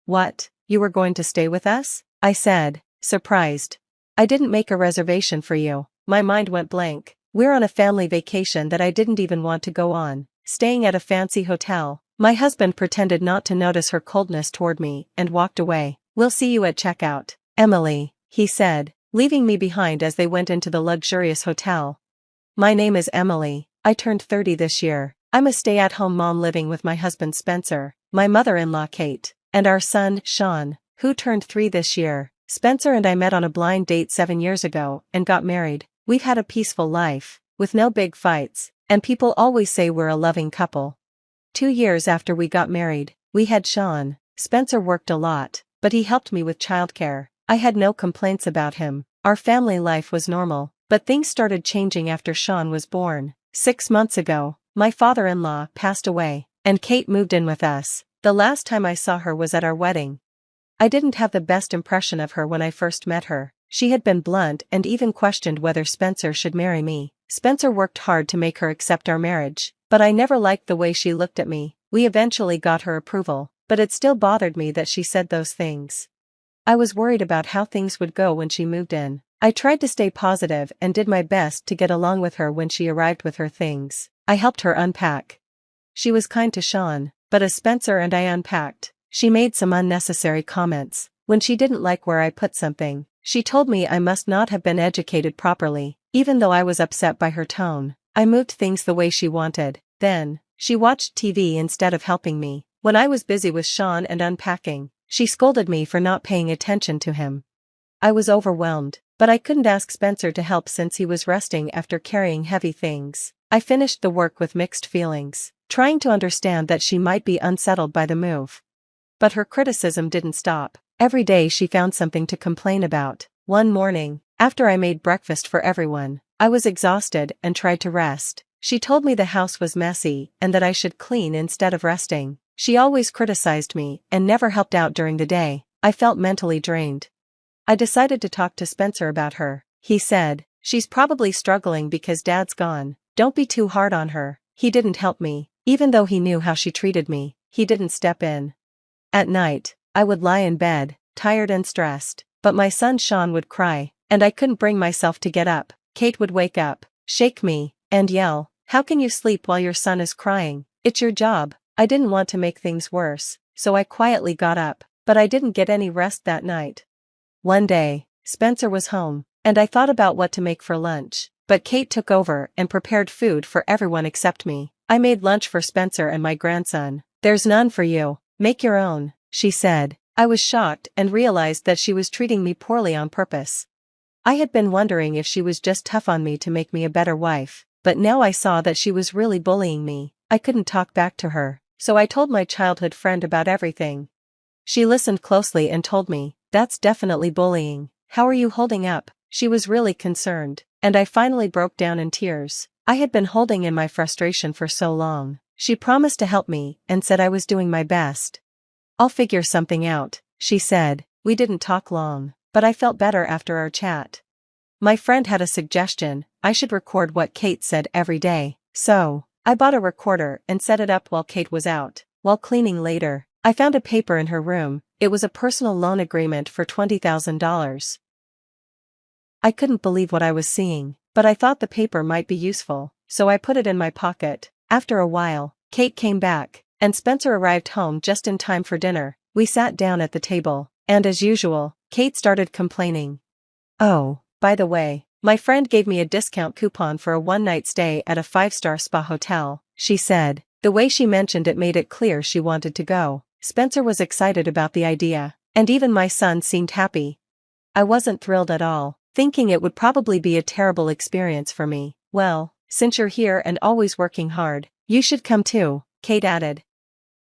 What, you were going to stay with us? I said, surprised. I didn't make a reservation for you. My mind went blank. We're on a family vacation that I didn't even want to go on, staying at a fancy hotel. My husband pretended not to notice her coldness toward me and walked away. We'll see you at checkout, Emily, he said, leaving me behind as they went into the luxurious hotel. My name is Emily. I turned 30 this year. I'm a stay-at-home mom living with my husband Spencer, my mother-in-law Kate, and our son, Sean, who turned 3 this year. Spencer and I met on a blind date 7 years ago and got married. We've had a peaceful life, with no big fights, and people always say we're a loving couple. 2 years after we got married, we had Sean. Spencer worked a lot, but he helped me with childcare. I had no complaints about him. Our family life was normal, but things started changing after Sean was born. 6 months ago, my father-in-law passed away, and Kate moved in with us. The last time I saw her was at our wedding. I didn't have the best impression of her when I first met her. She had been blunt and even questioned whether Spencer should marry me. Spencer worked hard to make her accept our marriage, but I never liked the way she looked at me. We eventually got her approval, but it still bothered me that she said those things. I was worried about how things would go when she moved in. I tried to stay positive and did my best to get along with her when she arrived with her things. I helped her unpack. She was kind to Sean, but as Spencer and I unpacked, she made some unnecessary comments. When she didn't like where I put something, she told me I must not have been educated properly. Even though I was upset by her tone, I moved things the way she wanted. Then, she watched TV instead of helping me. When I was busy with Sean and unpacking, she scolded me for not paying attention to him. I was overwhelmed, but I couldn't ask Spencer to help since he was resting after carrying heavy things. I finished the work with mixed feelings, trying to understand that she might be unsettled by the move. But her criticism didn't stop. Every day she found something to complain about. One morning, after I made breakfast for everyone, I was exhausted and tried to rest. She told me the house was messy and that I should clean instead of resting. She always criticized me and never helped out during the day. I felt mentally drained. I decided to talk to Spencer about her. He said, "She's probably struggling because Dad's gone. Don't be too hard on her." He didn't help me. Even though he knew how she treated me, he didn't step in. At night, I would lie in bed, tired and stressed, but my son Sean would cry, and I couldn't bring myself to get up. Kate would wake up, shake me, and yell, "How can you sleep while your son is crying? It's your job." I didn't want to make things worse, so I quietly got up, but I didn't get any rest that night. One day, Spencer was home, and I thought about what to make for lunch, but Kate took over and prepared food for everyone except me. I made lunch for Spencer and my grandson. "There's none for you. Make your own," she said. I was shocked and realized that she was treating me poorly on purpose. I had been wondering if she was just tough on me to make me a better wife, but now I saw that she was really bullying me. I couldn't talk back to her, so I told my childhood friend about everything. She listened closely and told me, "That's definitely bullying. How are you holding up?" She was really concerned, and I finally broke down in tears. I had been holding in my frustration for so long. She promised to help me and said I was doing my best. "I'll figure something out," she said. We didn't talk long, but I felt better after our chat. My friend had a suggestion: I should record what Kate said every day. So, I bought a recorder and set it up while Kate was out. While cleaning later, I found a paper in her room. It was a personal loan agreement for $20,000. I couldn't believe what I was seeing, but I thought the paper might be useful, so I put it in my pocket. After a while, Kate came back, and Spencer arrived home just in time for dinner. We sat down at the table, and as usual, Kate started complaining. "Oh, by the way, my friend gave me a discount coupon for a one-night stay at a 5-star spa hotel," she said. The way she mentioned it made it clear she wanted to go. Spencer was excited about the idea, and even my son seemed happy. I wasn't thrilled at all, thinking it would probably be a terrible experience for me. "Well, since you're here and always working hard, you should come too," Kate added.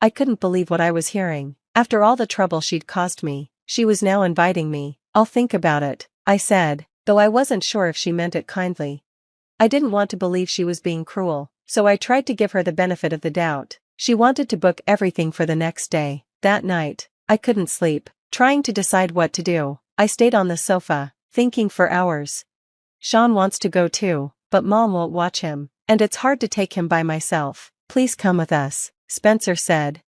I couldn't believe what I was hearing. After all the trouble she'd caused me, she was now inviting me. "I'll think about it," I said, though I wasn't sure if she meant it kindly. I didn't want to believe she was being cruel, so I tried to give her the benefit of the doubt. She wanted to book everything for the next day. That night, I couldn't sleep, trying to decide what to do. I stayed on the sofa, thinking for hours. Sean wants to go too, but Mom won't watch him, and it's hard to take him by myself. "Please come with us," Spencer said.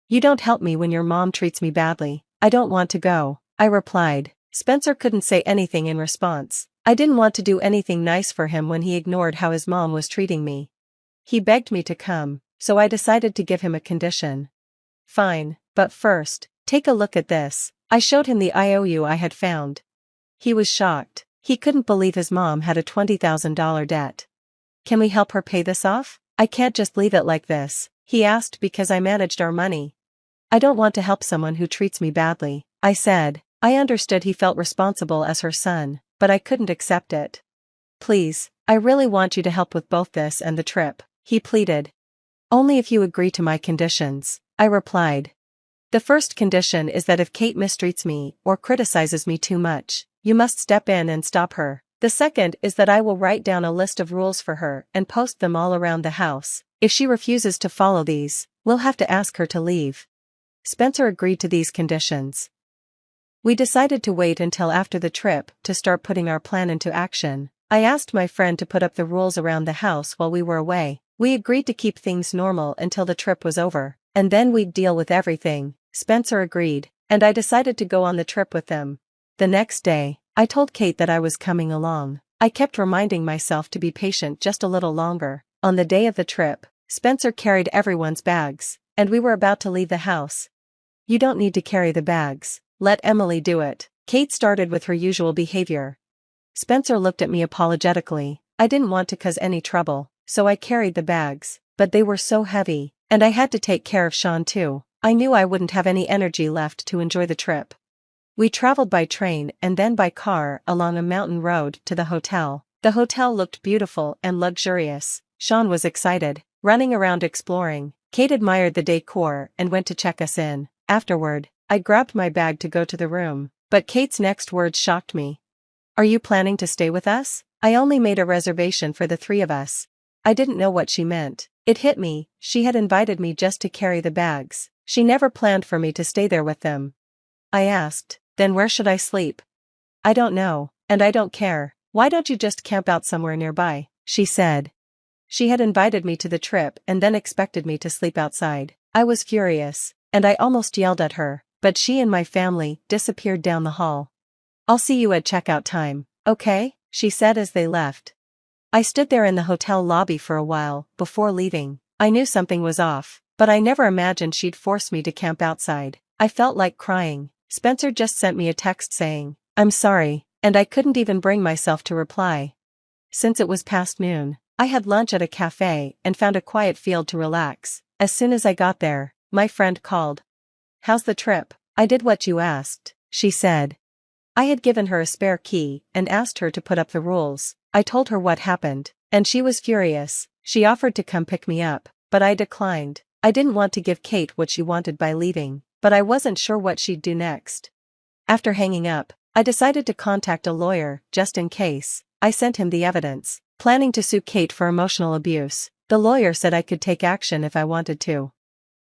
"You don't help me when your mom treats me badly." I don't want to go, I replied. Spencer couldn't say anything in response. I didn't want to do anything nice for him when he ignored how his mom was treating me. He begged me to come, so I decided to give him a condition. Fine, but first, take a look at this. I showed him the IOU I had found. He was shocked. He couldn't believe his mom had a $20,000 debt. Can we help her pay this off? I can't just leave it like this, he asked because I managed our money. I don't want to help someone who treats me badly, I said. I understood he felt responsible as her son, but I couldn't accept it. Please, I really want you to help with both this and the trip, he pleaded. Only if you agree to my conditions, I replied. The first condition is that if Kate mistreats me or criticizes me too much, you must step in and stop her. The second is that I will write down a list of rules for her and post them all around the house. If she refuses to follow these, we'll have to ask her to leave. Spencer agreed to these conditions. We decided to wait until after the trip to start putting our plan into action. I asked my friend to put up the rules around the house while we were away. We agreed to keep things normal until the trip was over, and then we'd deal with everything. Spencer agreed, and I decided to go on the trip with them. The next day, I told Kate that I was coming along. I kept reminding myself to be patient just a little longer. On the day of the trip, Spencer carried everyone's bags, and we were about to leave the house. You don't need to carry the bags. Let Emily do it. Kate started with her usual behavior. Spencer looked at me apologetically. I didn't want to cause any trouble, so I carried the bags, but they were so heavy, and I had to take care of Sean too. I knew I wouldn't have any energy left to enjoy the trip. We traveled by train and then by car along a mountain road to the hotel. The hotel looked beautiful and luxurious. Sean was excited, running around exploring. Kate admired the decor and went to check us in. Afterward, I grabbed my bag to go to the room, but Kate's next words shocked me. Are you planning to stay with us? I only made a reservation for the three of us. I didn't know what she meant. It hit me, she had invited me just to carry the bags. She never planned for me to stay there with them. I asked, then where should I sleep? I don't know, and I don't care. Why don't you just camp out somewhere nearby? She said. She had invited me to the trip and then expected me to sleep outside. I was furious, and I almost yelled at her. But she and my family disappeared down the hall. I'll see you at checkout time, okay? She said as they left. I stood there in the hotel lobby for a while before leaving. I knew something was off, but I never imagined she'd force me to camp outside. I felt like crying. Spencer just sent me a text saying, I'm sorry, and I couldn't even bring myself to reply. Since it was past noon, I had lunch at a cafe and found a quiet field to relax. As soon as I got there, my friend called. How's the trip? I did what you asked, she said. I had given her a spare key and asked her to put up the rules. I told her what happened, and she was furious. She offered to come pick me up, but I declined. I didn't want to give Kate what she wanted by leaving, but I wasn't sure what she'd do next. After hanging up, I decided to contact a lawyer, just in case. I sent him the evidence, planning to sue Kate for emotional abuse. The lawyer said I could take action if I wanted to.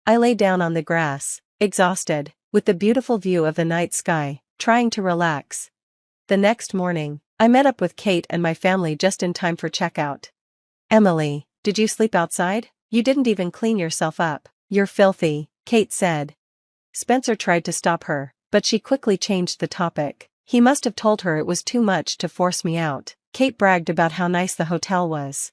I lay down on the grass, exhausted, with the beautiful view of the night sky, trying to relax. The next morning, I met up with Kate and my family just in time for checkout. Emily, did you sleep outside? You didn't even clean yourself up. You're filthy, Kate said. Spencer tried to stop her, but she quickly changed the topic. He must have told her it was too much to force me out. Kate bragged about how nice the hotel was.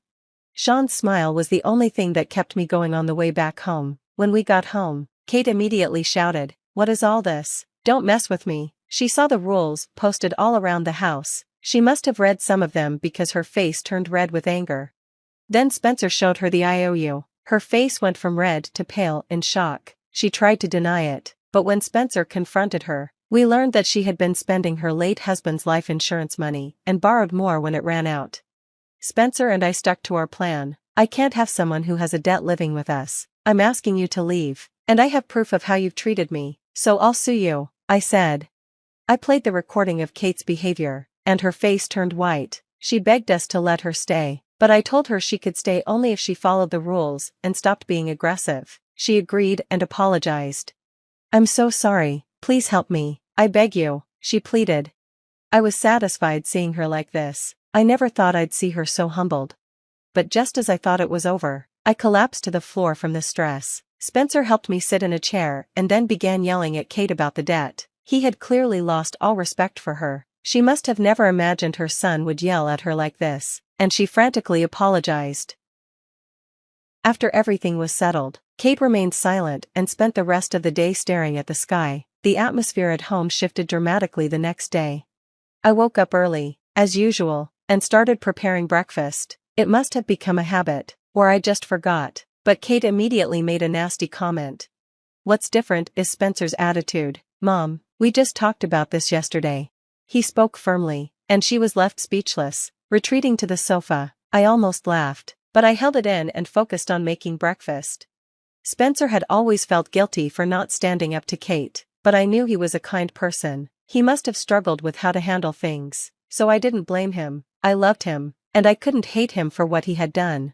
Sean's smile was the only thing that kept me going on the way back home. When we got home, Kate immediately shouted, "What is all this? Don't mess with me." She saw the rules posted all around the house. She must have read some of them because her face turned red with anger. Then Spencer showed her the IOU. Her face went from red to pale in shock. She tried to deny it, but when Spencer confronted her, we learned that she had been spending her late husband's life insurance money and borrowed more when it ran out. Spencer and I stuck to our plan. I can't have someone who has a debt living with us. I'm asking you to leave, and I have proof of how you've treated me, so I'll sue you, I said. I played the recording of Kate's behavior, and her face turned white. She begged us to let her stay, but I told her she could stay only if she followed the rules and stopped being aggressive. She agreed and apologized. "I'm so sorry, please help me, I beg you," she pleaded. I was satisfied seeing her like this. I never thought I'd see her so humbled. But just as I thought it was over, I collapsed to the floor from the stress. Spencer helped me sit in a chair and then began yelling at Kate about the debt. He had clearly lost all respect for her. She must have never imagined her son would yell at her like this, and she frantically apologized. After everything was settled, Kate remained silent and spent the rest of the day staring at the sky. The atmosphere at home shifted dramatically the next day. I woke up early, as usual, and started preparing breakfast. It must have become a habit, or I just forgot, but Kate immediately made a nasty comment. "What's different is Spencer's attitude, Mom. We just talked about this yesterday." He spoke firmly, and she was left speechless, retreating to the sofa. I almost laughed, but I held it in and focused on making breakfast. Spencer had always felt guilty for not standing up to Kate, but I knew he was a kind person. He must have struggled with how to handle things, so I didn't blame him. I loved him, and I couldn't hate him for what he had done.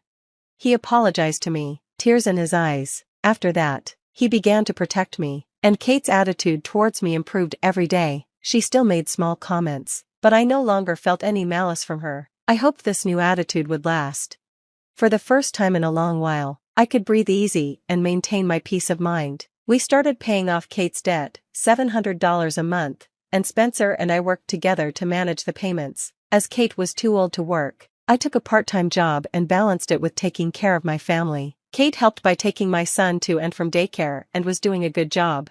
He apologized to me, tears in his eyes. After that, he began to protect me, and Kate's attitude towards me improved every day. She still made small comments, but I no longer felt any malice from her. I hoped this new attitude would last. For the first time in a long while, I could breathe easy and maintain my peace of mind. We started paying off Kate's debt, $700 a month, and Spencer and I worked together to manage the payments. As Kate was too old to work, I took a part-time job and balanced it with taking care of my family. Kate helped by taking my son to and from daycare and was doing a good job.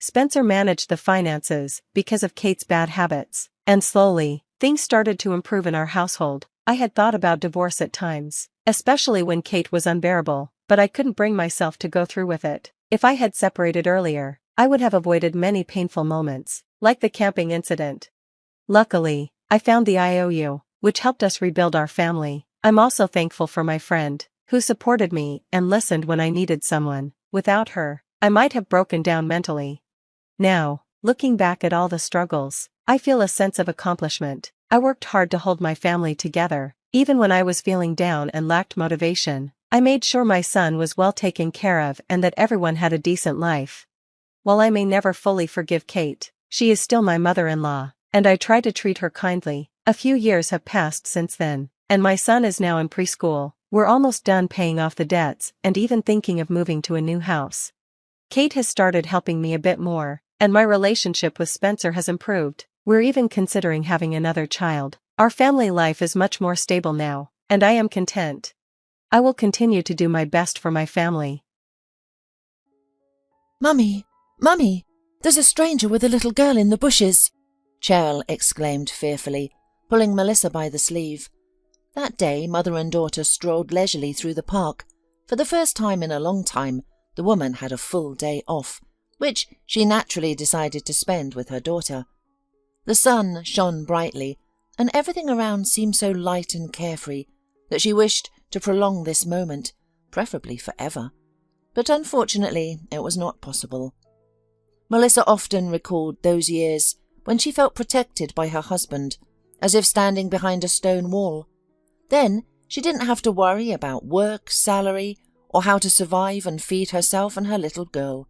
Spencer managed the finances because of Kate's bad habits, and slowly, things started to improve in our household. I had thought about divorce at times, especially when Kate was unbearable, but I couldn't bring myself to go through with it. If I had separated earlier, I would have avoided many painful moments, like the camping incident. Luckily, I found the IOU, which helped us rebuild our family. I'm also thankful for my friend, who supported me and listened when I needed someone. Without her, I might have broken down mentally. Now, looking back at all the struggles, I feel a sense of accomplishment. I worked hard to hold my family together. Even when I was feeling down and lacked motivation, I made sure my son was well taken care of and that everyone had a decent life. While I may never fully forgive Kate, she is still my mother-in-law, and I try to treat her kindly. A few years have passed since then, and my son is now in preschool. We're almost done paying off the debts and even thinking of moving to a new house. Kate has started helping me a bit more, and my relationship with Spencer has improved. We're even considering having another child. Our family life is much more stable now, and I am content. I will continue to do my best for my family. "Mummy, Mummy, there's a stranger with a little girl in the bushes," Cheryl exclaimed fearfully, pulling Melissa by the sleeve. That day, mother and daughter strolled leisurely through the park. For the first time in a long time, the woman had a full day off, which she naturally decided to spend with her daughter. The sun shone brightly, and everything around seemed so light and carefree that she wished to prolong this moment, preferably forever. But unfortunately, it was not possible. Melissa often recalled those years when she felt protected by her husband, as if standing behind a stone wall. Then she didn't have to worry about work, salary, or how to survive and feed herself and her little girl.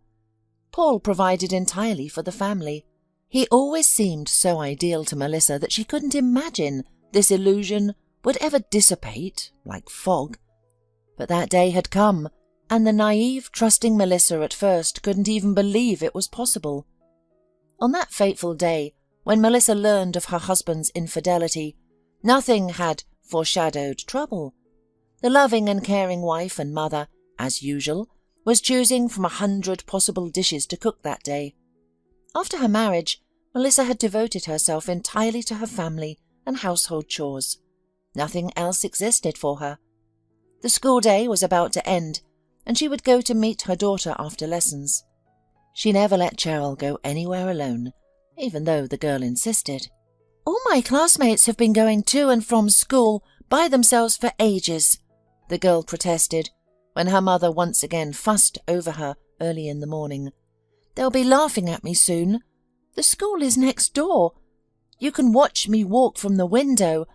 Paul provided entirely for the family. He always seemed so ideal to Melissa that she couldn't imagine this illusion would ever dissipate like fog. But that day had come, and the naive, trusting Melissa at first couldn't even believe it was possible. On that fateful day, when Melissa learned of her husband's infidelity, nothing had foreshadowed trouble. The loving and caring wife and mother, as usual, was choosing from 100 possible dishes to cook that day. After her marriage, Melissa had devoted herself entirely to her family and household chores. Nothing else existed for her. The school day was about to end, and she would go to meet her daughter after lessons. She never let Cheryl go anywhere alone, even though the girl insisted. "All my classmates have been going to and from school by themselves for ages," the girl protested, when her mother once again fussed over her early in the morning. "They'll be laughing at me soon. The school is next door. You can watch me walk from the window.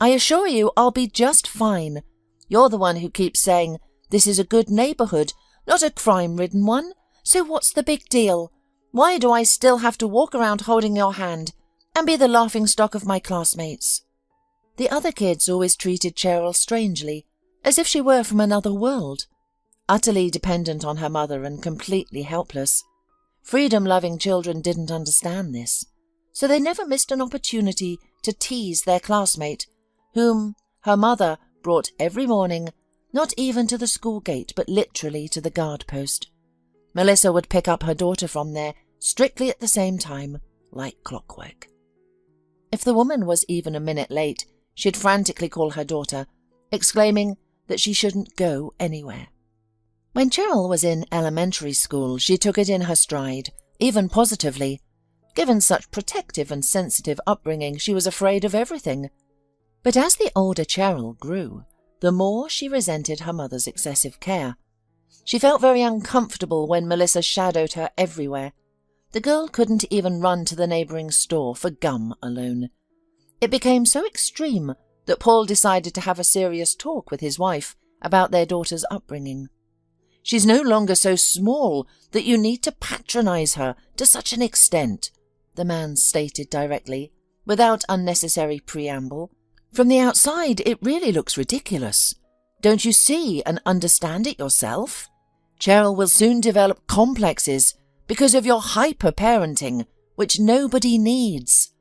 I assure you I'll be just fine. You're the one who keeps saying this is a good neighborhood, not a crime-ridden one. So what's the big deal? Why do I still have to walk around holding your hand and be the laughingstock of my classmates?" The other kids always treated Cheryl strangely, as if she were from another world, utterly dependent on her mother and completely helpless. Freedom-loving children didn't understand this, so they never missed an opportunity to tease their classmate, whom her mother brought every morning, not even to the school gate, but literally to the guard post. Melissa would pick up her daughter from there strictly at the same time, like clockwork. If the woman was even a minute late, she'd frantically call her daughter, exclaiming that she shouldn't go anywhere. When Cheryl was in elementary school, she took it in her stride, even positively. Given such protective and sensitive upbringing, she was afraid of everything. But as the older Cheryl grew, the more she resented her mother's excessive care. She felt very uncomfortable when Melissa shadowed her everywhere. The girl couldn't even run to the neighbouring store for gum alone. It became so extreme that Paul decided to have a serious talk with his wife about their daughter's upbringing. She's no longer so small that you need to patronise her to such an extent, the man stated directly, without unnecessary preamble. From the outside, it really looks ridiculous. Don't you see and understand it yourself? Cheryl will soon develop complexes because of your hyper-parenting, which nobody needs.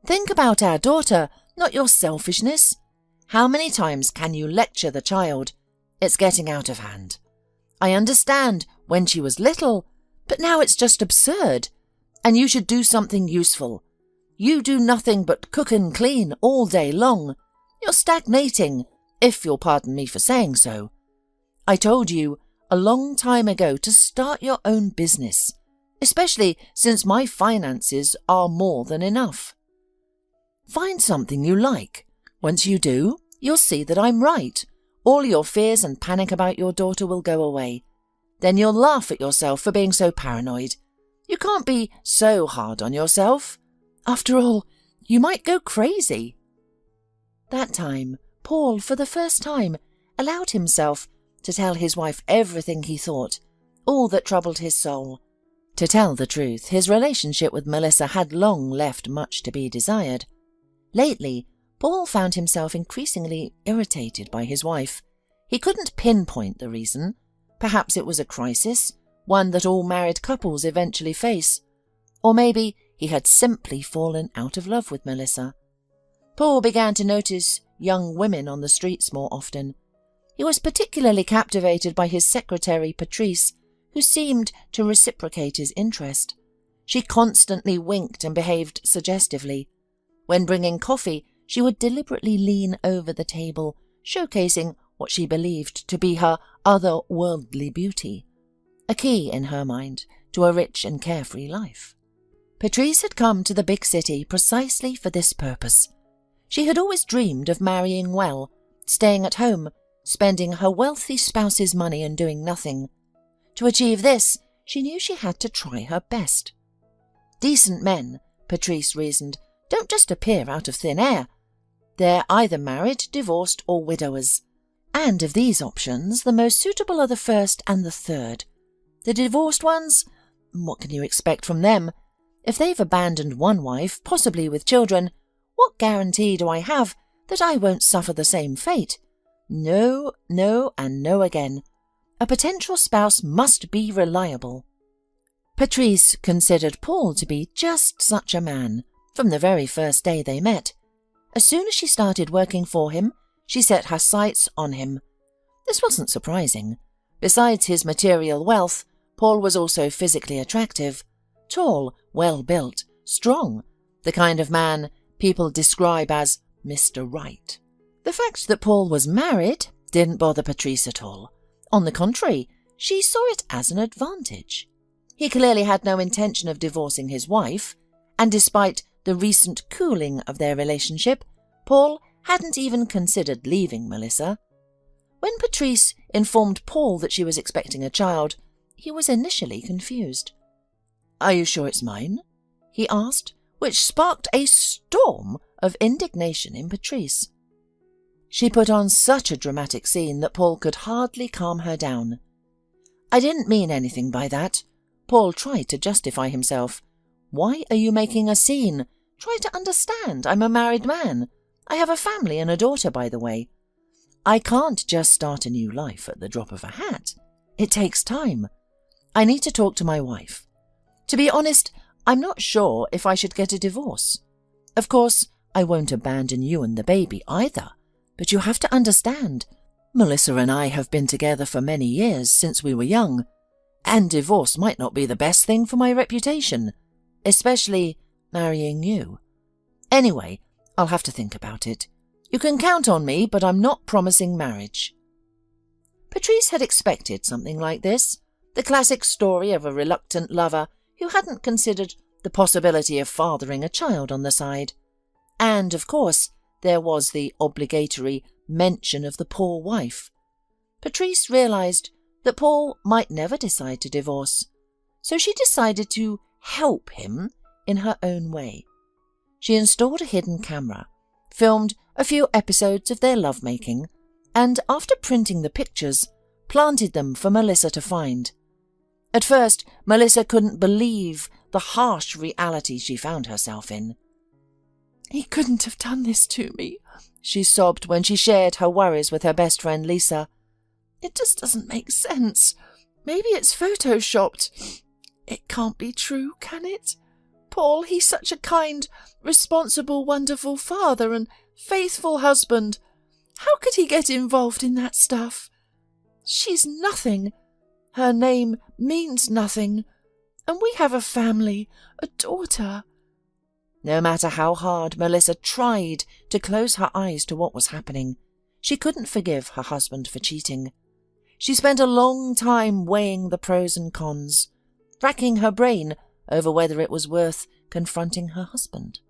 Think about our daughter, not your selfishness. How many times can you lecture the child? It's getting out of hand. I understand when she was little, but now it's just absurd. And you should do something useful. You do nothing but cook and clean all day long. You're stagnating, if you'll pardon me for saying so. I told you a long time ago to start your own business, especially since my finances are more than enough. Find something you like. Once you do, you'll see that I'm right. All your fears and panic about your daughter will go away. Then you'll laugh at yourself for being so paranoid. You can't be so hard on yourself. After all, you might go crazy. That time, Paul, for the first time, allowed himself to tell his wife everything he thought, all that troubled his soul. To tell the truth, his relationship with Melissa had long left much to be desired. Lately, Paul found himself increasingly irritated by his wife. He couldn't pinpoint the reason. Perhaps it was a crisis, one that all married couples eventually face. Or maybe he had simply fallen out of love with Melissa. Paul began to notice young women on the streets more often. He was particularly captivated by his secretary, Patrice, who seemed to reciprocate his interest. She constantly winked and behaved suggestively. When bringing coffee, she would deliberately lean over the table, showcasing what she believed to be her otherworldly beauty, a key in her mind to a rich and carefree life. Patrice had come to the big city precisely for this purpose. She had always dreamed of marrying well, staying at home, spending her wealthy spouse's money and doing nothing. To achieve this, she knew she had to try her best. Decent men, Patrice reasoned, don't just appear out of thin air. They're either married, divorced, or widowers. And of these options, the most suitable are the first and the third. The divorced ones? What can you expect from them? If they've abandoned one wife, possibly with children, what guarantee do I have that I won't suffer the same fate? No, no, and no again. A potential spouse must be reliable. Patrice considered Paul to be just such a man from the very first day they met. As soon as she started working for him, she set her sights on him. This wasn't surprising. Besides his material wealth, Paul was also physically attractive. Tall, well-built, strong, the kind of man people describe as Mr. Right. The fact that Paul was married didn't bother Patrice at all. On the contrary, she saw it as an advantage. He clearly had no intention of divorcing his wife, and despite the recent cooling of their relationship, Paul hadn't even considered leaving Melissa. When Patrice informed Paul that she was expecting a child, he was initially confused. "Are you sure it's mine?" he asked, which sparked a storm of indignation in Patrice. She put on such a dramatic scene that Paul could hardly calm her down. "I didn't mean anything by that." Paul tried to justify himself. "Why are you making a scene? Try to understand. I'm a married man. I have a family and a daughter, by the way. I can't just start a new life at the drop of a hat. It takes time. I need to talk to my wife. To be honest, I'm not sure if I should get a divorce. Of course, I won't abandon you and the baby either, but you have to understand, Melissa and I have been together for many years since we were young, and divorce might not be the best thing for my reputation, especially marrying you. Anyway, I'll have to think about it. You can count on me, but I'm not promising marriage." Patrice had expected something like this, the classic story of a reluctant lover who hadn't considered the possibility of fathering a child on the side. And, of course, there was the obligatory mention of the poor wife. Patrice realized that Paul might never decide to divorce, so she decided to help him in her own way. She installed a hidden camera, filmed a few episodes of their lovemaking, and after printing the pictures, planted them for Melissa to find. At first, Melissa couldn't believe the harsh reality she found herself in. "He couldn't have done this to me," she sobbed when she shared her worries with her best friend Lisa. "It just doesn't make sense. Maybe it's photoshopped. It can't be true, can it? Paul, he's such a kind, responsible, wonderful father and faithful husband. How could he get involved in that stuff? She's nothing. Her name means nothing. And we have a family, a daughter." No matter how hard Melissa tried to close her eyes to what was happening, she couldn't forgive her husband for cheating. She spent a long time weighing the pros and cons, racking her brain over whether it was worth confronting her husband.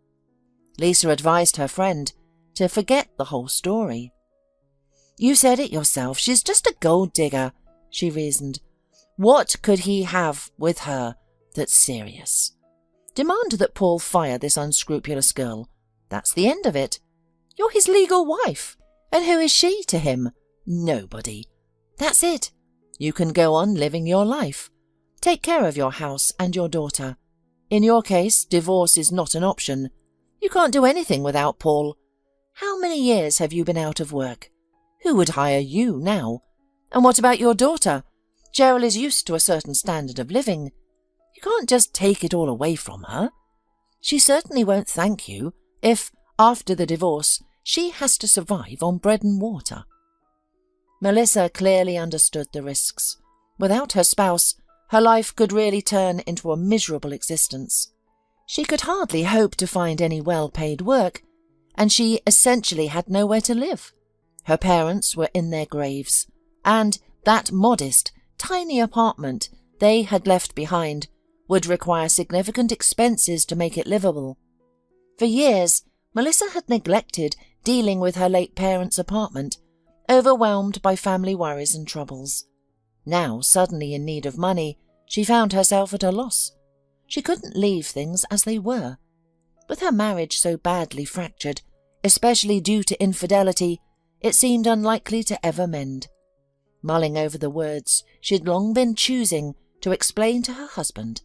Lisa advised her friend to forget the whole story. "You said it yourself, she's just a gold digger," she reasoned. "What could he have with her that's serious? Demand that Paul fire this unscrupulous girl. That's the end of it. You're his legal wife, and who is she to him? Nobody. That's it. You can go on living your life. Take care of your house and your daughter. In your case, divorce is not an option. You can't do anything without Paul. How many years have you been out of work? Who would hire you now? And what about your daughter? Cheryl is used to a certain standard of living. You can't just take it all away from her. She certainly won't thank you if, after the divorce, she has to survive on bread and water." Melissa clearly understood the risks. Without her spouse, her life could really turn into a miserable existence. She could hardly hope to find any well-paid work, and she essentially had nowhere to live. Her parents were in their graves, and that modest, tiny apartment they had left behind would require significant expenses to make it livable. For years, Melissa had neglected dealing with her late parents' apartment, overwhelmed by family worries and troubles. Now, suddenly in need of money, she found herself at a loss. She couldn't leave things as they were. With her marriage so badly fractured, especially due to infidelity, it seemed unlikely to ever mend. Mulling over the words she'd long been choosing to explain to her husband,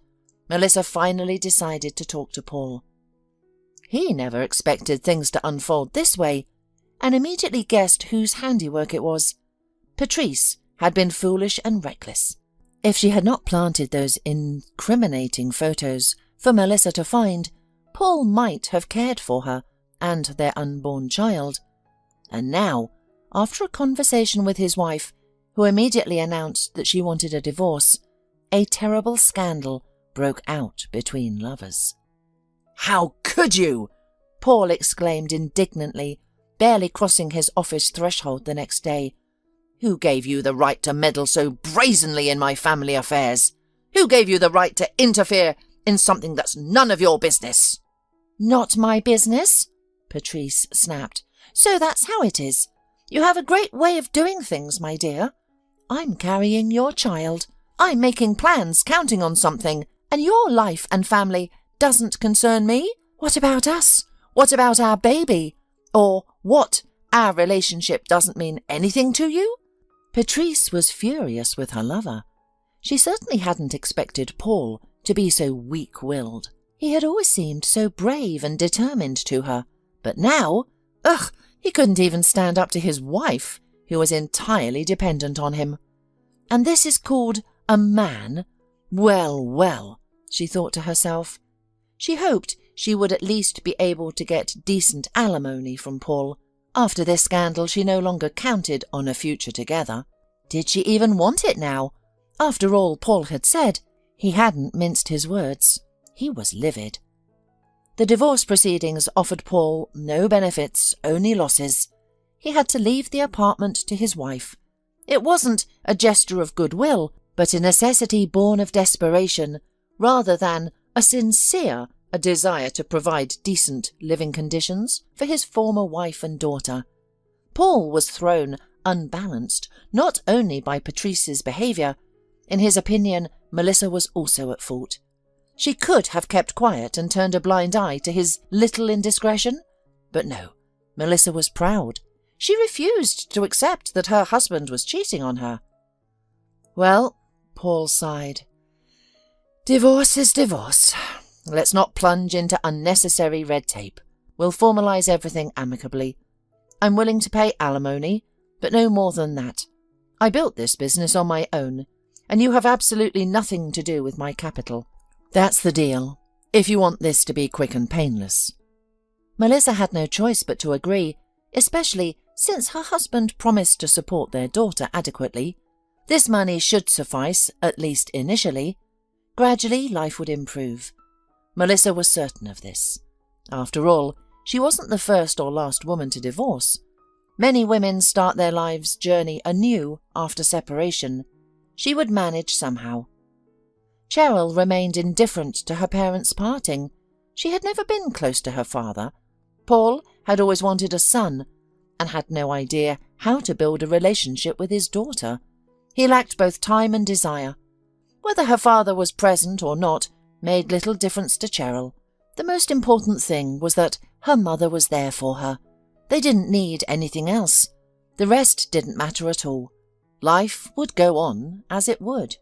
Melissa finally decided to talk to Paul. He never expected things to unfold this way, and immediately guessed whose handiwork it was. Patrice had been foolish and reckless. If she had not planted those incriminating photos for Melissa to find, Paul might have cared for her and their unborn child. And now, after a conversation with his wife, who immediately announced that she wanted a divorce, a terrible scandal broke out between lovers. "How could you?" Paul exclaimed indignantly, barely crossing his office threshold the next day. "Who gave you the right to meddle so brazenly in my family affairs? Who gave you the right to interfere in something that's none of your business?" "Not my business?" Patrice snapped. "So that's how it is. You have a great way of doing things, my dear. I'm carrying your child. I'm making plans, counting on something, and your life and family doesn't concern me. What about us? What about our baby? Or what? Our relationship doesn't mean anything to you?" Patrice was furious with her lover. She certainly hadn't expected Paul to be so weak-willed. He had always seemed so brave and determined to her, but now, he couldn't even stand up to his wife, who was entirely dependent on him. And this is called a man? Well, well, she thought to herself. She hoped she would at least be able to get decent alimony from Paul. After this scandal, she no longer counted on a future together. Did she even want it now? After all Paul had said, he hadn't minced his words. He was livid. The divorce proceedings offered Paul no benefits, only losses. He had to leave the apartment to his wife. It wasn't a gesture of goodwill, but a necessity born of desperation, rather than a sincere desire to provide decent living conditions for his former wife and daughter. Paul was thrown unbalanced, not only by Patrice's behaviour. In his opinion, Melissa was also at fault. She could have kept quiet and turned a blind eye to his little indiscretion. But no, Melissa was proud. She refused to accept that her husband was cheating on her. Well, Paul sighed. Divorce is divorce. Let's not plunge into unnecessary red tape. We'll formalise everything amicably. I'm willing to pay alimony, but no more than that. I built this business on my own, and you have absolutely nothing to do with my capital. That's the deal, if you want this to be quick and painless. Melissa had no choice but to agree, especially since her husband promised to support their daughter adequately. This money should suffice, at least initially. Gradually, life would improve. Melissa was certain of this. After all, she wasn't the first or last woman to divorce. Many women start their lives' journey anew after separation. She would manage somehow. Cheryl remained indifferent to her parents' parting. She had never been close to her father. Paul had always wanted a son, and had no idea how to build a relationship with his daughter. He lacked both time and desire. Whether her father was present or not made little difference to Cheryl. The most important thing was that her mother was there for her. They didn't need anything else. The rest didn't matter at all. Life would go on as it would.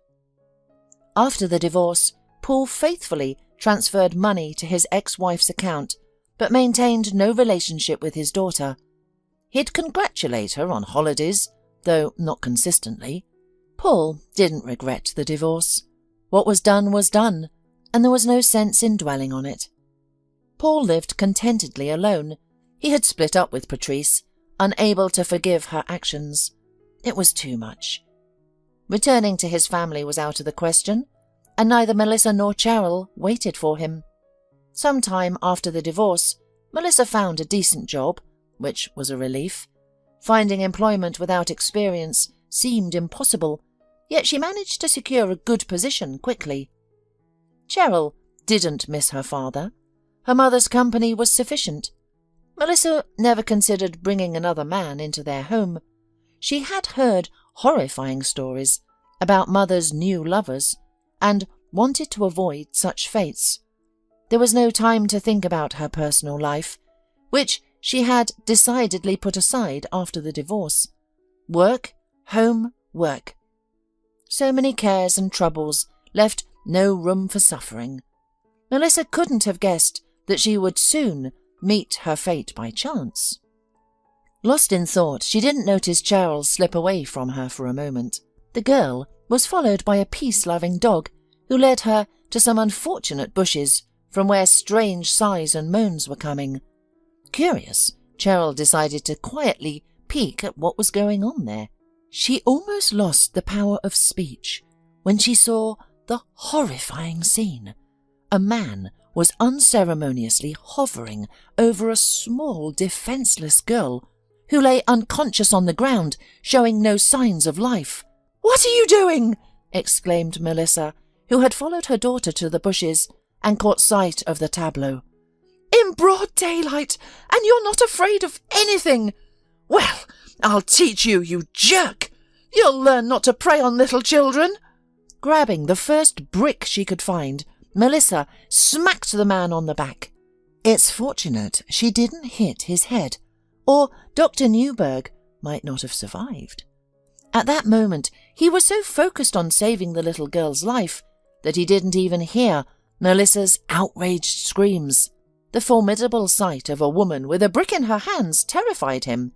After the divorce, Paul faithfully transferred money to his ex-wife's account, but maintained no relationship with his daughter. He'd congratulate her on holidays, though not consistently. Paul didn't regret the divorce. What was done, and there was no sense in dwelling on it. Paul lived contentedly alone. He had split up with Patrice, unable to forgive her actions. It was too much. Returning to his family was out of the question, and neither Melissa nor Cheryl waited for him. Some time after the divorce, Melissa found a decent job, which was a relief. Finding employment without experience seemed impossible, yet she managed to secure a good position quickly. Cheryl didn't miss her father. Her mother's company was sufficient. Melissa never considered bringing another man into their home. She had heard horrifying stories about mother's new lovers, and wanted to avoid such fates. There was no time to think about her personal life, which she had decidedly put aside after the divorce. Work, home, work. So many cares and troubles left no room for suffering. Melissa couldn't have guessed that she would soon meet her fate by chance. Lost in thought, she didn't notice Cheryl slip away from her for a moment. The girl was followed by a peace-loving dog who led her to some unfortunate bushes from where strange sighs and moans were coming. Curious, Cheryl decided to quietly peek at what was going on there. She almost lost the power of speech when she saw the horrifying scene. A man was unceremoniously hovering over a small, defenseless girl who lay unconscious on the ground, showing no signs of life. "What are you doing?" exclaimed Melissa, who had followed her daughter to the bushes and caught sight of the tableau. "In broad daylight, and you're not afraid of anything! Well, I'll teach you, you jerk! You'll learn not to prey on little children!" Grabbing the first brick she could find, Melissa smacked the man on the back. It's fortunate she didn't hit his head, or Dr. Newberg might not have survived. At that moment, he was so focused on saving the little girl's life that he didn't even hear Melissa's outraged screams. The formidable sight of a woman with a brick in her hands terrified him.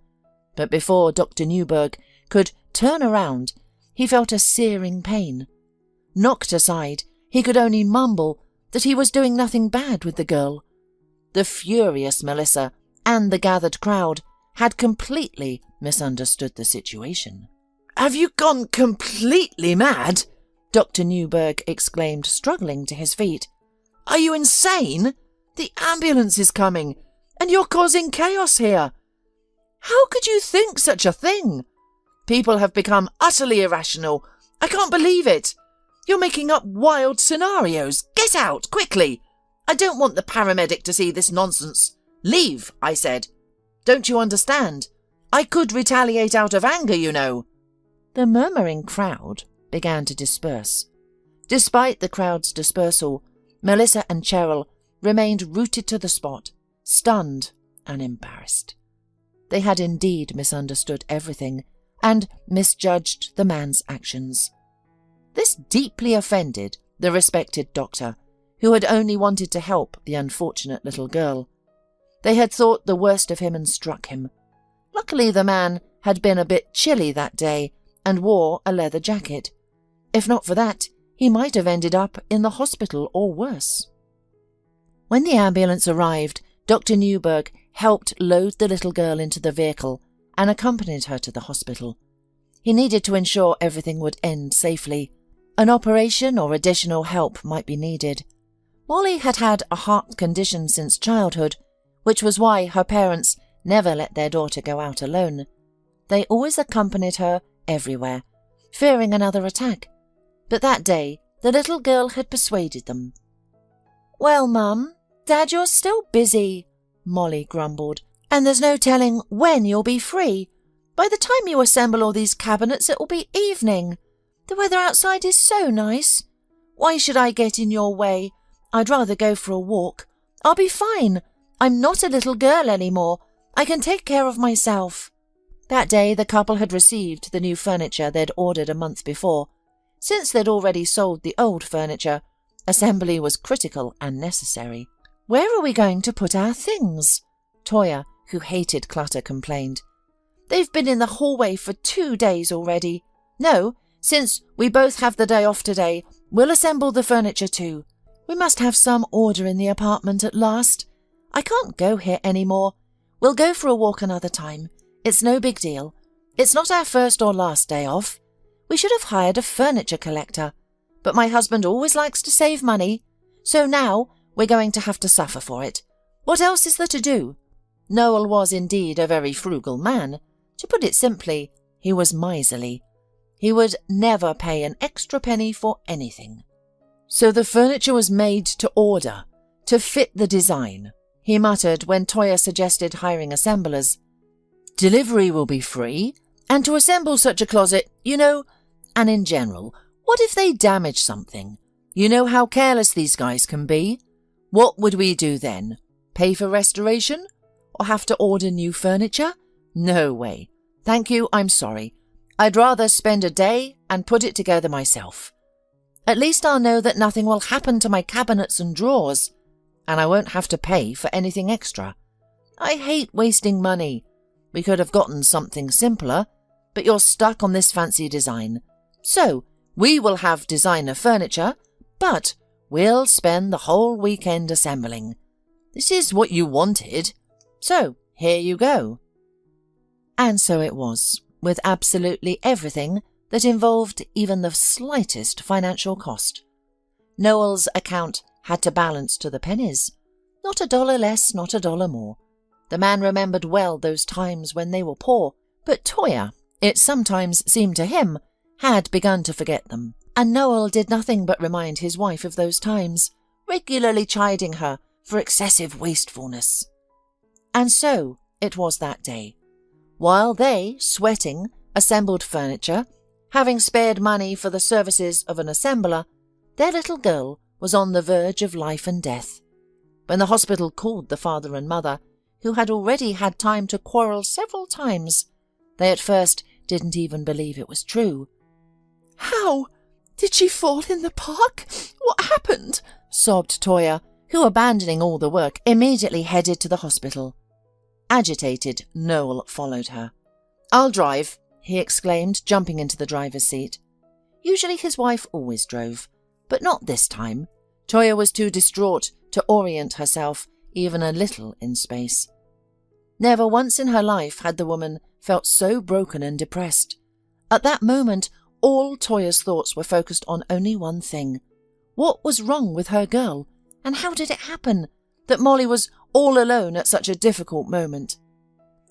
But before Dr. Newberg could turn around, he felt a searing pain. Knocked aside, he could only mumble that he was doing nothing bad with the girl. The furious Melissa and the gathered crowd had completely misunderstood the situation. "Have you gone completely mad?" Dr. Newberg exclaimed, struggling to his feet. "Are you insane? The ambulance is coming, and you're causing chaos here. How could you think such a thing? People have become utterly irrational. I can't believe it. You're making up wild scenarios. Get out, quickly. I don't want the paramedic to see this nonsense. Leave, I said. Don't you understand? I could retaliate out of anger, you know." The murmuring crowd began to disperse. Despite the crowd's dispersal, Melissa and Cheryl remained rooted to the spot, stunned and embarrassed. They had indeed misunderstood everything and misjudged the man's actions. This deeply offended the respected doctor, who had only wanted to help the unfortunate little girl. They had thought the worst of him and struck him. Luckily, the man had been a bit chilly that day and wore a leather jacket. If not for that, he might have ended up in the hospital or worse. When the ambulance arrived, Dr. Newberg helped load the little girl into the vehicle and accompanied her to the hospital. He needed to ensure everything would end safely. An operation or additional help might be needed. Molly had had a heart condition since childhood, which was why her parents never let their daughter go out alone. They always accompanied her everywhere, fearing another attack. But that day, the little girl had persuaded them. "Well, Mum, Dad, you're still busy," Molly grumbled, "and there's no telling when you'll be free. By the time you assemble all these cabinets, it will be evening. The weather outside is so nice. Why should I get in your way? I'd rather go for a walk. I'll be fine. I'm not a little girl anymore. I can take care of myself." That day, the couple had received the new furniture they'd ordered a month before. Since they'd already sold the old furniture, assembly was critical and necessary. "Where are we going to put our things?" Toya, who hated clutter, complained. "They've been in the hallway for 2 days already. No, since we both have the day off today, we'll assemble the furniture too. We must have some order in the apartment at last. I can't go here any more. We'll go for a walk another time. It's no big deal. It's not our first or last day off. We should have hired a furniture collector, but my husband always likes to save money, so now we're going to have to suffer for it. What else is there to do?" Noel was indeed a very frugal man. To put it simply, he was miserly. He would never pay an extra penny for anything. "So the furniture was made to order, to fit the design," he muttered when Toya suggested hiring assemblers. "Delivery will be free, and to assemble such a closet, you know, and in general, what if they damage something? You know how careless these guys can be. What would we do then? Pay for restoration? Or have to order new furniture? No way. Thank you, I'm sorry. I'd rather spend a day and put it together myself. At least I'll know that nothing will happen to my cabinets and drawers, and I won't have to pay for anything extra. I hate wasting money. We could have gotten something simpler, but you're stuck on this fancy design. So, we will have designer furniture, but we'll spend the whole weekend assembling. This is what you wanted, so here you go." And so it was, with absolutely everything that involved even the slightest financial cost. Noel's account had to balance to the pennies. Not $1 less, not $1 more. The man remembered well those times when they were poor, but Toya, it sometimes seemed to him, had begun to forget them, and Noel did nothing but remind his wife of those times, regularly chiding her for excessive wastefulness. And so it was that day. While they, sweating, assembled furniture, having spared money for the services of an assembler, their little girl was on the verge of life and death. When the hospital called the father and mother, who had already had time to quarrel several times, they at first didn't even believe it was true. "How? Did she fall in the park? What happened?" sobbed Toya, who, abandoning all the work, immediately headed to the hospital. Agitated, Noel followed her. "I'll drive," he exclaimed, jumping into the driver's seat. Usually his wife always drove, but not this time. Toya was too distraught to orient herself even a little in space. Never once in her life had the woman felt so broken and depressed. At that moment, all Toya's thoughts were focused on only one thing. What was wrong with her girl, and how did it happen that Molly was all alone at such a difficult moment?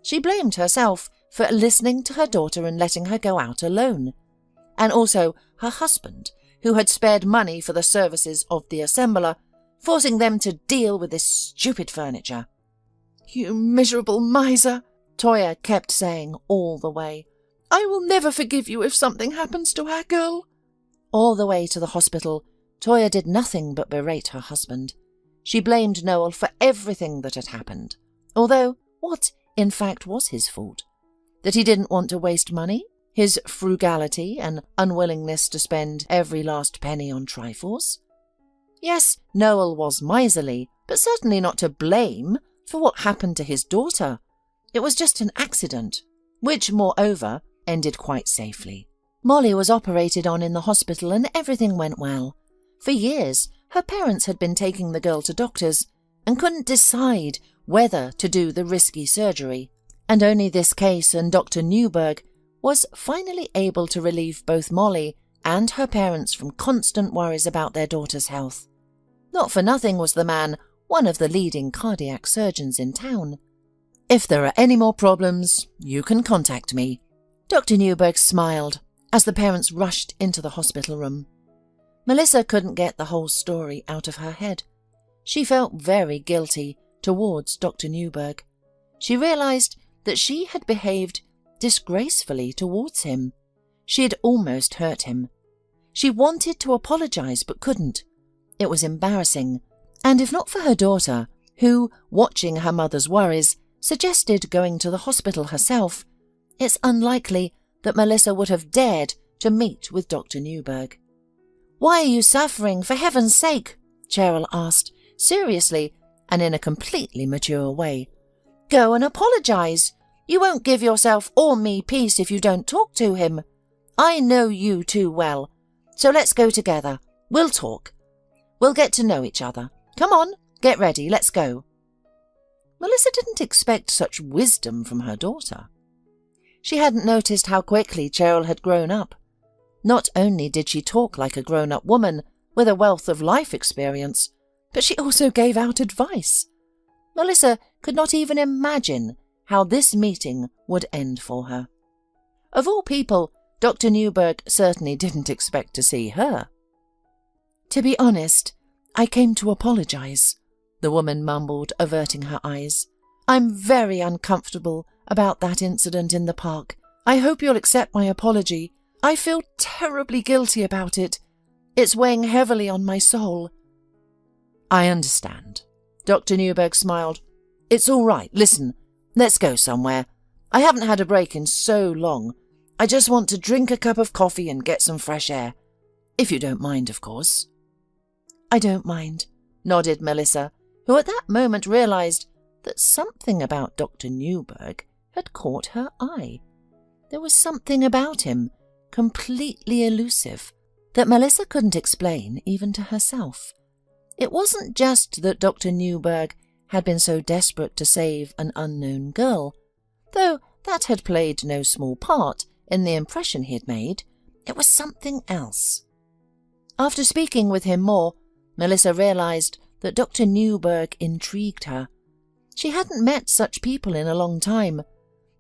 She blamed herself for listening to her daughter and letting her go out alone, and also her husband, who had spared money for the services of the assembler, forcing them to deal with this stupid furniture. "You miserable miser," Toya kept saying all the way. "I will never forgive you if something happens to our girl." All the way to the hospital, Toya did nothing but berate her husband. She blamed Noel for everything that had happened, although what, in fact, was his fault? That he didn't want to waste money? His frugality and unwillingness to spend every last penny on trifles? Yes, Noel was miserly, but certainly not to blame for what happened to his daughter. It was just an accident, which, moreover, ended quite safely. Molly was operated on in the hospital and everything went well. For years, her parents had been taking the girl to doctors and couldn't decide whether to do the risky surgery. And only this case and Dr. Newberg was finally able to relieve both Molly and her parents from constant worries about their daughter's health. Not for nothing was the man one of the leading cardiac surgeons in town. "If there are any more problems, you can contact me." Dr. Newberg smiled as the parents rushed into the hospital room. Melissa couldn't get the whole story out of her head. She felt very guilty towards Dr. Newberg. She realized that she had behaved disgracefully towards him. She had almost hurt him. She wanted to apologize but couldn't. It was embarrassing, and if not for her daughter, who, watching her mother's worries, suggested going to the hospital herself, it's unlikely that Melissa would have dared to meet with Dr. Newberg. "Why are you suffering, for heaven's sake?" Cheryl asked, seriously and in a completely mature way. "Go and apologize. You won't give yourself or me peace if you don't talk to him. I know you too well. So let's go together. We'll talk. We'll get to know each other. Come on, get ready, let's go." Melissa didn't expect such wisdom from her daughter. She hadn't noticed how quickly Cheryl had grown up. Not only did she talk like a grown-up woman with a wealth of life experience, but she also gave out advice. Melissa could not even imagine how this meeting would end for her. Of all people, Dr. Newberg certainly didn't expect to see her. "To be honest, I came to apologize," the woman mumbled, averting her eyes. "I'm very uncomfortable about that incident in the park. I hope you'll accept my apology. I feel terribly guilty about it. It's weighing heavily on my soul." "I understand." Dr. Newberg smiled. "It's all right. Listen, let's go somewhere. I haven't had a break in so long. I just want to drink a cup of coffee and get some fresh air. If you don't mind, of course." "I don't mind," nodded Melissa, who at that moment realized that something about Dr. Newberg had caught her eye. There was something about him, completely elusive, that Melissa couldn't explain even to herself. It wasn't just that Dr. Newberg had been so desperate to save an unknown girl, though that had played no small part in the impression he had made. It was something else. After speaking with him more, Melissa realized that Dr. Newberg intrigued her. She hadn't met such people in a long time,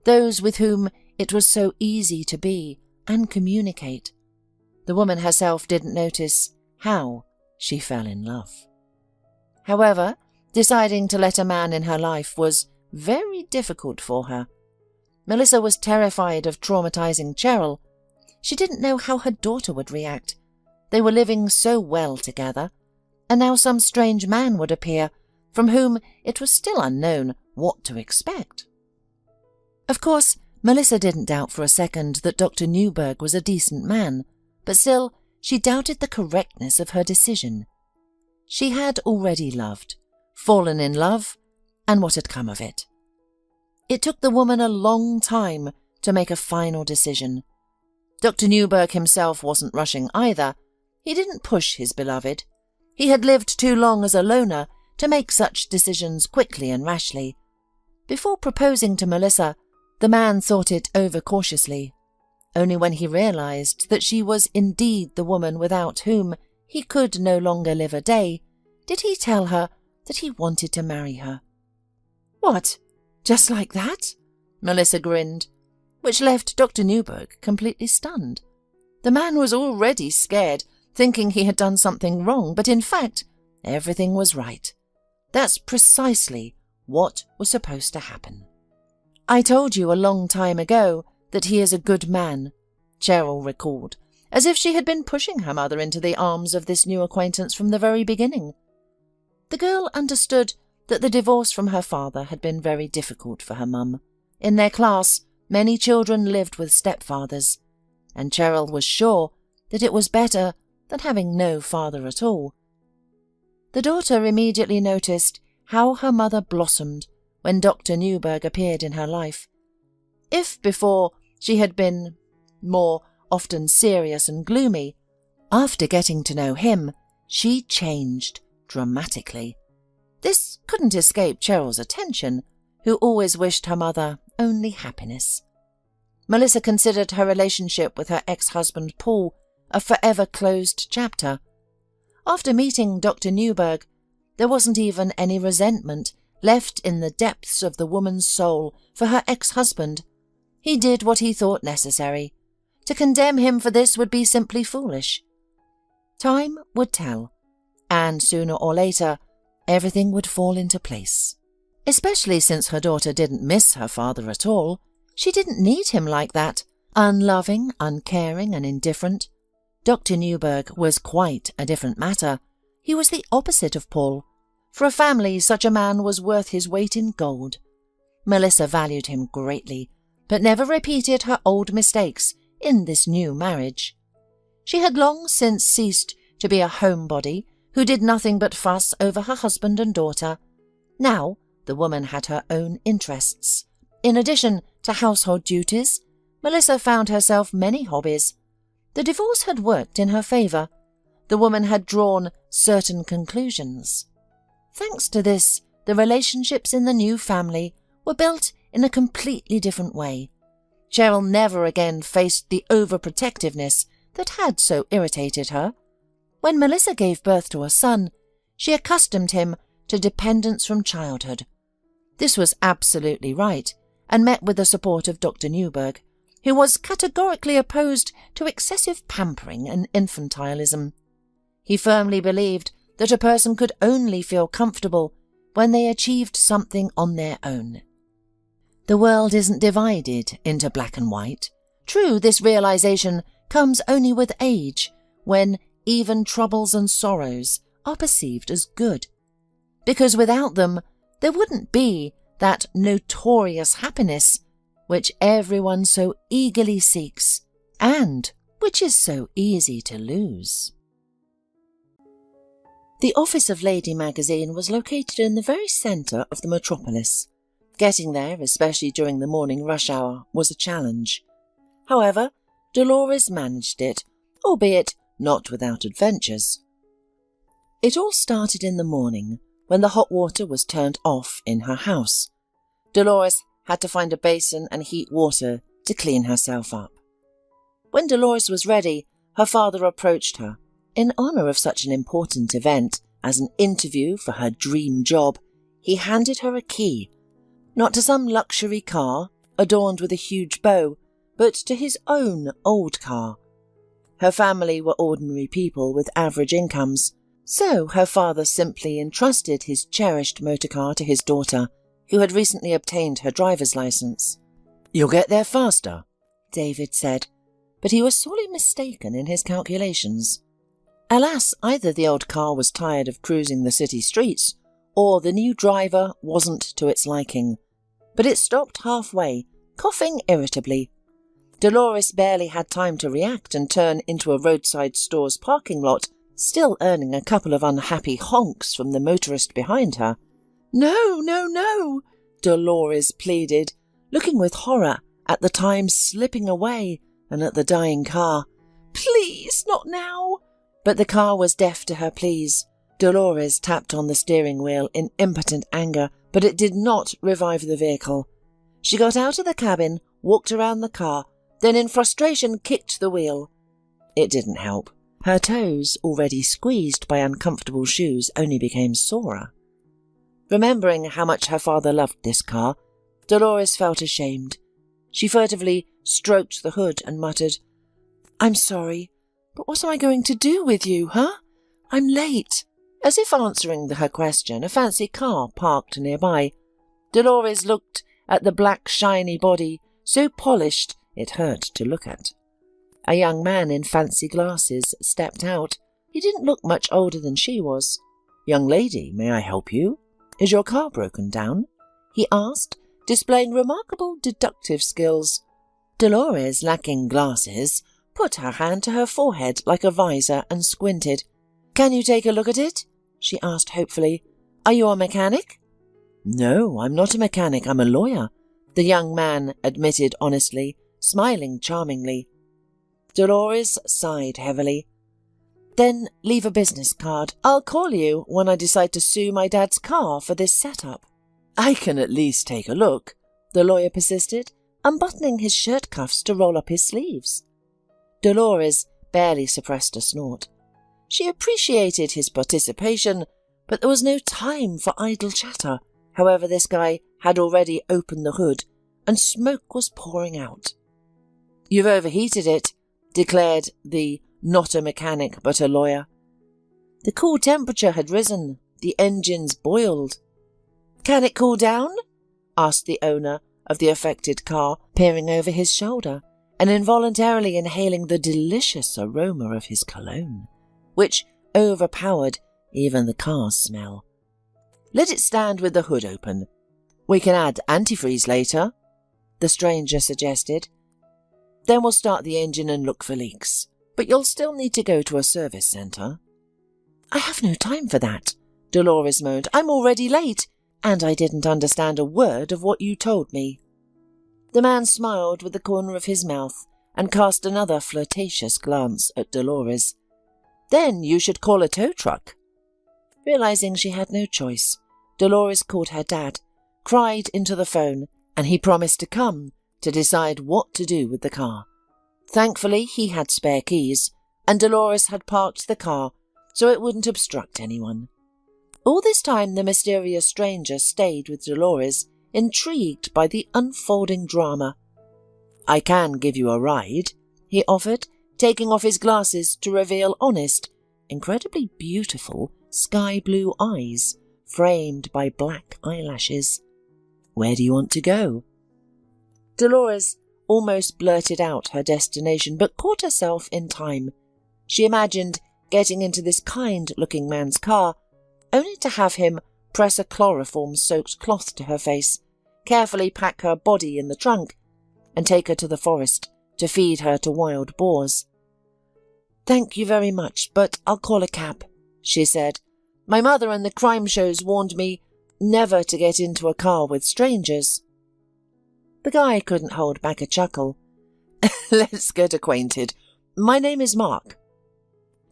those with whom it was so easy to be and communicate. The woman herself didn't notice how she fell in love. However, deciding to let a man in her life was very difficult for her. Melissa was terrified of traumatizing Cheryl. She didn't know how her daughter would react. They were living so well together, and now some strange man would appear, from whom it was still unknown what to expect. Of course, Melissa didn't doubt for a second that Dr. Newberg was a decent man, but still she doubted the correctness of her decision. She had already loved, fallen in love, and what had come of it. It took the woman a long time to make a final decision. Dr. Newberg himself wasn't rushing either. He didn't push his beloved. He had lived too long as a loner to make such decisions quickly and rashly. Before proposing to Melissa, the man thought it over cautiously. Only when he realized that she was indeed the woman without whom he could no longer live a day, did he tell her that he wanted to marry her. "What? Just like that?" Melissa grinned, which left Dr. Newberg completely stunned. The man was already scared, thinking he had done something wrong, but in fact, everything was right. That's precisely what was supposed to happen. "I told you a long time ago that he is a good man," Cheryl recalled, as if she had been pushing her mother into the arms of this new acquaintance from the very beginning. The girl understood that the divorce from her father had been very difficult for her mum. In their class, many children lived with stepfathers, and Cheryl was sure that it was better than having no father at all. The daughter immediately noticed how her mother blossomed when Dr. Newberg appeared in her life. If before she had been more often serious and gloomy, after getting to know him, she changed dramatically. This couldn't escape Cheryl's attention, who always wished her mother only happiness. Melissa considered her relationship with her ex-husband Paul a forever closed chapter. After meeting Dr. Newberg, there wasn't even any resentment left in the depths of the woman's soul for her ex-husband. He did what he thought necessary. To condemn him for this would be simply foolish. Time would tell, and sooner or later, everything would fall into place. Especially since her daughter didn't miss her father at all. She didn't need him like that, unloving, uncaring, and indifferent. Dr. Newberg was quite a different matter. He was the opposite of Paul. For a family, such a man was worth his weight in gold. Melissa valued him greatly, but never repeated her old mistakes in this new marriage. She had long since ceased to be a homebody who did nothing but fuss over her husband and daughter. Now the woman had her own interests. In addition to household duties, Melissa found herself many hobbies. The divorce had worked in her favour. The woman had drawn certain conclusions. Thanks to this, the relationships in the new family were built in a completely different way. Cheryl never again faced the overprotectiveness that had so irritated her. When Melissa gave birth to a son, she accustomed him to dependence from childhood. This was absolutely right, and met with the support of Dr. Newberg, who was categorically opposed to excessive pampering and infantilism. He firmly believed that a person could only feel comfortable when they achieved something on their own. The world isn't divided into black and white. True, this realization comes only with age, when even troubles and sorrows are perceived as good. Because without them, there wouldn't be that notorious happiness which everyone so eagerly seeks, and which is so easy to lose. The office of Lady Magazine was located in the very centre of the metropolis. Getting there, especially during the morning rush hour, was a challenge. However, Dolores managed it, albeit not without adventures. It all started in the morning, when the hot water was turned off in her house. Dolores had to find a basin and heat water to clean herself up. When Dolores was ready, her father approached her. In honour of such an important event as an interview for her dream job, he handed her a key, not to some luxury car adorned with a huge bow, but to his own old car. Her family were ordinary people with average incomes, so her father simply entrusted his cherished motorcar to his daughter, who had recently obtained her driver's license. "You'll get there faster," David said, but he was sorely mistaken in his calculations. Alas, either the old car was tired of cruising the city streets, or the new driver wasn't to its liking. But it stopped halfway, coughing irritably. Dolores barely had time to react and turn into a roadside store's parking lot, still earning a couple of unhappy honks from the motorist behind her. "No, no, no," Dolores pleaded, looking with horror at the time slipping away and at the dying car. "Please, not now." But the car was deaf to her pleas. Dolores tapped on the steering wheel in impotent anger, but it did not revive the vehicle. She got out of the cabin, walked around the car, then in frustration kicked the wheel. It didn't help. Her toes, already squeezed by uncomfortable shoes, only became sorer. Remembering how much her father loved this car, Dolores felt ashamed. She furtively stroked the hood and muttered, "I'm sorry, but what am I going to do with you, huh? I'm late." As if answering her question, a fancy car parked nearby. Dolores looked at the black shiny body, so polished it hurt to look at. A young man in fancy glasses stepped out. He didn't look much older than she was. "Young lady, may I help you? Is your car broken down?" he asked, displaying remarkable deductive skills. Dolores, lacking glasses, put her hand to her forehead like a visor and squinted. "Can you take a look at it?" she asked hopefully. "Are you a mechanic?" "No, I'm not a mechanic, I'm a lawyer," the young man admitted honestly, smiling charmingly. Dolores sighed heavily. "Then leave a business card. I'll call you when I decide to sue my dad's car for this setup." "I can at least take a look," the lawyer persisted, unbuttoning his shirt cuffs to roll up his sleeves. Dolores barely suppressed a snort. She appreciated his participation, but there was no time for idle chatter. However, this guy had already opened the hood, and smoke was pouring out. "You've overheated it," declared the not a mechanic but a lawyer. The cool temperature had risen. The engines boiled. "Can it cool down?" asked the owner of the affected car, peering over his shoulder and involuntarily inhaling the delicious aroma of his cologne, which overpowered even the car's smell. "Let it stand with the hood open. We can add antifreeze later," the stranger suggested. "Then we'll start the engine and look for leaks. But you'll still need to go to a service centre." "I have no time for that," Dolores moaned. "I'm already late, and I didn't understand a word of what you told me." The man smiled with the corner of his mouth and cast another flirtatious glance at Dolores. "Then you should call a tow truck." Realizing she had no choice, Dolores called her dad, cried into the phone, and he promised to come to decide what to do with the car. Thankfully, he had spare keys, and Dolores had parked the car so it wouldn't obstruct anyone. All this time, the mysterious stranger stayed with Dolores, intrigued by the unfolding drama. "I can give you a ride," he offered, taking off his glasses to reveal honest, incredibly beautiful sky-blue eyes, framed by black eyelashes. "Where do you want to go?" Dolores almost blurted out her destination, but caught herself in time. She imagined getting into this kind-looking man's car, only to have him press a chloroform-soaked cloth to her face, carefully pack her body in the trunk, and take her to the forest to feed her to wild boars. "Thank you very much, but I'll call a cab," she said. "My mother and the crime shows warned me never to get into a car with strangers." The guy couldn't hold back a chuckle. "Let's get acquainted. My name is Mark."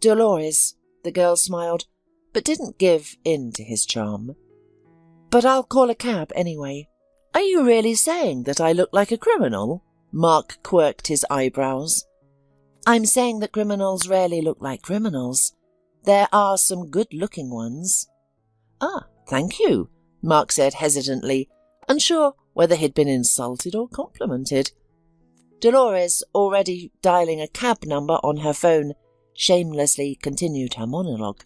"Dolores," the girl smiled, but didn't give in to his charm. "But I'll call a cab anyway." "Are you really saying that I look like a criminal?" Mark quirked his eyebrows. "I'm saying that criminals rarely look like criminals. There are some good-looking ones." "Ah, thank you," Mark said hesitantly, unsure whether he'd been insulted or complimented. Dolores, already dialing a cab number on her phone, shamelessly continued her monologue.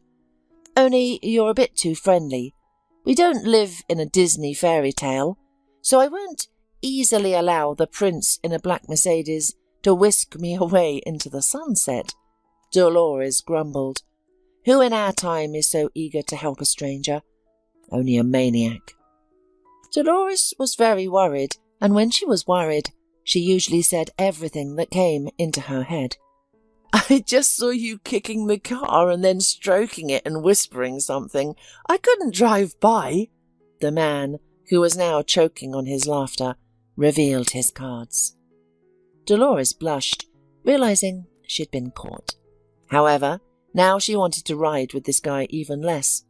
"Only you're a bit too friendly. We don't live in a Disney fairy tale, so I won't easily allow the prince in a black Mercedes to whisk me away into the sunset." Dolores grumbled. "Who in our time is so eager to help a stranger? Only a maniac." Dolores was very worried, and when she was worried, she usually said everything that came into her head. "I just saw you kicking the car and then stroking it and whispering something. I couldn't drive by." The man, who was now choking on his laughter, revealed his cards. Dolores blushed, realizing she'd been caught. However, Now she wanted to ride with this guy even less.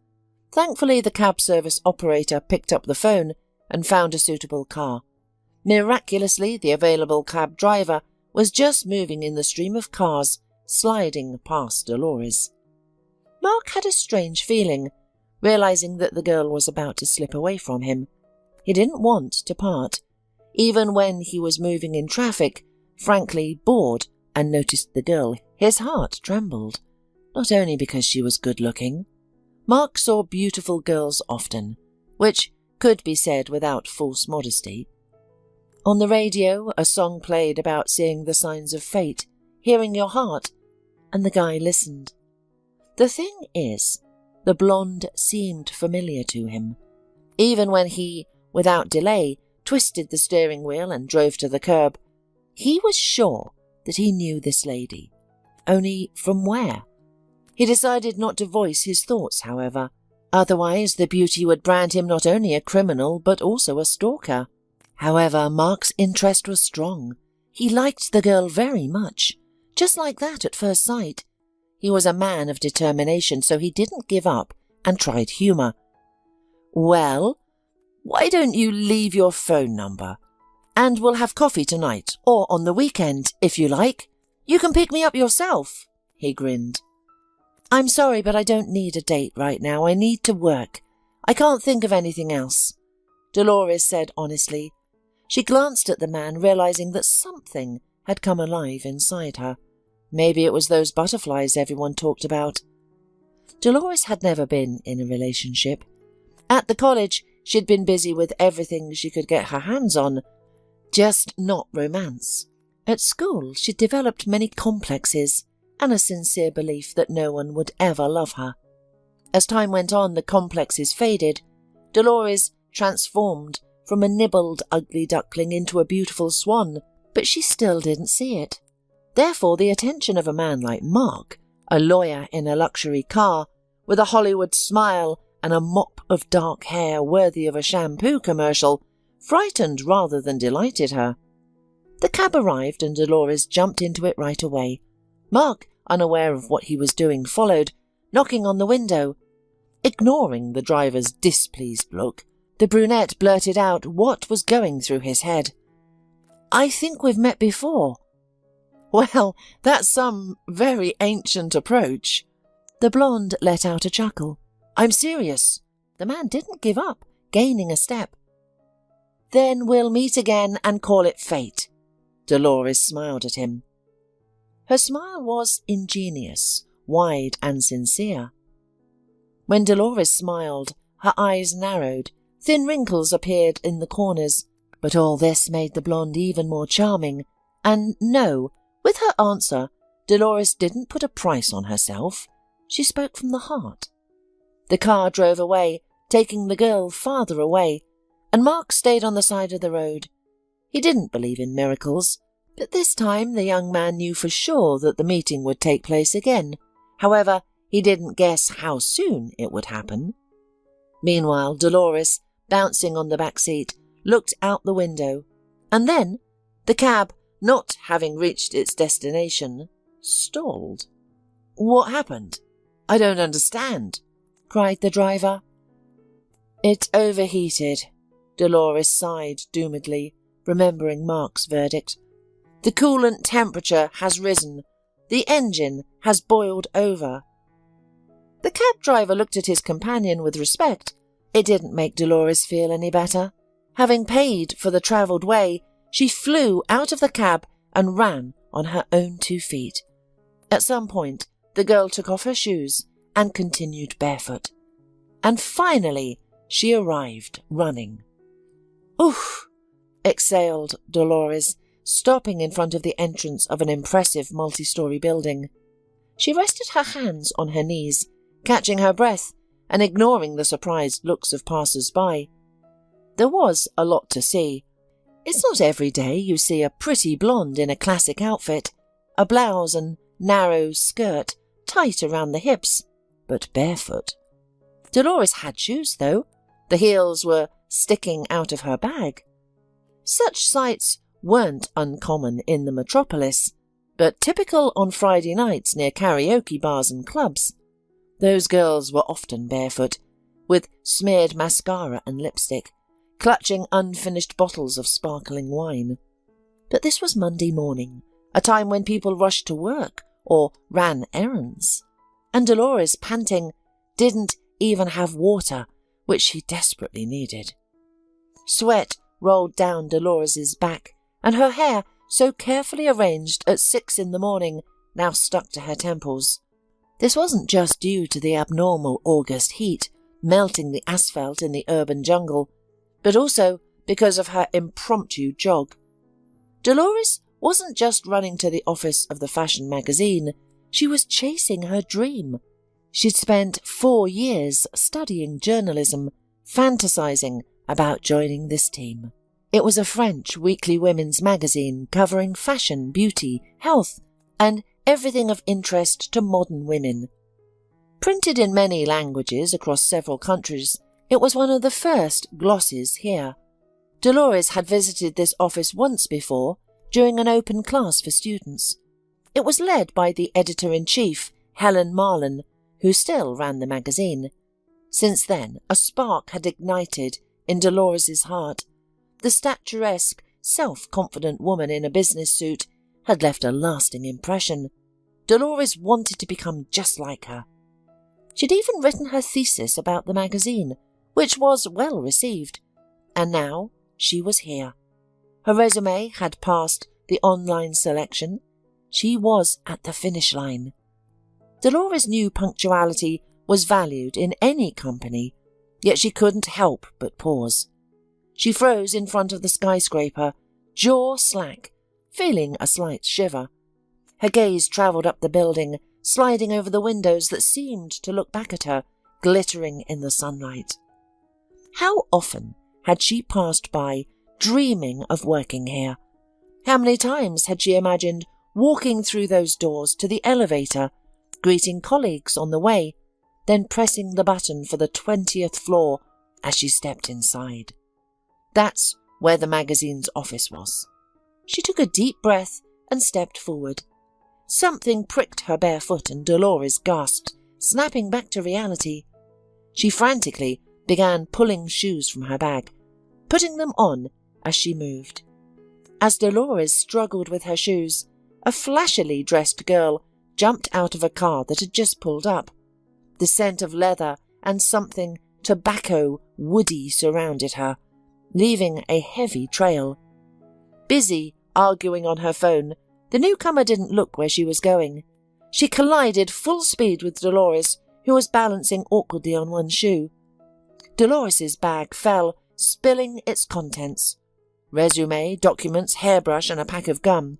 Thankfully, the cab service operator picked up the phone and found a suitable car. Miraculously, the available cab driver was just moving in the stream of cars, sliding past Dolores. Mark had a strange feeling, realizing that the girl was about to slip away from him. He didn't want to part. Even when he was moving in traffic, frankly bored, and noticed the girl, his heart trembled. Not only because she was good-looking. Mark saw beautiful girls often, which could be said without false modesty. On the radio, a song played about seeing the signs of fate, hearing your heart, and the guy listened. The thing is, the blonde seemed familiar to him. Even when he, without delay, twisted the steering wheel and drove to the curb, he was sure that he knew this lady. Only from where? He decided not to voice his thoughts, however. Otherwise, the beauty would brand him not only a criminal, but also a stalker. However, Mark's interest was strong. He liked the girl very much, just like that at first sight. He was a man of determination, so he didn't give up and tried humour. "Well, why don't you leave your phone number? And we'll have coffee tonight, or on the weekend, if you like. You can pick me up yourself," he grinned. "I'm sorry, but I don't need a date right now. I need to work. I can't think of anything else," Dolores said honestly. She glanced at the man, realizing that something had come alive inside her. Maybe it was those butterflies everyone talked about. Dolores had never been in a relationship. At the college, she'd been busy with everything she could get her hands on, just not romance. At school, she'd developed many complexes and a sincere belief that no one would ever love her. As time went on, the complexes faded. Dolores transformed from a nibbled ugly duckling into a beautiful swan, but she still didn't see it. Therefore, the attention of a man like Mark, a lawyer in a luxury car, with a Hollywood smile and a mop of dark hair worthy of a shampoo commercial, frightened rather than delighted her. The cab arrived and Dolores jumped into it right away. Mark, unaware of what he was doing, followed, knocking on the window. Ignoring the driver's displeased look, the brunette blurted out what was going through his head. "I think we've met before." "Well, that's some very ancient approach." The blonde let out a chuckle. "I'm serious." The man didn't give up, gaining a step. "Then we'll meet again and call it fate." Dolores smiled at him. Her smile was ingenious, wide and sincere. When Dolores smiled, her eyes narrowed, thin wrinkles appeared in the corners, but all this made the blonde even more charming. And no, with her answer, Dolores didn't put a price on herself. She spoke from the heart. The car drove away, taking the girl farther away, and Mark stayed on the side of the road. He didn't believe in miracles, but this time the young man knew for sure that the meeting would take place again. However, he didn't guess how soon it would happen. Meanwhile, Dolores, bouncing on the back seat, looked out the window, and then the cab, not having reached its destination, stalled. "What happened? I don't understand," cried the driver. "It overheated," Dolores sighed doomedly, remembering Mark's verdict. "The coolant temperature has risen. The engine has boiled over." The cab driver looked at his companion with respect. It didn't make Dolores feel any better. Having paid for the travelled way, she flew out of the cab and ran on her own 2 feet. At some point, the girl took off her shoes and continued barefoot. And finally, she arrived running. "Oof!" exhaled Dolores, stopping in front of the entrance of an impressive multi-story building. She rested her hands on her knees, catching her breath and ignoring the surprised looks of passers-by. There was a lot to see. It's not every day you see a pretty blonde in a classic outfit, a blouse and narrow skirt tight around the hips, but barefoot. Dolores had shoes, though. The heels were sticking out of her bag. Such sights weren't uncommon in the metropolis. but typical on Friday nights near karaoke bars and clubs. Those girls were often barefoot, with smeared mascara and lipstick, clutching unfinished bottles of sparkling wine. But this was Monday morning, a time when people rushed to work or ran errands. And Dolores, panting, didn't even have water, which she desperately needed. Sweat rolled down Dolores's back, and her hair, so carefully arranged at 6 a.m, now stuck to her temples. This wasn't just due to the abnormal August heat, melting the asphalt in the urban jungle, but also because of her impromptu jog. Dolores wasn't just running to the office of the fashion magazine, she was chasing her dream. She'd spent 4 years studying journalism, fantasizing about joining this team. It was a French weekly women's magazine covering fashion, beauty, health, and everything of interest to modern women. Printed in many languages across several countries, it was one of the first glosses here. Dolores had visited this office once before, during an open class for students. It was led by the editor-in-chief, Helen Marlin, who still ran the magazine. Since then, a spark had ignited in Dolores's heart. The statuesque, self-confident woman in a business suit had left a lasting impression. Dolores wanted to become just like her. She'd even written her thesis about the magazine, which was well received, and now she was here. Her resume had passed the online selection. She was at the finish line. Dolores knew punctuality was valued in any company, yet she couldn't help but pause. She froze in front of the skyscraper, jaw slack, feeling a slight shiver. Her gaze travelled up the building, sliding over the windows that seemed to look back at her, glittering in the sunlight. How often had she passed by, dreaming of working here? How many times had she imagined walking through those doors to the elevator, greeting colleagues on the way, then pressing the button for the 20th floor as she stepped inside? That's where the magazine's office was. She took a deep breath and stepped forward. Something pricked her bare foot and Dolores gasped, snapping back to reality. She frantically began pulling shoes from her bag, putting them on as she moved. As Dolores struggled with her shoes, a flashily dressed girl jumped out of a car that had just pulled up. The scent of leather and something tobacco-woody surrounded her, leaving a heavy trail. Busy arguing on her phone, the newcomer didn't look where she was going. She collided full speed with Dolores, who was balancing awkwardly on one shoe. Dolores's bag fell, spilling its contents. Resume, documents, hairbrush, and a pack of gum.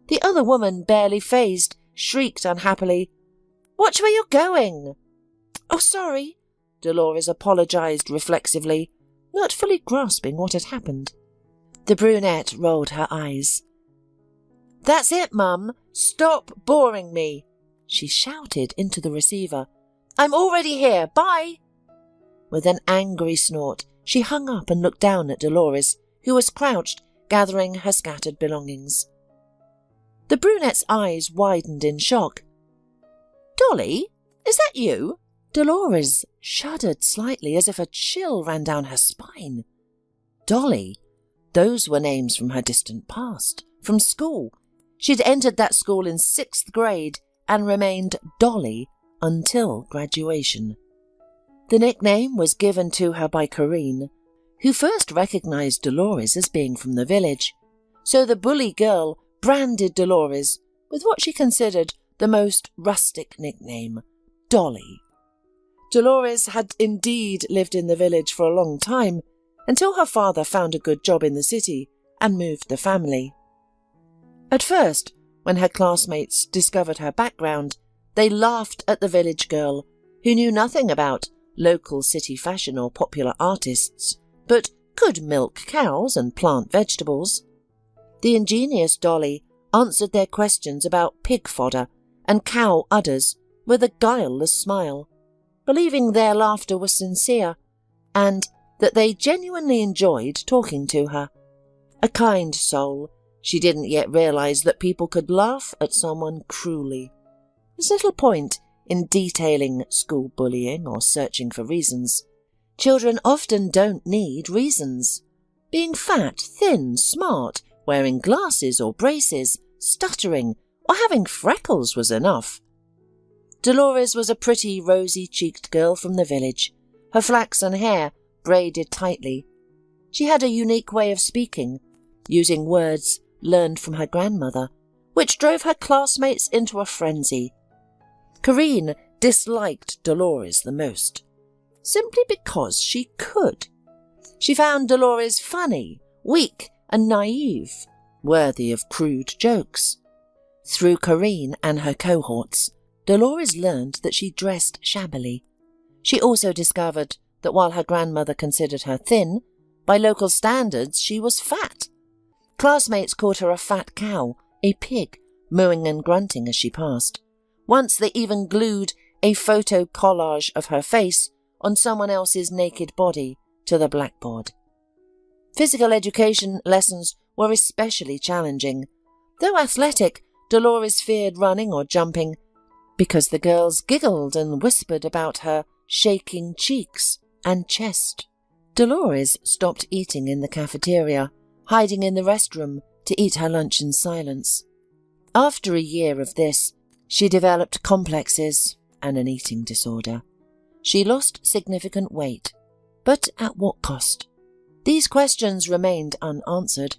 The other woman, barely fazed, shrieked unhappily, "Watch where you're going!" "Oh, sorry," Dolores apologized reflexively, not fully grasping what had happened. The brunette rolled her eyes. "That's it, Mum. Stop boring me," she shouted into the receiver. "I'm already here. Bye." With an angry snort, she hung up and looked down at Dolores, who was crouched, gathering her scattered belongings. The brunette's eyes widened in shock. "Dolly, is that you?" Dolores shuddered slightly as if a chill ran down her spine. Dolly? Those were names from her distant past, from school. She'd entered that school in 6th grade and remained Dolly until graduation. The nickname was given to her by Corinne, who first recognized Dolores as being from the village, so the bully girl branded Dolores with what she considered the most rustic nickname, Dolly. Dolores had indeed lived in the village for a long time, until her father found a good job in the city and moved the family. At first, when her classmates discovered her background, they laughed at the village girl, who knew nothing about local city fashion or popular artists, but could milk cows and plant vegetables. The ingenious Dolly answered their questions about pig fodder and cow udders with a guileless smile, believing their laughter was sincere and that they genuinely enjoyed talking to her. A kind soul, She didn't yet realize that people could laugh at someone cruelly. There's little point in detailing school bullying or searching for reasons. Children often don't need reasons. Being fat, thin, smart, wearing glasses or braces, stuttering, or having freckles was enough. Dolores was a pretty, rosy-cheeked girl from the village, her flaxen hair braided tightly. She had a unique way of speaking, using words learned from her grandmother, which drove her classmates into a frenzy. Corinne disliked Dolores the most, simply because she could. She found Dolores funny, weak, and naive, worthy of crude jokes. Through Corinne and her cohorts, Dolores learned that she dressed shabbily. She also discovered that while her grandmother considered her thin, by local standards she was fat. Classmates called her a fat cow, a pig, mooing and grunting as she passed. Once they even glued a photo collage of her face on someone else's naked body to the blackboard. Physical education lessons were especially challenging. Though athletic, Dolores feared running or jumping because the girls giggled and whispered about her shaking cheeks and chest. Dolores stopped eating in the cafeteria, hiding in the restroom to eat her lunch in silence. After a year of this, she developed complexes and an eating disorder. She lost significant weight, but at what cost? These questions remained unanswered.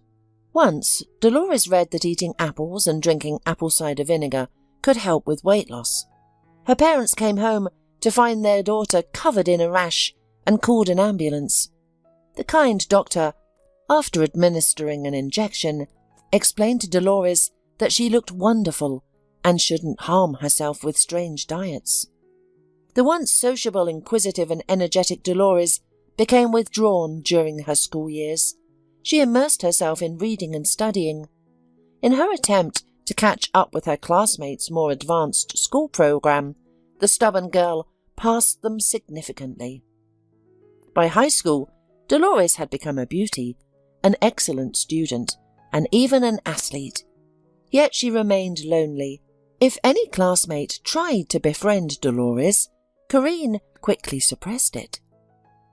Once, Dolores read that eating apples and drinking apple cider vinegar could help with weight loss. Her parents came home to find their daughter covered in a rash and called an ambulance. The kind doctor, after administering an injection, explained to Dolores that she looked wonderful and shouldn't harm herself with strange diets. The once sociable, inquisitive and energetic Dolores became withdrawn during her school years. She immersed herself in reading and studying. In her attempt to catch up with her classmates' more advanced school program, the stubborn girl passed them significantly. By high school, Dolores had become a beauty, an excellent student, and even an athlete. Yet she remained lonely. If any classmate tried to befriend Dolores, Corinne quickly suppressed it.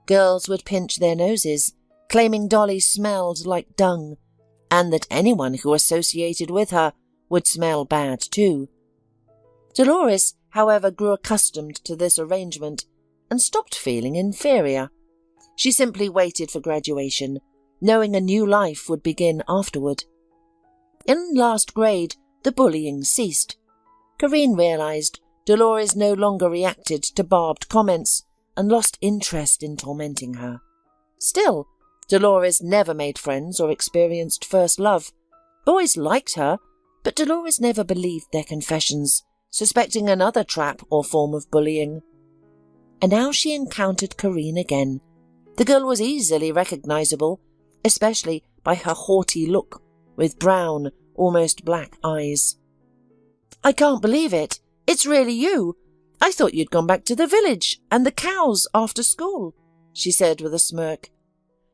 Girls would pinch their noses, claiming Dolly smelled like dung, and that anyone who associated with her would smell bad too. Dolores, however, grew accustomed to this arrangement and stopped feeling inferior. She simply waited for graduation, knowing a new life would begin afterward. In last grade, the bullying ceased. Corinne realized Dolores no longer reacted to barbed comments and lost interest in tormenting her. Still, Dolores never made friends or experienced first love. Boys liked her, but Dolores never believed their confessions, suspecting another trap or form of bullying. And now she encountered Corinne again. The girl was easily recognizable, especially by her haughty look, with brown, almost black eyes. "I can't believe it. It's really you. I thought you'd gone back to the village and the cows after school," she said with a smirk.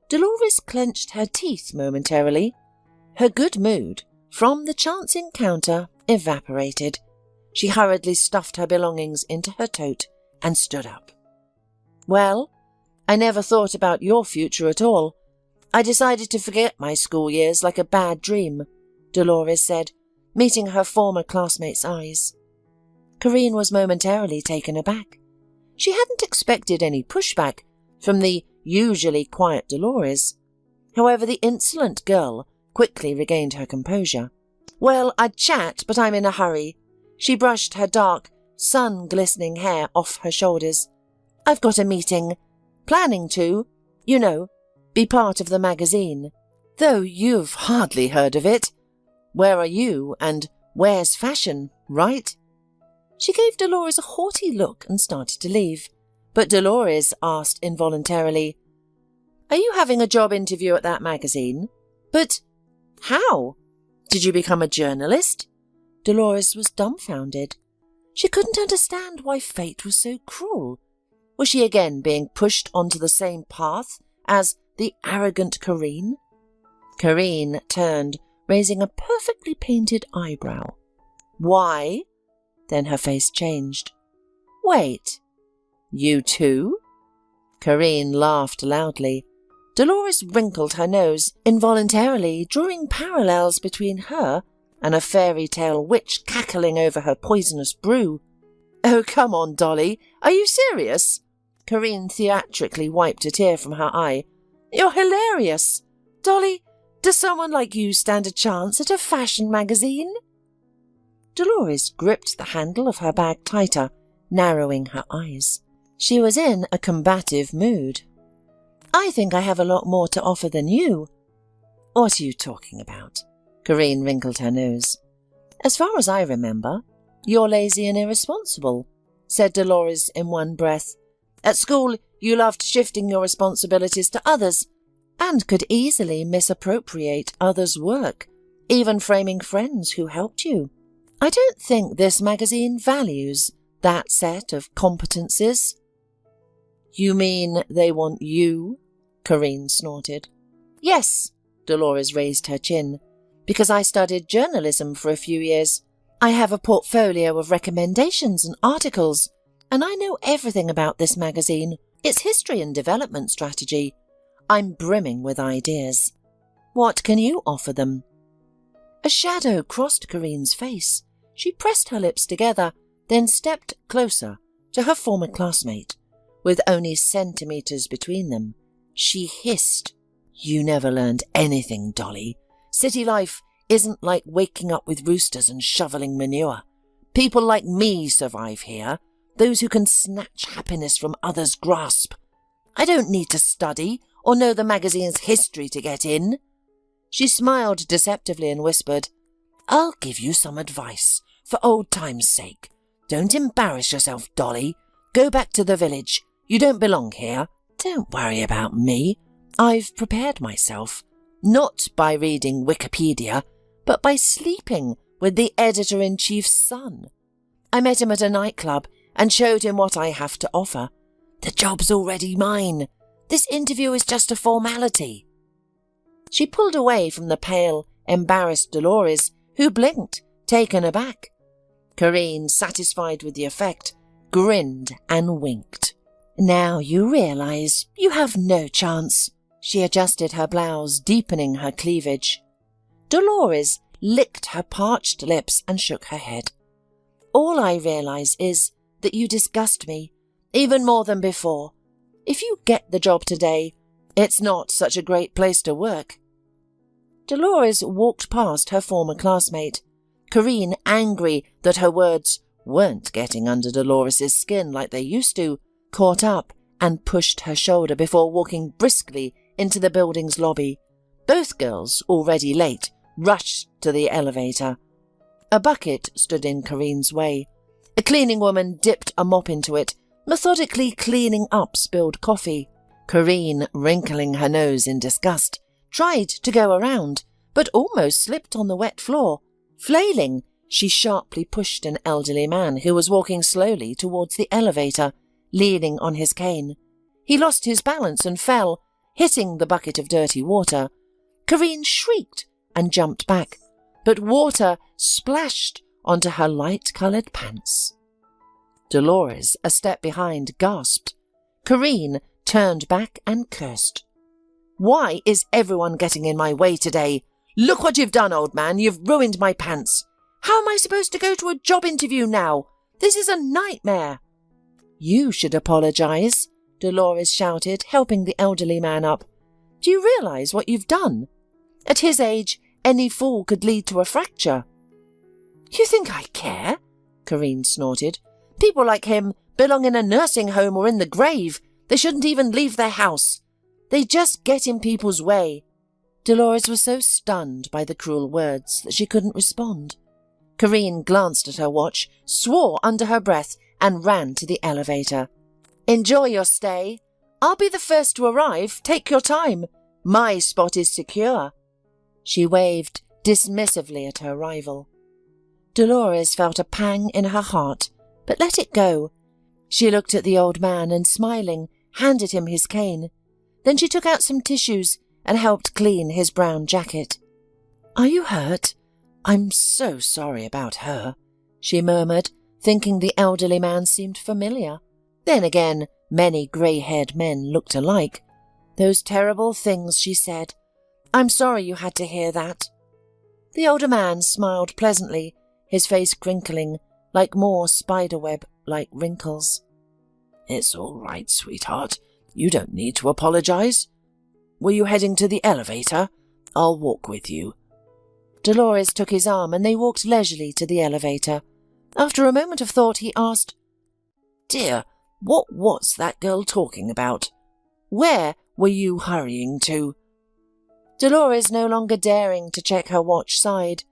Dolores clenched her teeth momentarily. Her good mood from the chance encounter evaporated. She hurriedly stuffed her belongings into her tote and stood up. "Well, I never thought about your future at all. I decided to forget my school years like a bad dream," Dolores said, meeting her former classmate's eyes. Corinne was momentarily taken aback. She hadn't expected any pushback from the usually quiet Dolores. However, the insolent girl quickly regained her composure. "Well, I'd chat, but I'm in a hurry." She brushed her dark, sun-glistening hair off her shoulders. "I've got a meeting. Planning to, be part of the magazine. Though you've hardly heard of it. Where are you and where's fashion, right?" She gave Dolores a haughty look and started to leave. But Dolores asked involuntarily, "Are you having a job interview at that magazine?" "But how? Did you become a journalist?" Dolores was dumbfounded. She couldn't understand why fate was so cruel. Was she again being pushed onto the same path as the arrogant Corinne? Corinne turned raising a perfectly painted eyebrow. "Why?" Then her face changed. "Wait, you too?" Corinne laughed loudly. Dolores wrinkled her nose, involuntarily drawing parallels between her and a fairy tale witch cackling over her poisonous brew. "Oh, come on, Dolly. Are you serious?" Corinne theatrically wiped a tear from her eye. "You're hilarious. Dolly, does someone like you stand a chance at a fashion magazine?" Dolores gripped the handle of her bag tighter, narrowing her eyes. She was in a combative mood. "I think I have a lot more to offer than you." "What are you talking about?" Corinne wrinkled her nose. "As far as I remember, you're lazy and irresponsible," said Dolores in one breath. "At school, you loved shifting your responsibilities to others and could easily misappropriate others' work, even framing friends who helped you. I don't think this magazine values that set of competencies." "You mean they want you?" Corinne snorted. "Yes," Dolores raised her chin, "because I studied journalism for a few years. I have a portfolio of recommendations and articles, and I know everything about this magazine, its history and development strategy. I'm brimming with ideas. What can you offer them?" A shadow crossed Corinne's face. She pressed her lips together, then stepped closer to her former classmate. With only centimeters between them, she hissed, "You never learned anything, Dolly. City life isn't like waking up with roosters and shoveling manure. People like me survive here, those who can snatch happiness from others' grasp. I don't need to study or know the magazine's history to get in." She smiled deceptively and whispered, "I'll give you some advice, for old time's sake. Don't embarrass yourself, Dolly. Go back to the village. You don't belong here. Don't worry about me. I've prepared myself, not by reading Wikipedia, but by sleeping with the editor-in-chief's son. I met him at a nightclub and showed him what I have to offer. The job's already mine. This interview is just a formality." She pulled away from the pale, embarrassed Dolores, who blinked, taken aback. Corinne, satisfied with the effect, grinned and winked. "Now you realize you have no chance." She adjusted her blouse, deepening her cleavage. Dolores licked her parched lips and shook her head. "All I realize is that you disgust me, even more than before. If you get the job today, it's not such a great place to work." Dolores walked past her former classmate. Corinne, angry that her words weren't getting under Dolores's skin like they used to, caught up and pushed her shoulder before walking briskly into the building's lobby. Both girls, already late, rushed to the elevator. A bucket stood in Corinne's way. A cleaning woman dipped a mop into it, methodically cleaning up spilled coffee. Corinne, wrinkling her nose in disgust, tried to go around, but almost slipped on the wet floor. Flailing, she sharply pushed an elderly man who was walking slowly towards the elevator, leaning on his cane. He lost his balance and fell, hitting the bucket of dirty water. Corinne shrieked and jumped back, but water splashed onto her light-coloured pants. Dolores, a step behind, gasped. Corinne turned back and cursed. "Why is everyone getting in my way today? Look what you've done, old man. You've ruined my pants. How am I supposed to go to a job interview now? This is a nightmare." "You should apologize," Dolores shouted, helping the elderly man up. "Do you realize what you've done? At his age, any fall could lead to a fracture." "You think I care?" Corinne snorted. "People like him belong in a nursing home or in the grave. They shouldn't even leave their house. They just get in people's way." Dolores was so stunned by the cruel words that she couldn't respond. Corinne glanced at her watch, swore under her breath, and ran to the elevator. "Enjoy your stay. I'll be the first to arrive. Take your time. My spot is secure." She waved dismissively at her rival. Dolores felt a pang in her heart, but let it go. She looked at the old man and, smiling, handed him his cane. Then she took out some tissues and helped clean his brown jacket. "Are you hurt? I'm so sorry about her," she murmured, thinking the elderly man seemed familiar. Then again, many grey-haired men looked alike. Those terrible things she said. "I'm sorry you had to hear that." The older man smiled pleasantly, his face crinkling like more spiderweb-like wrinkles. "It's all right, sweetheart. You don't need to apologize. Were you heading to the elevator? I'll walk with you." Dolores took his arm and they walked leisurely to the elevator. After a moment of thought, he asked, "Dear, what was that girl talking about? Where were you hurrying to?" Dolores, no longer daring to check her watch, sighed.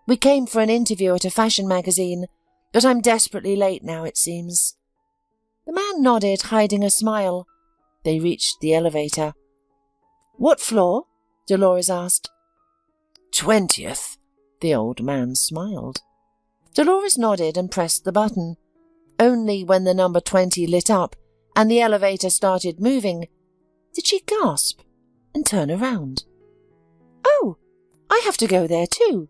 "We came for an interview at a fashion magazine, but I'm desperately late now, it seems." The man nodded, hiding a smile. They reached the elevator. "What floor?" Dolores asked. 20th, the old man smiled. Dolores nodded and pressed the button. Only when the number 20 lit up and the elevator started moving did she gasp and turn around. "Oh, I have to go there too."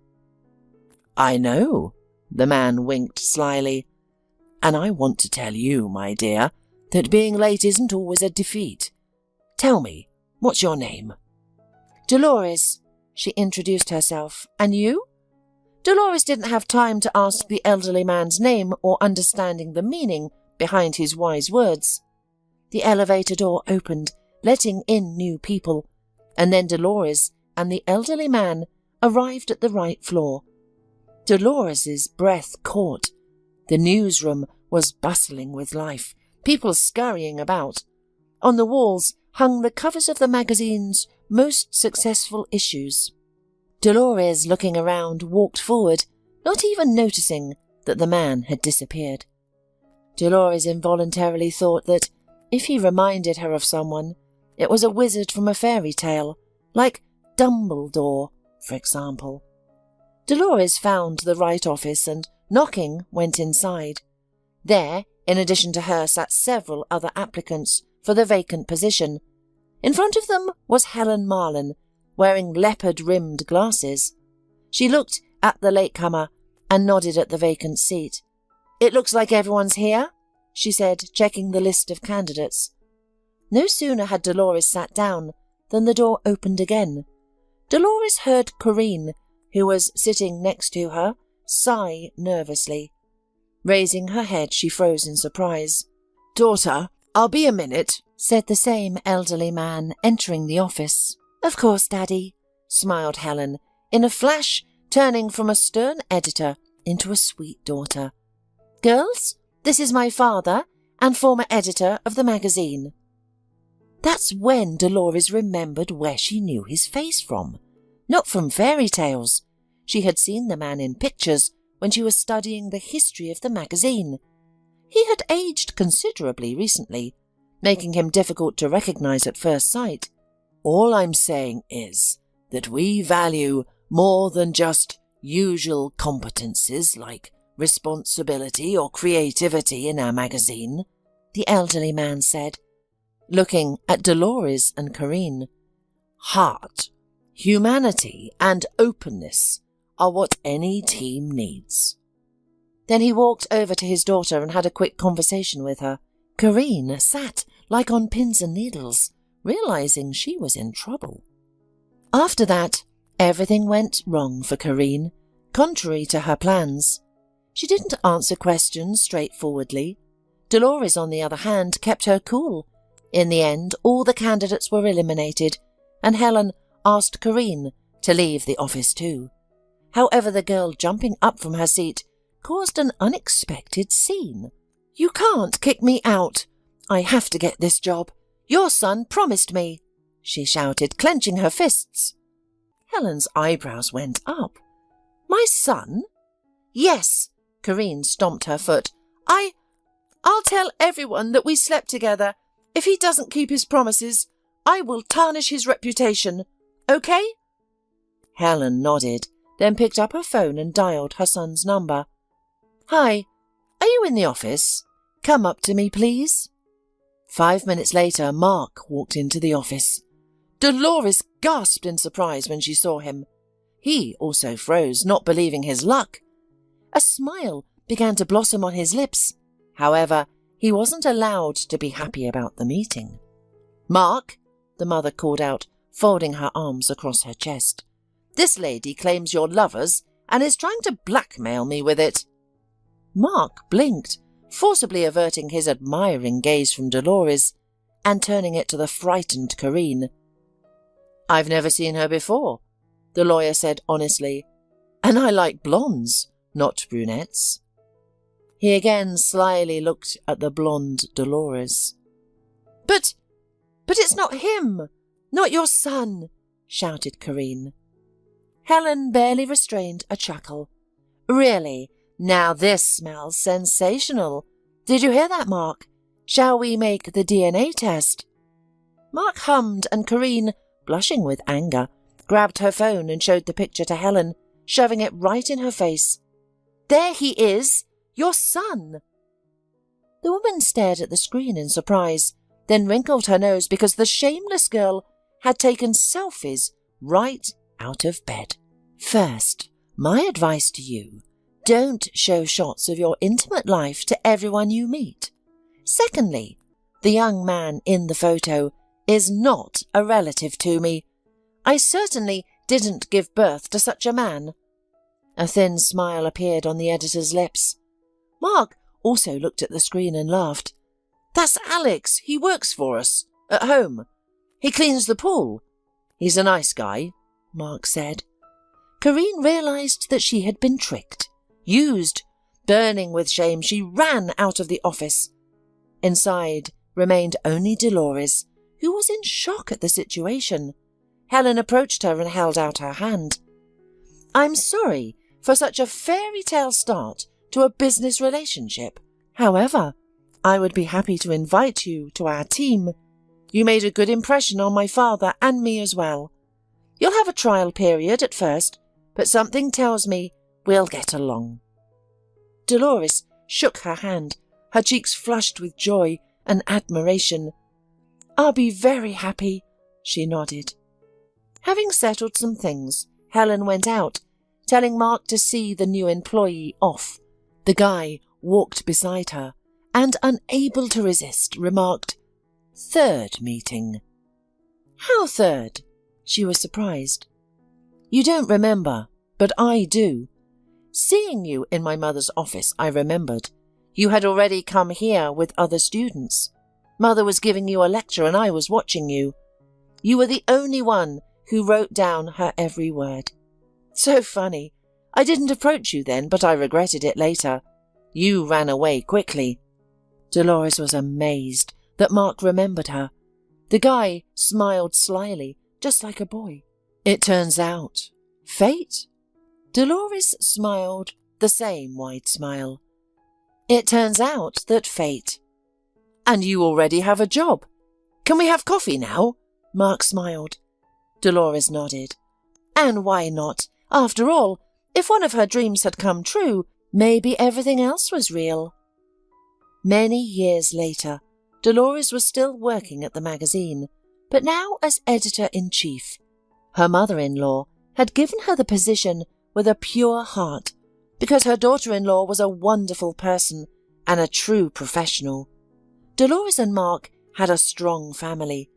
"I know," the man winked slyly. "And I want to tell you, my dear, that being late isn't always a defeat. Tell me, what's your name?" "Dolores," she introduced herself. "And you?" Dolores didn't have time to ask the elderly man's name or understanding the meaning behind his wise words. The elevator door opened, letting in new people, and then Dolores and the elderly man arrived at the right floor. Dolores's breath caught. The newsroom was bustling with life, people scurrying about. On the walls hung the covers of the magazine's most successful issues. Dolores, looking around, walked forward, not even noticing that the man had disappeared. Dolores involuntarily thought that if he reminded her of someone, it was a wizard from a fairy tale, like Dumbledore, for example. Dolores found the right office and, knocking, went inside. There, in addition to her, sat several other applicants for the vacant position. In front of them was Helen Marlin, wearing leopard-rimmed glasses. She looked at the latecomer and nodded at the vacant seat. "It looks like everyone's here," she said, checking the list of candidates. No sooner had Dolores sat down than the door opened again. Dolores heard Corinne, who was sitting next to her, sigh nervously. Raising her head, she froze in surprise. "Daughter, I'll be a minute," said the same elderly man, entering the office. "Of course, Daddy," smiled Helen, in a flash turning from a stern editor into a sweet daughter. "Girls, this is my father and former editor of the magazine." That's when Dolores remembered where she knew his face from. Not from fairy tales. She had seen the man in pictures when she was studying the history of the magazine. He had aged considerably recently, making him difficult to recognize at first sight. "All I'm saying is that we value more than just usual competencies like responsibility or creativity in our magazine," the elderly man said, looking at Dolores and Corinne. "Heart, humanity, and openness are what any team needs." Then he walked over to his daughter and had a quick conversation with her. Corinne sat like on pins and needles, realizing she was in trouble. After that, everything went wrong for Corinne, contrary to her plans. She didn't answer questions straightforwardly. Dolores, on the other hand, kept her cool. In the end, all the candidates were eliminated, and Helen asked Corinne to leave the office too. However, the girl, jumping up from her seat, caused an unexpected scene. "You can't kick me out. I have to get this job. Your son promised me," she shouted, clenching her fists. Helen's eyebrows went up. "My son?" "Yes," Corinne stomped her foot. I'll tell everyone that we slept together. If he doesn't keep his promises, I will tarnish his reputation. Okay?" Helen nodded, then picked up her phone and dialed her son's number. "Hi, are you in the office? Come up to me, please." 5 minutes later, Mark walked into the office. Dolores gasped in surprise when she saw him. He also froze, not believing his luck. A smile began to blossom on his lips. However, he wasn't allowed to be happy about the meeting. "Mark," the mother called out, folding her arms across her chest. "This lady claims you're lovers and is trying to blackmail me with it." Mark blinked, forcibly averting his admiring gaze from Dolores and turning it to the frightened Corinne. "I've never seen her before," the lawyer said honestly, "and I like blondes, not brunettes." He again slyly looked at the blonde Dolores. But it's not him! Not your son!" shouted Corinne. Helen barely restrained a chuckle. "Really, now this smells sensational. Did you hear that, Mark? Shall we make the DNA test?" Mark hummed, and Corinne, blushing with anger, grabbed her phone and showed the picture to Helen, shoving it right in her face. "There he is! Your son!" The woman stared at the screen in surprise, then wrinkled her nose because the shameless girl had taken selfies right out of bed. "First, my advice to you, don't show shots of your intimate life to everyone you meet. Secondly, the young man in the photo is not a relative to me. I certainly didn't give birth to such a man." A thin smile appeared on the editor's lips. Mark also looked at the screen and laughed. "That's Alex. He works for us, at home. He cleans the pool. He's a nice guy," Mark said. Corinne realized that she had been tricked, used. Burning with shame, she ran out of the office. Inside remained only Dolores, who was in shock at the situation. Helen approached her and held out her hand. "I'm sorry for such a fairy tale start to a business relationship. However, I would be happy to invite you to our team. You made a good impression on my father and me as well. You'll have a trial period at first, but something tells me we'll get along." Dolores shook her hand, her cheeks flushed with joy and admiration. "I'll be very happy," she nodded. Having settled some things, Helen went out, telling Mark to see the new employee off. The guy walked beside her and, unable to resist, remarked, "Third meeting." "How third?" She was surprised. "You don't remember, but I do. Seeing you in my mother's office, I remembered. You had already come here with other students. Mother was giving you a lecture and I was watching you. You were the only one who wrote down her every word. So funny. I didn't approach you then, but I regretted it later. You ran away quickly." Dolores was amazed that Mark remembered her. The guy smiled slyly, just like a boy. "It turns out, fate?" Dolores smiled the same wide smile. "It turns out that fate." "And you already have a job. Can we have coffee now?" Mark smiled. Dolores nodded. And why not? After all, if one of her dreams had come true, maybe everything else was real. Many years later, Dolores was still working at the magazine, but now as editor-in-chief. Her mother-in-law had given her the position with a pure heart because her daughter-in-law was a wonderful person and a true professional. Dolores and Mark had a strong family.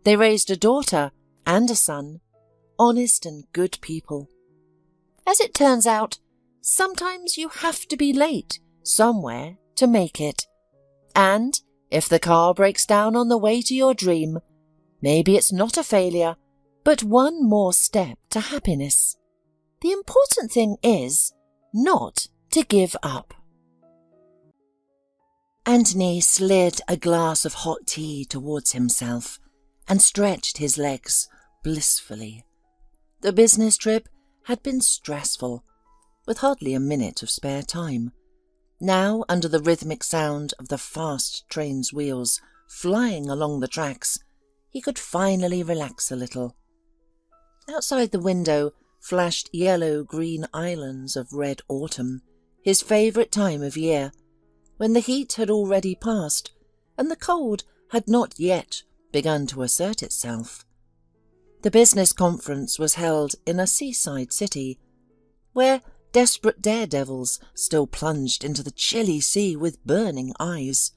They raised a daughter and a son, honest and good people. As it turns out, sometimes you have to be late somewhere to make it. And if the car breaks down on the way to your dream, maybe it's not a failure, but one more step to happiness. The important thing is not to give up. Anthony slid a glass of hot tea towards himself and stretched his legs blissfully. The business trip had been stressful, with hardly a minute of spare time. Now, under the rhythmic sound of the fast train's wheels flying along the tracks, he could finally relax a little. Outside the window flashed yellow-green islands of red autumn, his favourite time of year, when the heat had already passed and the cold had not yet begun to assert itself. The business conference was held in a seaside city, where desperate daredevils still plunged into the chilly sea with burning eyes.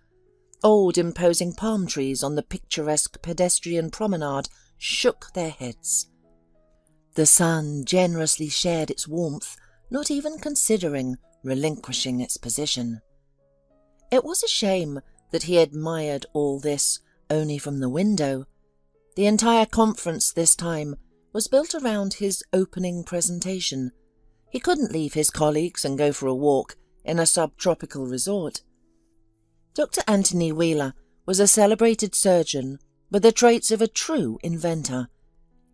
Old imposing palm trees on the picturesque pedestrian promenade shook their heads. The sun generously shared its warmth, not even considering relinquishing its position. It was a shame that he admired all this only from the window. The entire conference this time was built around his opening presentation. He couldn't leave his colleagues and go for a walk in a subtropical resort. Dr. Anthony Wheeler was a celebrated surgeon with the traits of a true inventor.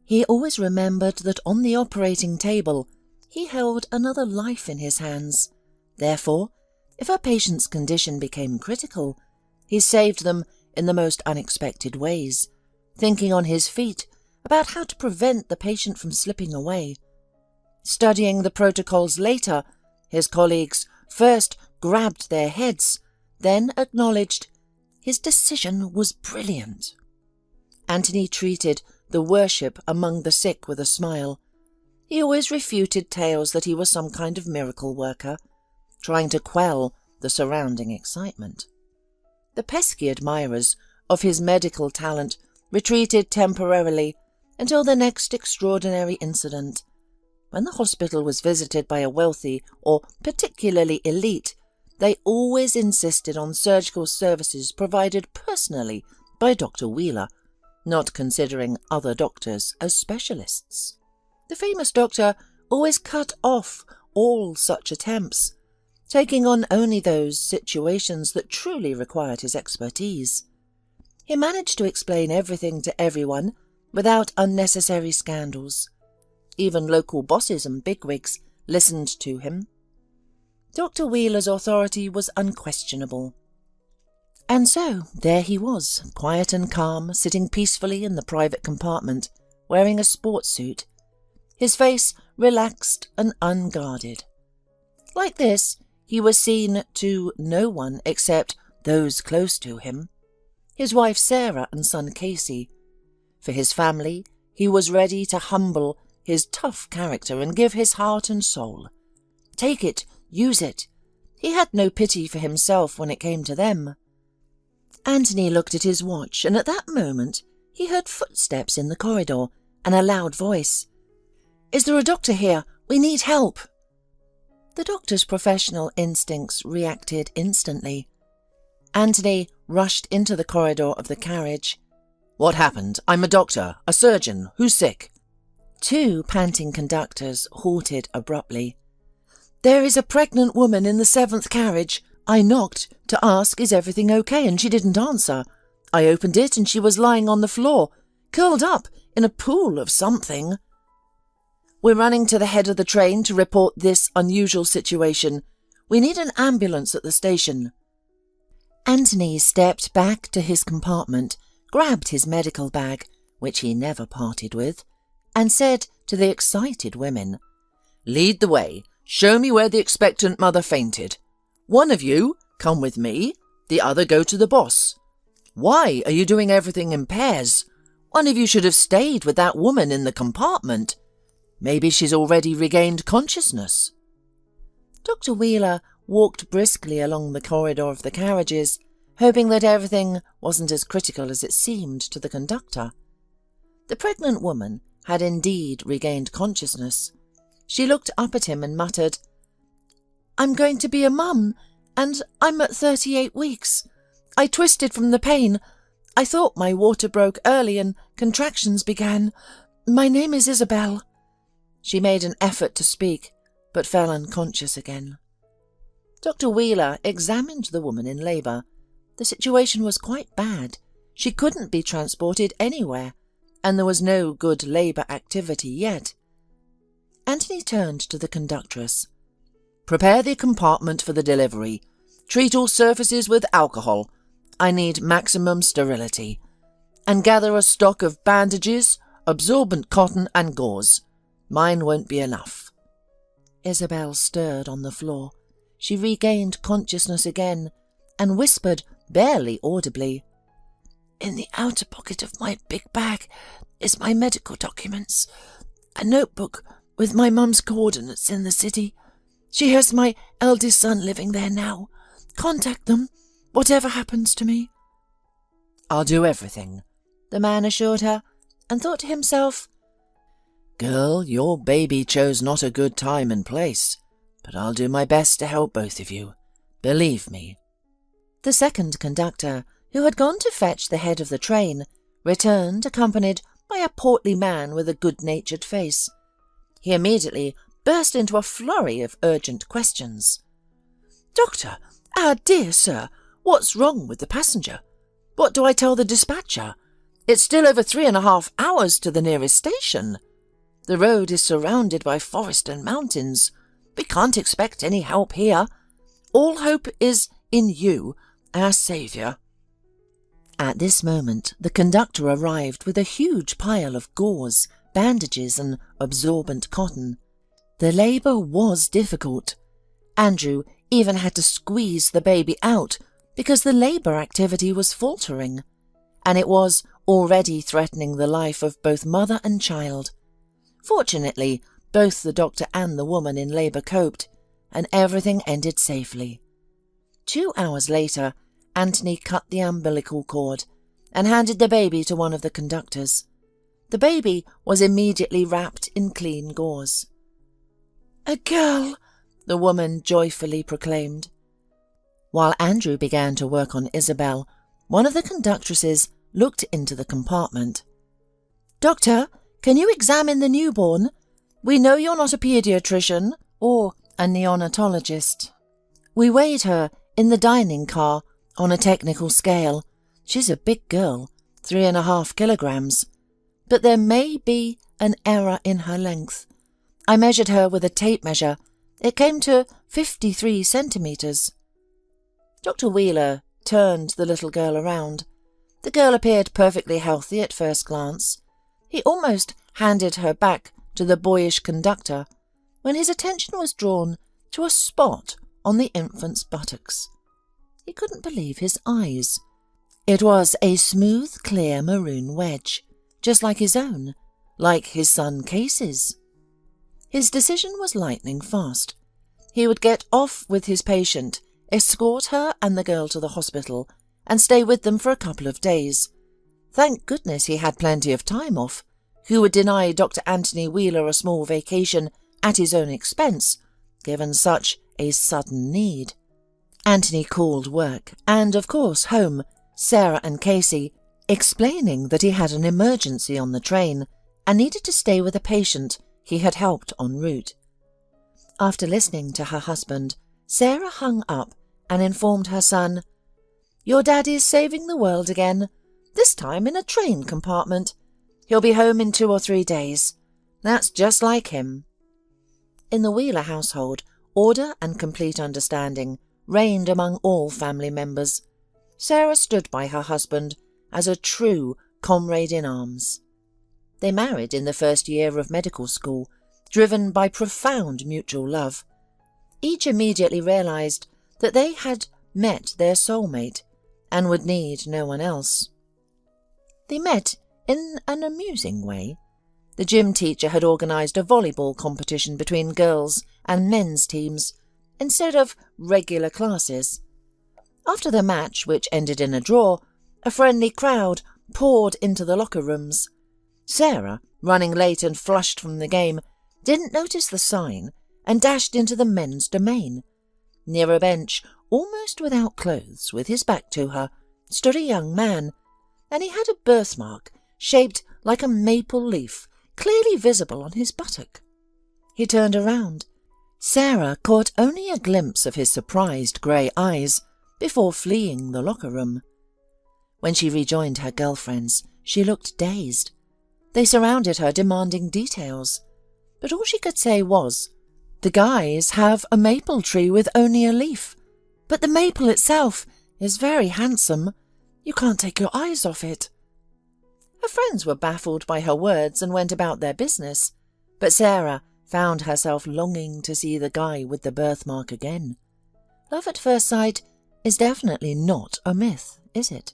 He always remembered that on the operating table he held another life in his hands. Therefore, if a patient's condition became critical, he saved them in the most unexpected ways, thinking on his feet about how to prevent the patient from slipping away. Studying the protocols later, his colleagues first grabbed their heads, then acknowledged his decision was brilliant. Anthony treated the worship among the sick with a smile. He always refuted tales that he was some kind of miracle worker, trying to quell the surrounding excitement. The pesky admirers of his medical talent retreated temporarily until the next extraordinary incident. When the hospital was visited by a wealthy or particularly elite, they always insisted on surgical services provided personally by Dr. Wheeler, not considering other doctors as specialists. The famous doctor always cut off all such attempts, taking on only those situations that truly required his expertise. He managed to explain everything to everyone without unnecessary scandals. Even local bosses and bigwigs listened to him. Dr. Wheeler's authority was unquestionable. And so there he was, quiet and calm, sitting peacefully in the private compartment, wearing a sports suit, his face relaxed and unguarded. Like this, he was seen to no one except those close to him, his wife Sarah and son Casey. For his family, he was ready to humble his tough character and give his heart and soul. Take it, use it. He had no pity for himself when it came to them. Anthony looked at his watch, and at that moment he heard footsteps in the corridor and a loud voice. "Is there a doctor here? We need help." The doctor's professional instincts reacted instantly. Anthony rushed into the corridor of the carriage. "What happened? I'm a doctor, a surgeon. Who's sick?" Two panting conductors halted abruptly. "There is a pregnant woman in the 7th carriage. I knocked to ask is everything okay, and she didn't answer. I opened it and she was lying on the floor, curled up in a pool of something. We're running to the head of the train to report this unusual situation. We need an ambulance at the station." Anthony stepped back to his compartment, grabbed his medical bag, which he never parted with, and said to the excited women, "Lead the way. Show me where the expectant mother fainted. One of you come with me, the other go to the boss. Why are you doing everything in pairs? One of you should have stayed with that woman in the compartment. Maybe she's already regained consciousness." Dr. Wheeler walked briskly along the corridor of the carriages, hoping that everything wasn't as critical as it seemed to the conductor. The pregnant woman had indeed regained consciousness. She looked up at him and muttered, "I'm going to be a mum, and I'm at 38 weeks. I twisted from the pain. I thought my water broke early and contractions began. My name is Isabel." She made an effort to speak, but fell unconscious again. Dr. Wheeler examined the woman in labour. The situation was quite bad. She couldn't be transported anywhere, and there was no good labour activity yet. Anthony turned to the conductress. "Prepare the compartment for the delivery. Treat all surfaces with alcohol. I need maximum sterility. And gather a stock of bandages, absorbent cotton and gauze. Mine won't be enough." Isabel stirred on the floor. She regained consciousness again and whispered, barely audibly, "In the outer pocket of my big bag is my medical documents, a notebook with my mum's coordinates in the city. She has my eldest son living there now. Contact them, whatever happens to me." "I'll do everything," the man assured her, and thought to himself, "Girl, your baby chose not a good time and place, but I'll do my best to help both of you. Believe me." The second conductor, who had gone to fetch the head of the train, returned accompanied by a portly man with a good-natured face. He immediately burst into a flurry of urgent questions. "Doctor, our dear sir, what's wrong with the passenger? What do I tell the dispatcher? It's still over 3.5 hours to the nearest station. The road is surrounded by forest and mountains. We can't expect any help here. All hope is in you, our saviour." At this moment, the conductor arrived with a huge pile of gauze, bandages and absorbent cotton. The labour was difficult. Andrew even had to squeeze the baby out because the labour activity was faltering, and it was already threatening the life of both mother and child. Fortunately, both the doctor and the woman in labour coped, and everything ended safely. 2 hours later, Anthony cut the umbilical cord and handed the baby to one of the conductors. The baby was immediately wrapped in clean gauze. "A girl," the woman joyfully proclaimed. While Andrew began to work on Isabel, one of the conductresses looked into the compartment. "Doctor, can you examine the newborn? We know you're not a paediatrician or a neonatologist." We weighed her in the dining car on a technical scale. She's a big girl, 3.5 kilograms, but there may be an error in her length. I measured her with a tape measure. It came to 53 centimetres. Dr. Wheeler turned the little girl around. The girl appeared perfectly healthy at first glance. He almost handed her back to the boyish conductor when his attention was drawn to a spot on the infant's buttocks. He couldn't believe his eyes. It was a smooth, clear maroon wedge, just like his own, like his son Casey's. His decision was lightning fast. He would get off with his patient, escort her and the girl to the hospital, and stay with them for a couple of days. Thank goodness he had plenty of time off. Who would deny Dr. Anthony Wheeler a small vacation at his own expense, given such a sudden need? Anthony called work, and of course home, Sarah and Casey, explaining that he had an emergency on the train and needed to stay with a patient he had helped en route. After listening to her husband, Sarah hung up and informed her son, "Your daddy's saving the world again, this time in a train compartment. He'll be home in 2 or 3 days. That's just like him." In the Wheeler household, order and complete understanding reigned among all family members. Sarah stood by her husband as a true comrade in arms. They married in the first year of medical school, driven by profound mutual love. Each immediately realized that they had met their soulmate and would need no one else. They met in an amusing way. The gym teacher had organized a volleyball competition between girls and men's teams instead of regular classes. After the match, which ended in a draw, a friendly crowd poured into the locker rooms. Sarah, running late and flushed from the game, didn't notice the sign and dashed into the men's domain. Near a bench, almost without clothes, with his back to her, stood a young man, and he had a birthmark shaped like a maple leaf, clearly visible on his buttock. He turned around. Sarah caught only a glimpse of his surprised grey eyes before fleeing the locker room. When she rejoined her girlfriends, she looked dazed. They surrounded her, demanding details, but all she could say was, "The guys have a maple tree with only a leaf, but the maple itself is very handsome. You can't take your eyes off it." Her friends were baffled by her words and went about their business, but Sarah found herself longing to see the guy with the birthmark again. Love at first sight is definitely not a myth, is it?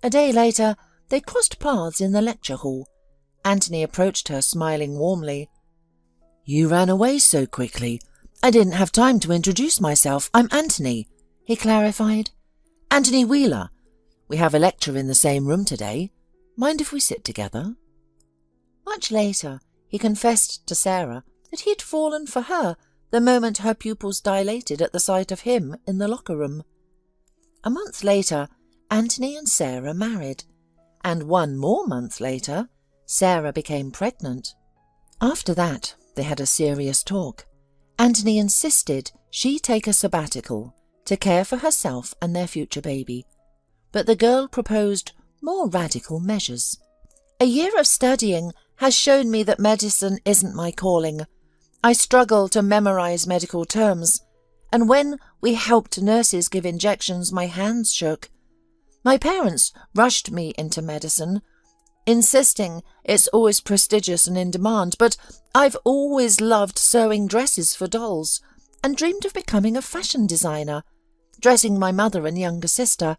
A day later, They crossed paths in the lecture hall. Anthony approached her, smiling warmly. "You ran away so quickly. I didn't have time to introduce myself. I'm Anthony," he clarified. "Anthony Wheeler. We have a lecture in the same room today. Mind if we sit together?" Much later, he confessed to Sarah that he had fallen for her the moment her pupils dilated at the sight of him in the locker room. A month later, Anthony and Sarah married, and 1 more month later, Sarah became pregnant. After that, they had a serious talk. Anthony insisted she take a sabbatical to care for herself and their future baby, but the girl proposed more radical measures. "A year of studying has shown me that medicine isn't my calling. I struggle to memorize medical terms, and when we helped nurses give injections, my hands shook. My parents rushed me into medicine, insisting it's always prestigious and in demand, but I've always loved sewing dresses for dolls and dreamed of becoming a fashion designer, dressing my mother and younger sister.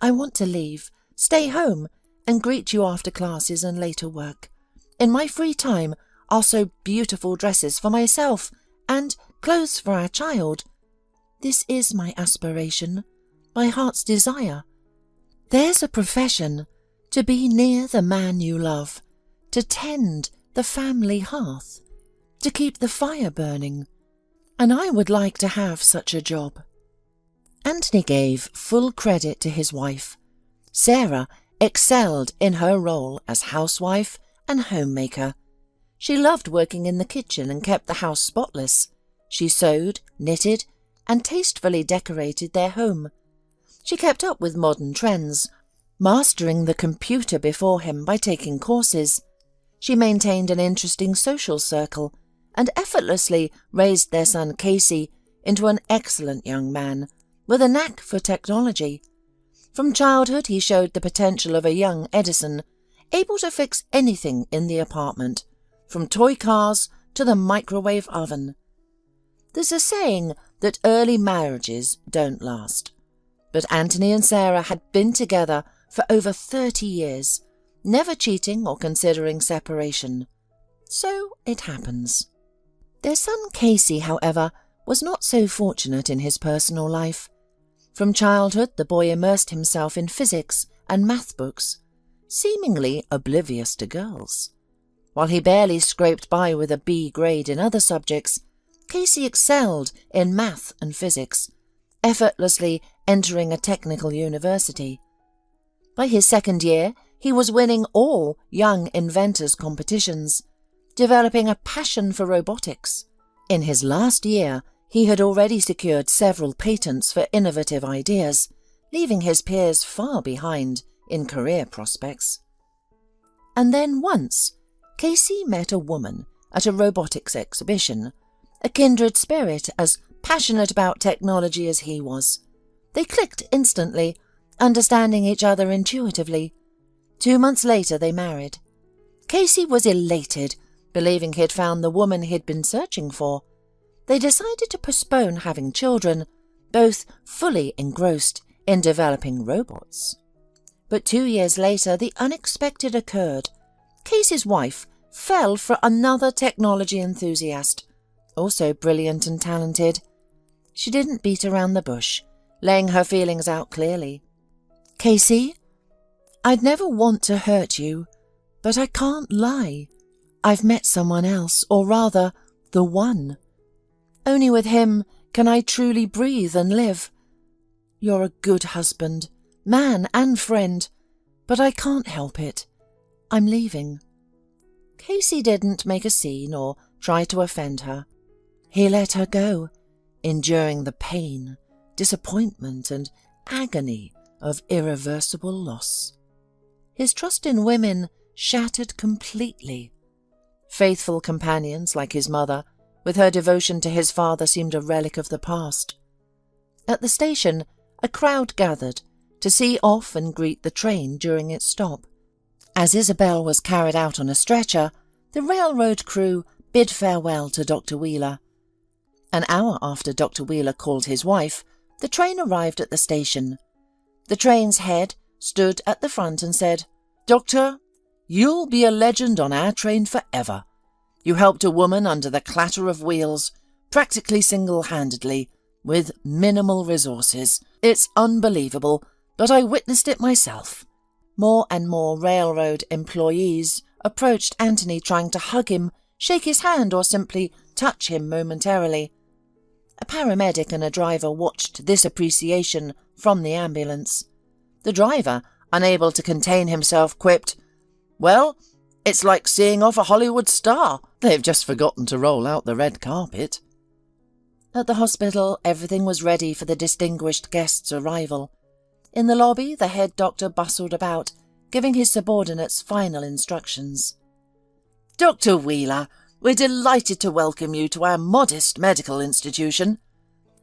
I want to leave, stay home, and greet you after classes and later work. In my free time, I'll sew beautiful dresses for myself and clothes for our child. This is my aspiration, my heart's desire. There's a profession, to be near the man you love, to tend the family hearth, to keep the fire burning, and I would like to have such a job." Anthony gave full credit to his wife. Sarah excelled in her role as housewife and homemaker. She loved working in the kitchen and kept the house spotless. She sewed, knitted, and tastefully decorated their home. She kept up with modern trends, mastering the computer before him by taking courses. She maintained an interesting social circle and effortlessly raised their son Casey into an excellent young man with a knack for technology. From childhood he showed the potential of a young Edison, able to fix anything in the apartment, from toy cars to the microwave oven. There's a saying that early marriages don't last, but Anthony and Sarah had been together for over 30 years, never cheating or considering separation. So it happens. Their son Casey, however, was not so fortunate in his personal life. From childhood, the boy immersed himself in physics and math books, seemingly oblivious to girls. While he barely scraped by with a B grade in other subjects, Casey excelled in math and physics, effortlessly entering a technical university. By his second year, he was winning all young inventors' competitions, developing a passion for robotics. In his last year, he had already secured several patents for innovative ideas, leaving his peers far behind in career prospects. And then once, Casey met a woman at a robotics exhibition, a kindred spirit as passionate about technology as he was. They clicked instantly, understanding each other intuitively. 2 months later they married. Casey was elated, believing he'd found the woman he'd been searching for. They decided to postpone having children, both fully engrossed in developing robots. But 2 years later the unexpected occurred. Casey's wife fell for another technology enthusiast, also brilliant and talented. She didn't beat around the bush, laying her feelings out clearly. "Casey, I'd never want to hurt you, but I can't lie. I've met someone else, or rather, the one. Only with him can I truly breathe and live. You're a good husband, man and friend, but I can't help it. I'm leaving." Casey didn't make a scene or try to offend her. He let her go, enduring the pain, disappointment, and agony of irreversible loss. His trust in women shattered completely. Faithful companions like his mother, with her devotion to his father, seemed a relic of the past. At the station, a crowd gathered to see off and greet the train during its stop. As Isabel was carried out on a stretcher, the railroad crew bid farewell to Dr. Wheeler. An hour after Dr. Wheeler called his wife, the train arrived at the station. The train's head stood at the front and said, Doctor, you'll be a legend on our train forever. You helped a woman under the clatter of wheels, practically single-handedly, with minimal resources. It's unbelievable, but I witnessed it myself. More and more railroad employees approached Anthony, trying to hug him, shake his hand, or simply touch him momentarily. A paramedic and a driver watched this appreciation from the ambulance. The driver, unable to contain himself, quipped, "Well, it's like seeing off a Hollywood star. They've just forgotten to roll out the red carpet." At the hospital, everything was ready for the distinguished guest's arrival. In the lobby, the head doctor bustled about, giving his subordinates final instructions. "Dr. Wheeler, we're delighted to welcome you to our modest medical institution.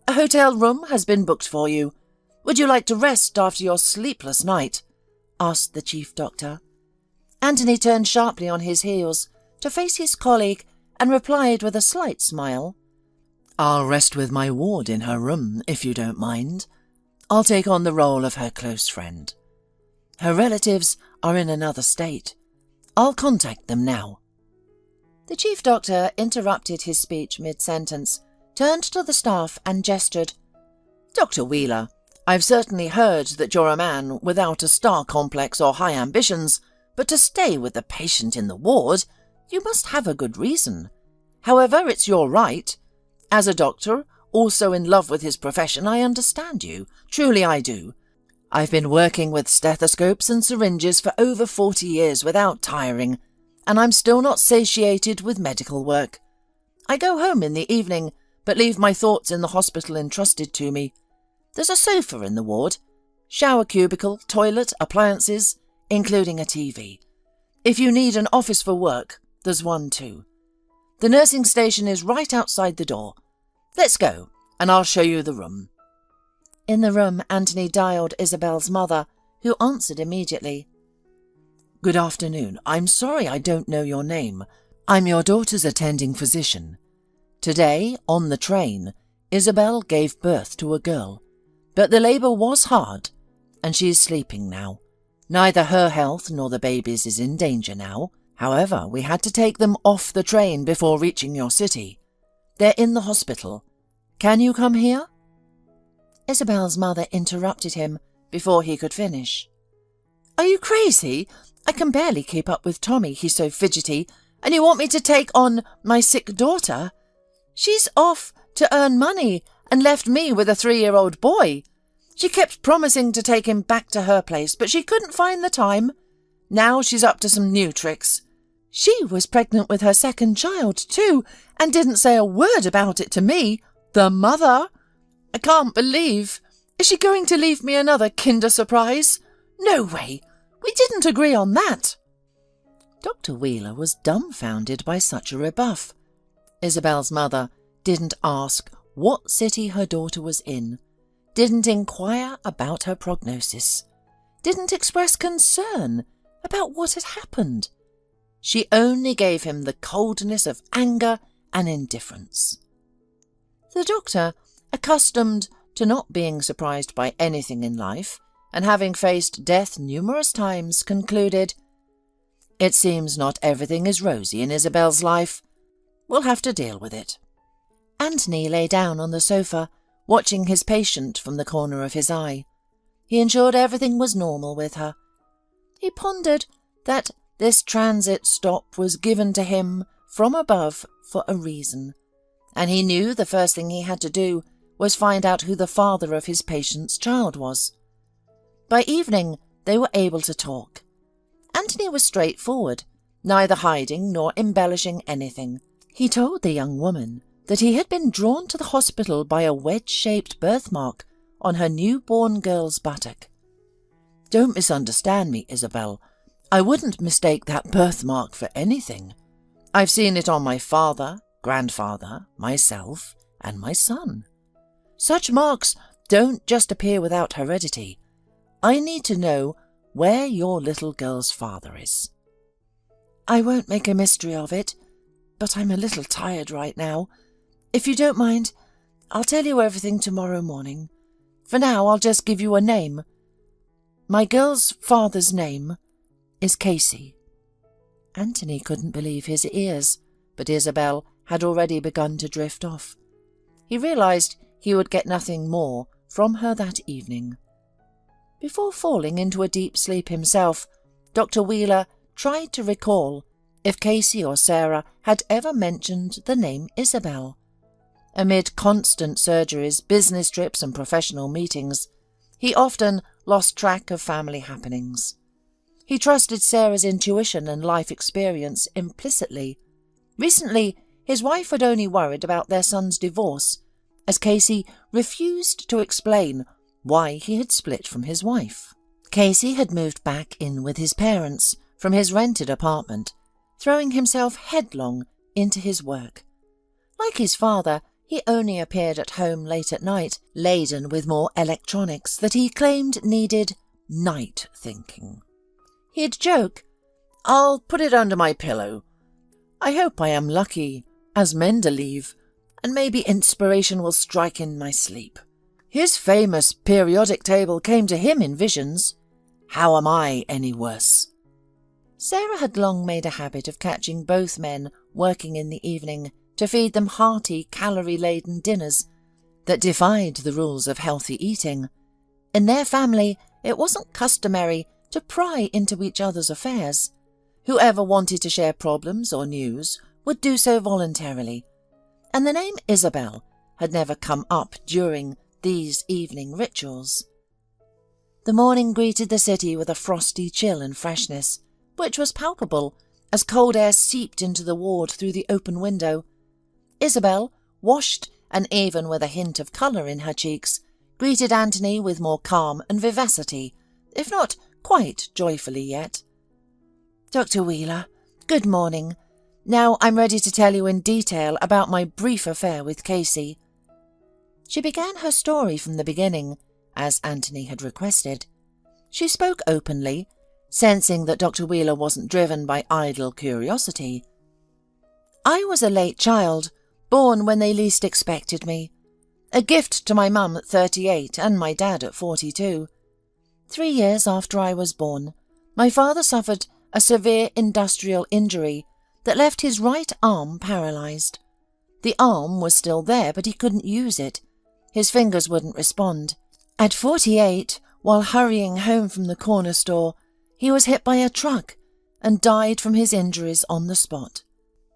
A hotel room has been booked for you. Would you like to rest after your sleepless night?" asked the chief doctor. Anthony turned sharply on his heels to face his colleague and replied with a slight smile, "I'll rest with my ward in her room, if you don't mind. I'll take on the role of her close friend. Her relatives are in another state. I'll contact them now." The chief doctor interrupted his speech mid-sentence, turned to the staff and gestured, "Dr. Wheeler, I've certainly heard that you're a man without a star complex or high ambitions, but to stay with the patient in the ward, you must have a good reason. However, it's your right. As a doctor, also in love with his profession, I understand you. Truly I do. I've been working with stethoscopes and syringes for over 40 years without tiring, and I'm still not satiated with medical work. I go home in the evening, but leave my thoughts in the hospital entrusted to me. There's a sofa in the ward, shower cubicle, toilet, appliances, including a TV. If you need an office for work, there's one too. The nursing station is right outside the door. Let's go, and I'll show you the room." In the room, Anthony dialed Isabel's mother, who answered immediately. "Good afternoon. I'm sorry I don't know your name. I'm your daughter's attending physician. Today, on the train, Isabel gave birth to a girl, but the labour was hard, and she is sleeping now. Neither her health nor the baby's is in danger now. However, we had to take them off the train before reaching your city. They're in the hospital. Can you come here?" Isabel's mother interrupted him before he could finish. "Are you crazy? I can barely keep up with Tommy, he's so fidgety, and you want me to take on my sick daughter? She's off to earn money and left me with a 3-year-old boy. She kept promising to take him back to her place, but she couldn't find the time. Now she's up to some new tricks. She was pregnant with her second child too, and didn't say a word about it to me, the mother. I can't believe. Is she going to leave me another Kinder Surprise? No way. We didn't agree on that." Dr. Wheeler was dumbfounded by such a rebuff. Isabel's mother didn't ask what city her daughter was in, didn't inquire about her prognosis, didn't express concern about what had happened. She only gave him the coldness of anger and indifference. The doctor, accustomed to not being surprised by anything in life, and having faced death numerous times, concluded, "It seems not everything is rosy in Isabel's life. We'll have to deal with it." Anthony lay down on the sofa, watching his patient from the corner of his eye. He ensured everything was normal with her. He pondered that this transit stop was given to him from above for a reason, and he knew the first thing he had to do was find out who the father of his patient's child was. By evening, they were able to talk. Anthony was straightforward, neither hiding nor embellishing anything. He told the young woman that he had been drawn to the hospital by a wedge-shaped birthmark on her newborn girl's buttock. "Don't misunderstand me, Isabel. I wouldn't mistake that birthmark for anything. I've seen it on my father, grandfather, myself, and my son. Such marks don't just appear without heredity. I need to know where your little girl's father is." "I won't make a mystery of it, but I'm a little tired right now. If you don't mind, I'll tell you everything tomorrow morning. For now, I'll just give you a name. My girl's father's name is Casey." Anthony couldn't believe his ears, but Isabel had already begun to drift off. He realized he would get nothing more from her that evening. Before falling into a deep sleep himself, Dr. Wheeler tried to recall if Casey or Sarah had ever mentioned the name Isabel. Amid constant surgeries, business trips and professional meetings, he often lost track of family happenings. He trusted Sarah's intuition and life experience implicitly. Recently, his wife had only worried about their son's divorce, as Casey refused to explain why he had split from his wife. Casey had moved back in with his parents from his rented apartment, throwing himself headlong into his work. Like his father, he only appeared at home late at night, laden with more electronics that he claimed needed night thinking. He'd joke, "I'll put it under my pillow. I hope I am lucky, as Mendeleev, and maybe inspiration will strike in my sleep. His famous periodic table came to him in visions. How am I any worse?" Sarah had long made a habit of catching both men working in the evening to feed them hearty, calorie-laden dinners that defied the rules of healthy eating. In their family, it wasn't customary to pry into each other's affairs. Whoever wanted to share problems or news would do so voluntarily, and the name Isabel had never come up during these evening rituals. The morning greeted the city with a frosty chill and freshness, which was palpable as cold air seeped into the ward through the open window. Isabel, washed and even with a hint of colour in her cheeks, greeted Anthony with more calm and vivacity, if not quite joyfully yet. "Dr. Wheeler, good morning. Now I'm ready to tell you in detail about my brief affair with Casey." She began her story from the beginning, as Anthony had requested. She spoke openly, sensing that Dr. Wheeler wasn't driven by idle curiosity. "I was a late child, born when they least expected me. A gift to my mum at 38 and my dad at 42. 3 years after I was born, my father suffered a severe industrial injury that left his right arm paralysed. The arm was still there, but he couldn't use it. His fingers wouldn't respond. At 48, while hurrying home from the corner store, he was hit by a truck and died from his injuries on the spot.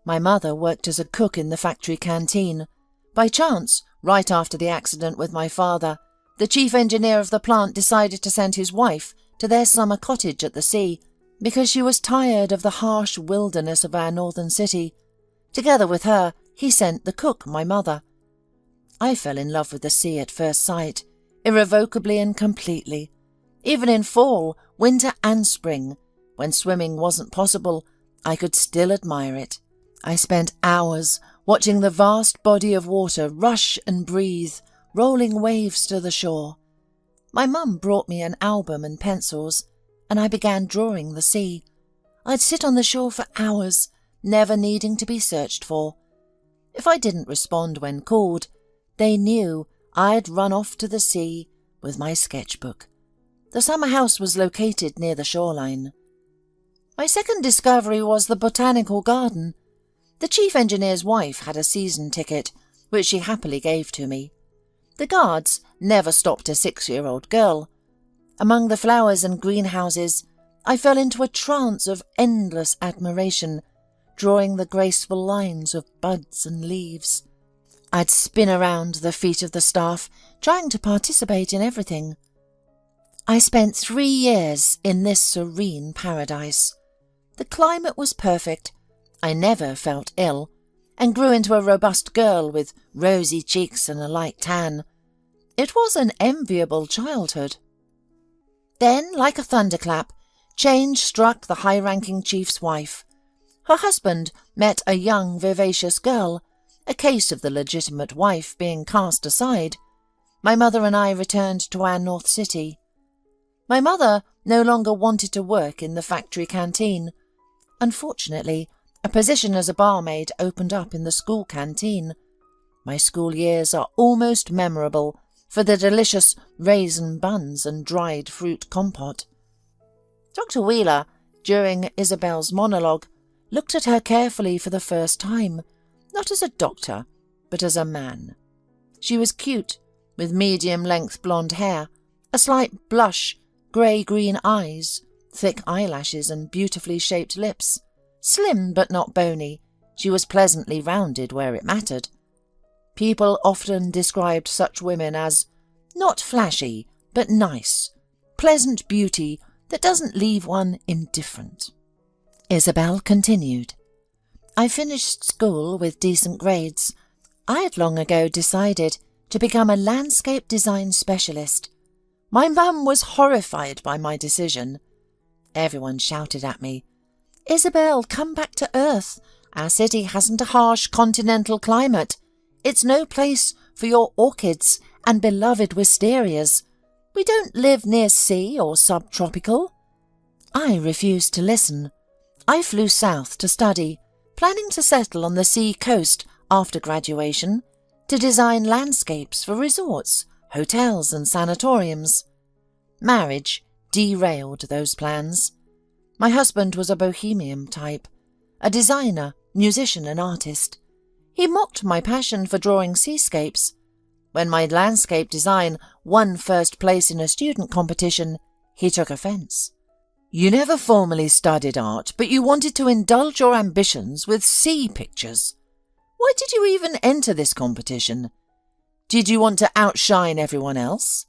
My mother worked as a cook in the factory canteen. By chance, right after the accident with my father, the chief engineer of the plant decided to send his wife to their summer cottage at the sea because she was tired of the harsh wilderness of our northern city. Together with her, he sent the cook, my mother. I fell in love with the sea at first sight, irrevocably and completely. Even in fall, winter and spring, when swimming wasn't possible, I could still admire it. I spent hours watching the vast body of water rush and breathe, rolling waves to the shore. My mum brought me an album and pencils, and I began drawing the sea. I'd sit on the shore for hours, never needing to be searched for. If I didn't respond when called, they knew I'd run off to the sea with my sketchbook. The summer house was located near the shoreline. My second discovery was the botanical garden. The chief engineer's wife had a season ticket, which she happily gave to me. The guards never stopped a 6-year-old girl. Among the flowers and greenhouses, I fell into a trance of endless admiration, drawing the graceful lines of buds and leaves. I'd spin around the feet of the staff, trying to participate in everything. I spent 3 years in this serene paradise. The climate was perfect. I never felt ill, and grew into a robust girl with rosy cheeks and a light tan. It was an enviable childhood. Then, like a thunderclap, change struck the high-ranking chief's wife. Her husband met a young, vivacious girl, a case of the legitimate wife being cast aside. My mother and I returned to our North City. My mother no longer wanted to work in the factory canteen. Unfortunately, a position as a barmaid opened up in the school canteen. My school years are almost memorable for the delicious raisin buns and dried fruit compote. Dr. Wheeler during Isabel's monologue, looked at her carefully for the first time, not as a doctor, but as a man. She was cute, with medium-length blonde hair, a slight blush, grey-green eyes, thick eyelashes and beautifully shaped lips. Slim but not bony, she was pleasantly rounded where it mattered. People often described such women as not flashy, but nice, pleasant beauty that doesn't leave one indifferent. Isabel continued. I finished school with decent grades. I had long ago decided to become a landscape design specialist. My mum was horrified by my decision. Everyone shouted at me, "Isabel, come back to Earth. Our city hasn't a harsh continental climate. It's no place for your orchids and beloved wisterias. We don't live near sea or subtropical." I refused to listen. I flew south to study, planning to settle on the sea coast after graduation, to design landscapes for resorts, hotels and sanatoriums. Marriage derailed those plans. My husband was a bohemian type, a designer, musician and artist. He mocked my passion for drawing seascapes. When my landscape design won first place in a student competition, he took offence. "You never formally studied art, but you wanted to indulge your ambitions with sea pictures. Why did you even enter this competition? Did you want to outshine everyone else?"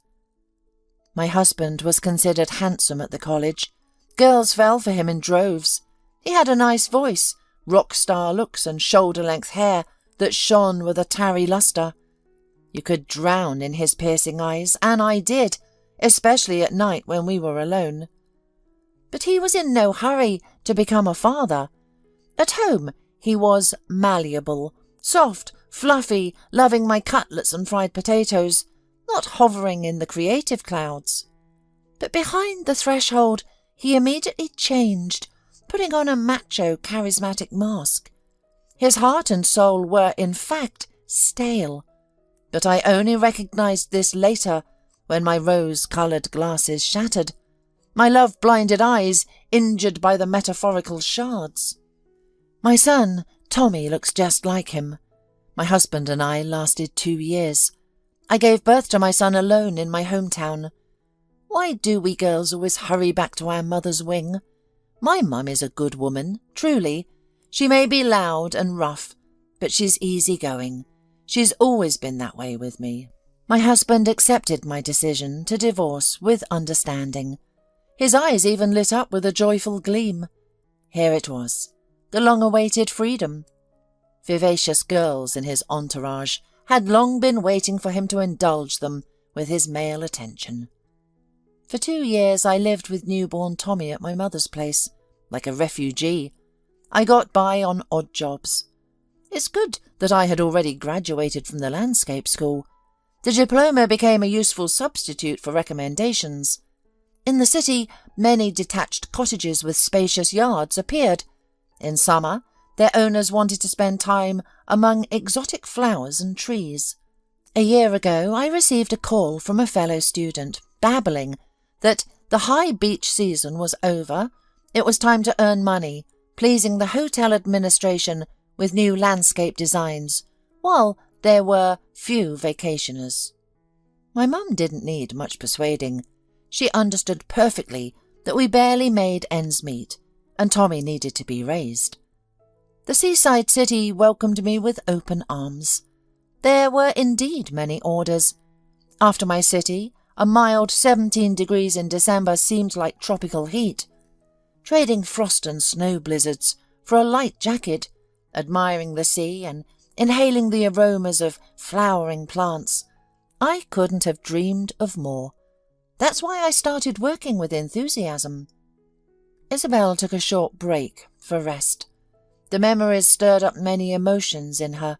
My husband was considered handsome at the college. Girls fell for him in droves. He had a nice voice, rock star looks and shoulder-length hair that shone with a tarry lustre. You could drown in his piercing eyes, and I did, especially at night when we were alone. But he was in no hurry to become a father. At home he was malleable, soft, fluffy, loving my cutlets and fried potatoes, not hovering in the creative clouds. But behind the threshold he immediately changed, putting on a macho, charismatic mask. His heart and soul were, in fact, stale. But I only recognized this later, when my rose-coloured glasses shattered, my love-blinded eyes injured by the metaphorical shards. My son, Tommy, looks just like him. My husband and I lasted 2 years. I gave birth to my son alone in my hometown. Why do we girls always hurry back to our mother's wing? My mum is a good woman, truly. She may be loud and rough, but she's easy-going. She's always been that way with me. My husband accepted my decision to divorce with understanding. His eyes even lit up with a joyful gleam. Here it was, the long-awaited freedom. Vivacious girls in his entourage had long been waiting for him to indulge them with his male attention. For 2 years I lived with newborn Tommy at my mother's place, like a refugee. I got by on odd jobs. It's good that I had already graduated from the landscape school. The diploma became a useful substitute for recommendations. In the city, many detached cottages with spacious yards appeared. In summer, their owners wanted to spend time among exotic flowers and trees. A year ago, I received a call from a fellow student, babbling that the high beach season was over, it was time to earn money, pleasing the hotel administration with new landscape designs, while there were few vacationers. My mum didn't need much persuading. She understood perfectly that we barely made ends meet, and Tommy needed to be raised. The seaside city welcomed me with open arms. There were indeed many orders. After my city, a mild 17 degrees in December seemed like tropical heat. Trading frost and snow blizzards for a light jacket, admiring the sea and inhaling the aromas of flowering plants, I couldn't have dreamed of more. That's why I started working with enthusiasm. Isabel took a short break for rest. The memories stirred up many emotions in her.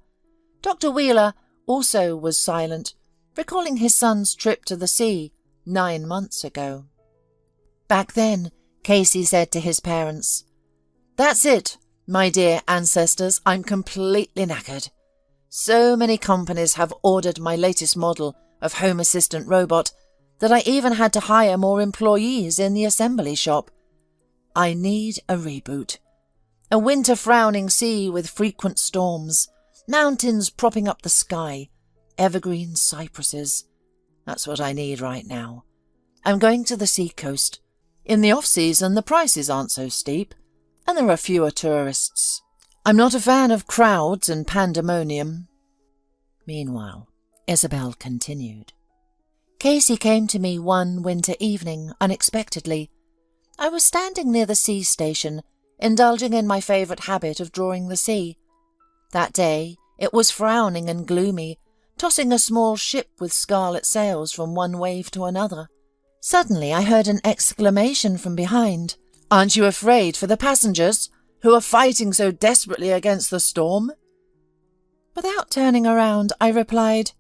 Dr. Wheeler also was silent, recalling his son's trip to the sea 9 months ago. Back then, Casey said to his parents, "That's it, my dear ancestors, I'm completely knackered. So many companies have ordered my latest model of home assistant robot that I even had to hire more employees in the assembly shop. I need a reboot. A winter frowning sea with frequent storms, mountains propping up the sky, evergreen cypresses. That's what I need right now. I'm going to the seacoast. In the off-season, the prices aren't so steep, and there are fewer tourists. I'm not a fan of crowds and pandemonium. Meanwhile, Isabel continued. Casey came to me one winter evening, unexpectedly. I was standing near the sea station, indulging in my favourite habit of drawing the sea. That day it was frowning and gloomy, tossing a small ship with scarlet sails from one wave to another. Suddenly I heard an exclamation from behind. "Aren't you afraid for the passengers, who are fighting so desperately against the storm?" Without turning around, I replied,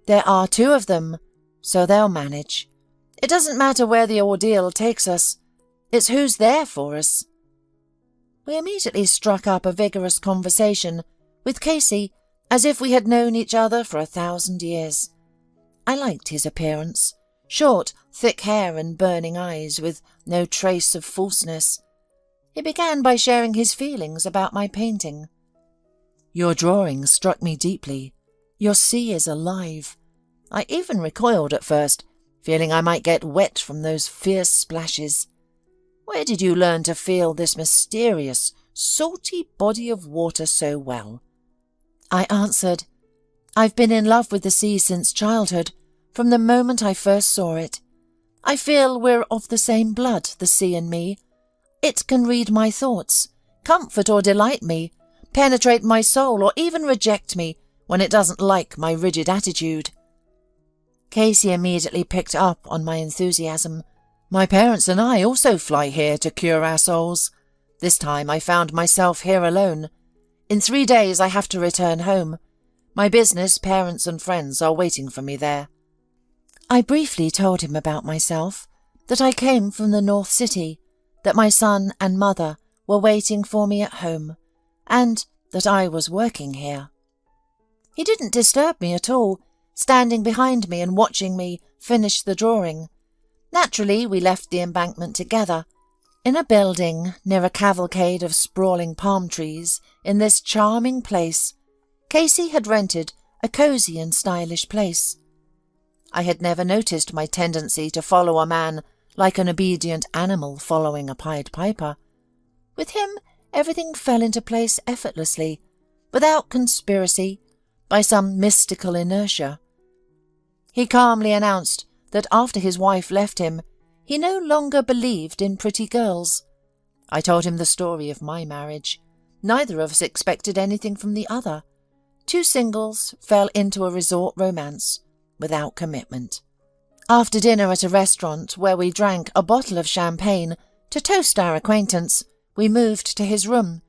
"There are 2 of them, so they'll manage. It doesn't matter where the ordeal takes us, it's who's there for us." We immediately struck up a vigorous conversation, with Casey as if we had known each other for 1,000 years. I liked his appearance. Short, thick hair and burning eyes with no trace of falseness. He began by sharing his feelings about my painting. "Your drawing struck me deeply. Your sea is alive. I even recoiled at first, feeling I might get wet from those fierce splashes. Where did you learn to feel this mysterious, salty body of water so well?" I answered, "I've been in love with the sea since childhood, from the moment I first saw it. I feel we're of the same blood, the sea and me. It can read my thoughts, comfort or delight me, penetrate my soul or even reject me when it doesn't like my rigid attitude." Casey immediately picked up on my enthusiasm. "My parents and I also fly here to cure our souls. This time I found myself here alone. In 3 days I have to return home. My business, parents and friends are waiting for me there." I briefly told him about myself, that I came from the North City, that my son and mother were waiting for me at home, and that I was working here. He didn't disturb me at all, standing behind me and watching me finish the drawing. Naturally, we left the embankment together. In a building near a cavalcade of sprawling palm trees in this charming place, Casey had rented a cosy and stylish place. I had never noticed my tendency to follow a man like an obedient animal following a Pied Piper. With him, everything fell into place effortlessly, without conspiracy, by some mystical inertia. He calmly announced that after his wife left him, he no longer believed in pretty girls. I told him the story of my marriage. Neither of us expected anything from the other. 2 singles fell into a resort romance without commitment. After dinner at a restaurant where we drank a bottle of champagne to toast our acquaintance, we moved to his room.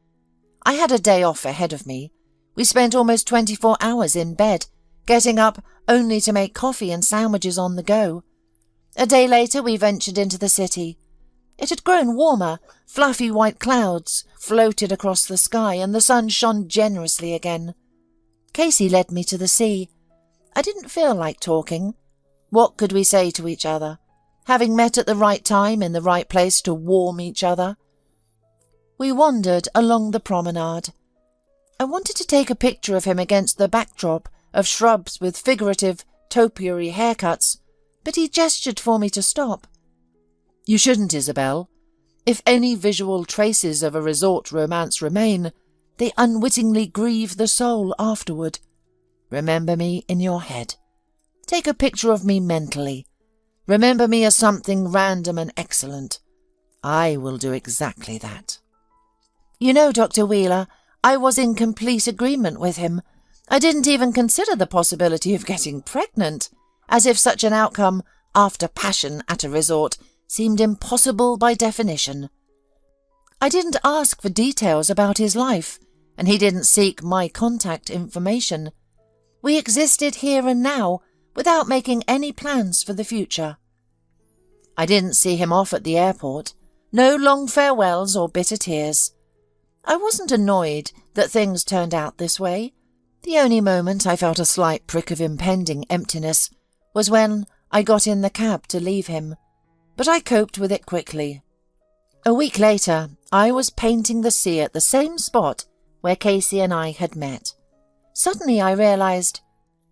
I had a day off ahead of me. We spent almost 24 hours in bed, getting up only to make coffee and sandwiches on the go. A day later we ventured into the city. It had grown warmer, fluffy white clouds floated across the sky and the sun shone generously again. Casey led me to the sea. I didn't feel like talking. What could we say to each other, having met at the right time in the right place to warm each other? We wandered along the promenade. I wanted to take a picture of him against the backdrop of shrubs with figurative, topiary haircuts, but he gestured for me to stop. "You shouldn't, Isabel. If any visual traces of a resort romance remain, they unwittingly grieve the soul afterward. Remember me in your head. Take a picture of me mentally. Remember me as something random and excellent. I will do exactly that." You know, Dr. Wheeler, I was in complete agreement with him. I didn't even consider the possibility of getting pregnant, as if such an outcome, after passion at a resort, seemed impossible by definition. I didn't ask for details about his life, and he didn't seek my contact information. We existed here and now, without making any plans for the future. I didn't see him off at the airport. No long farewells or bitter tears. I wasn't annoyed that things turned out this way. The only moment I felt a slight prick of impending emptiness was when I got in the cab to leave him, but I coped with it quickly. A week later, I was painting the sea at the same spot where Casey and I had met. Suddenly I realized,